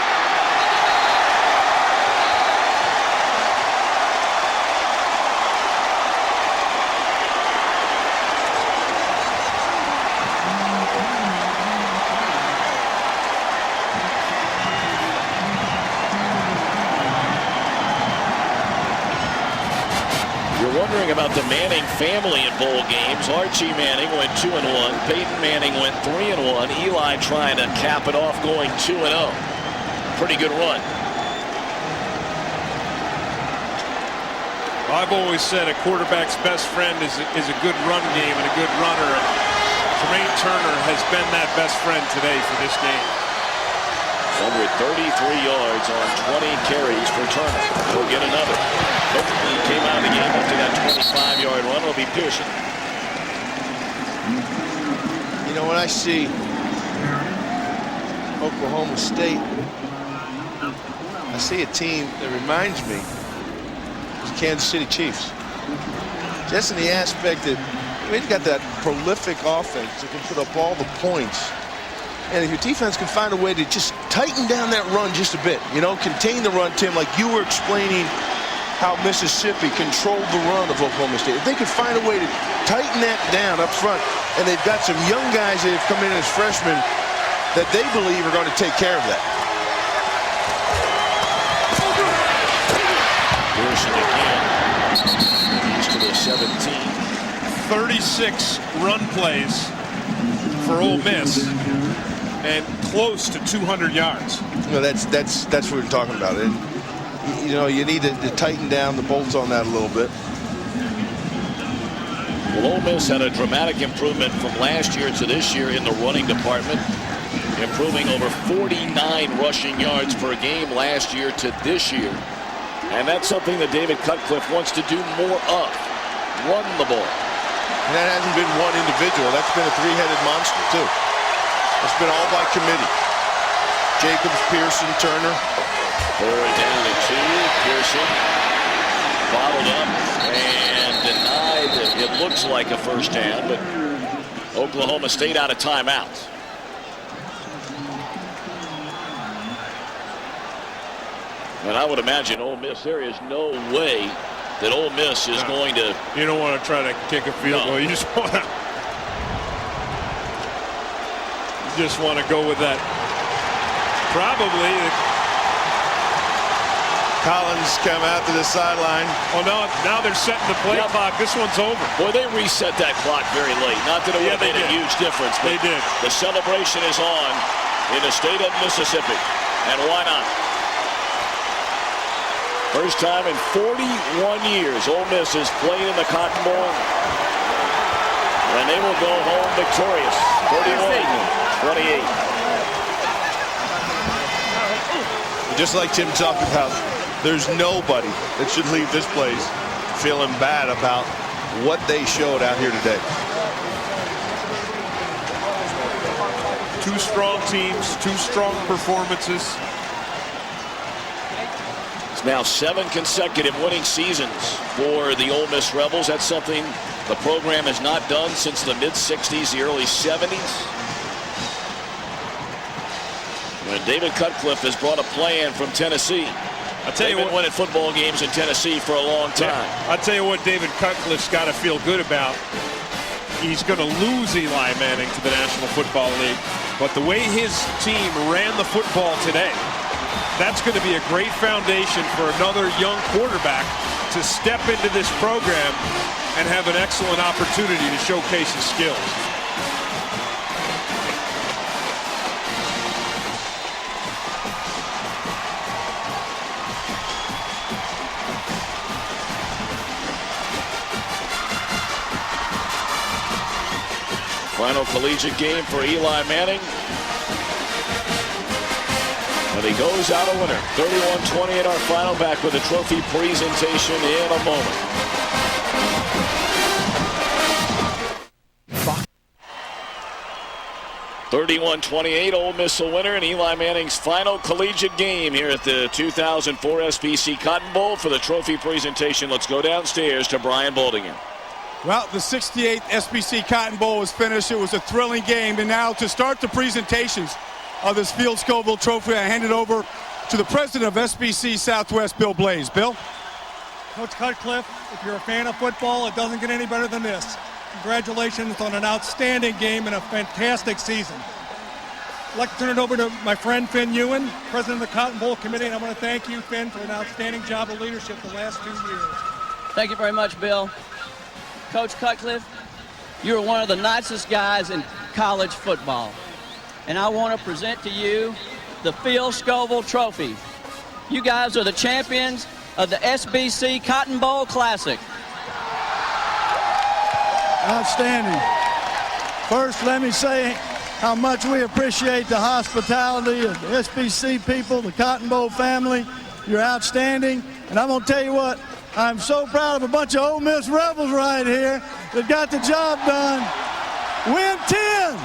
Wondering about the Manning family in bowl games. Archie Manning went 2-1. Peyton Manning went 3-1. Eli trying to cap it off, going 2-0. Pretty good run. I've always said a quarterback's best friend is a good run game and a good runner. And Tremaine Turner has been that best friend today for this game. 133 yards on 20 carries for Turner. He'll get another. Nope, he came out of the game up to that 25-yard run. It'll be Pearson. You know, when I see Oklahoma State, I see a team that reminds me of the Kansas City Chiefs. Just in the aspect that we've got that prolific offense that can put up all the points. And if your defense can find a way to just tighten down that run just a bit, you know, contain the run, Tim, like you were explaining how Mississippi controlled the run of Oklahoma State. If they could find a way to tighten that down up front, and they've got some young guys that have come in as freshmen that they believe are going to take care of that. Pearson again. He's to the 17. 36 run plays for Ole Miss and close to 200 yards. You know, that's what we're talking about. And you know, you need to tighten down the bolts on that a little bit. Well, Ole Miss had a dramatic improvement from last year to this year in the running department, improving over 49 rushing yards per game last year to this year. And that's something that David Cutcliffe wants to do more of. Run the ball. And that hasn't been one individual. That's been a three-headed monster, too. It's been all by committee. Jacobs, Pearson, Turner. 4 down and 2. Pearson bottled up and denied. It looks like a first down, but Oklahoma State out of timeouts. And I would imagine Ole Miss, there is no way that Ole Miss is going to... You don't want to try to kick a field goal. You just want to go with that. Probably. Collins come out to the sideline. Oh, now they're setting the play clock. This one's over. Boy, they reset that clock very late. Not that it would have made a huge difference, but they did. The celebration is on in the state of Mississippi. And why not? First time in 41 years Ole Miss is playing in the Cotton Bowl. And they will go home victorious. 31-28. Just like Tim talked about, there's nobody that should leave this place feeling bad about what they showed out here today. Two strong teams, two strong performances. It's now 7 consecutive winning seasons for the Ole Miss Rebels. That's something the program has not done since the mid-60s, the early 70s. When David Cutcliffe has brought a plan from Tennessee. I'll tell you what, winning football games in Tennessee for a long time. Yeah, I'll tell you what David Cutcliffe's got to feel good about. He's going to lose Eli Manning to the National Football League. But the way his team ran the football today, that's going to be a great foundation for another young quarterback to step into this program and have an excellent opportunity to showcase his skills. Final collegiate game for Eli Manning. And he goes out a winner. 31-28 our final. Back with a trophy presentation in a moment. Fuck. 31-28, Ole Miss a winner in Eli Manning's final collegiate game here at the 2004 SBC Cotton Bowl. For the trophy presentation, let's go downstairs to Brian Boldigan. Well, the 68th SBC Cotton Bowl was finished. It was a thrilling game. And now to start the presentations of this Field Scoville Trophy, I hand it over to the president of SBC Southwest, Bill Blaze. Bill? Coach Cutcliffe, if you're a fan of football, it doesn't get any better than this. Congratulations on an outstanding game and a fantastic season. I'd like to turn it over to my friend Finn Ewan, president of the Cotton Bowl Committee, and I want to thank you, Finn, for an outstanding job of leadership the last 2 years. Thank you very much, Bill. Coach Cutcliffe, you're one of the nicest guys in college football. And I want to present to you the Field Scoville Trophy. You guys are the champions of the SBC Cotton Bowl Classic. Outstanding. First, let me say how much we appreciate the hospitality of the SBC people, the Cotton Bowl family. You're outstanding. And I'm going to tell you what, I'm so proud of a bunch of Ole Miss Rebels right here that got the job done. Win 10.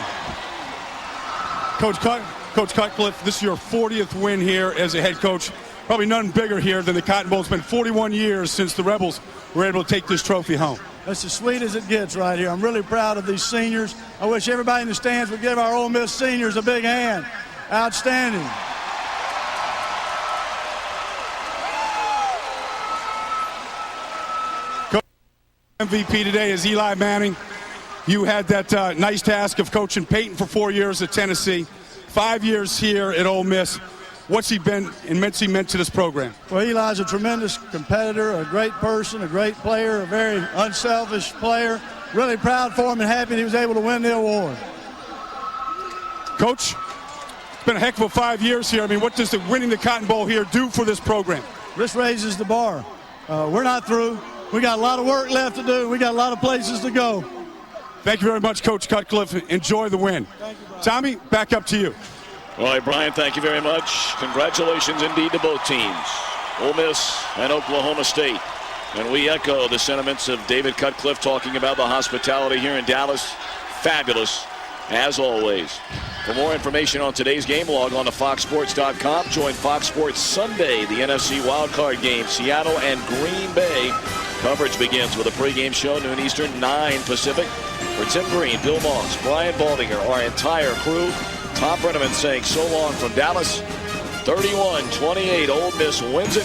Coach Cutcliffe, this is your 40th win here as a head coach. Probably none bigger here than the Cotton Bowl. It's been 41 years since the Rebels were able to take this trophy home. That's as sweet as it gets right here. I'm really proud of these seniors. I wish everybody in the stands would give our Ole Miss seniors a big hand. Outstanding. Coach, MVP today is Eli Manning. You had that nice task of coaching Peyton for 4 years at Tennessee, 5 years here at Ole Miss. What's he been immensely meant to this program? Well, Eli's a tremendous competitor, a great person, a great player, a very unselfish player. Really proud for him and happy he was able to win the award. Coach, it's been a heck of a 5 years here. I mean, what does winning the Cotton Bowl here do for this program? This raises the bar. We're not through. We got a lot of work left to do. We got a lot of places to go. Thank you very much, Coach Cutcliffe. Enjoy the win. Thank you, Brian. Tommy, back up to you. All right, Brian, thank you very much. Congratulations indeed to both teams, Ole Miss and Oklahoma State. And we echo the sentiments of David Cutcliffe talking about the hospitality here in Dallas. Fabulous, as always. For more information on today's game, log on to foxsports.com. Join Fox Sports Sunday, the NFC wildcard game, Seattle and Green Bay. Coverage begins with a pregame show, noon Eastern, 9 Pacific. For Tim Green, Bill Moss, Brian Baldinger, our entire crew, Tom Brenneman saying so long from Dallas. 31-28, Ole Miss wins it.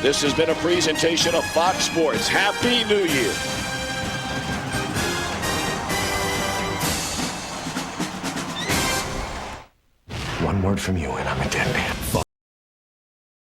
This has been a presentation of Fox Sports. Happy New Year. One word from you and I'm a dead man.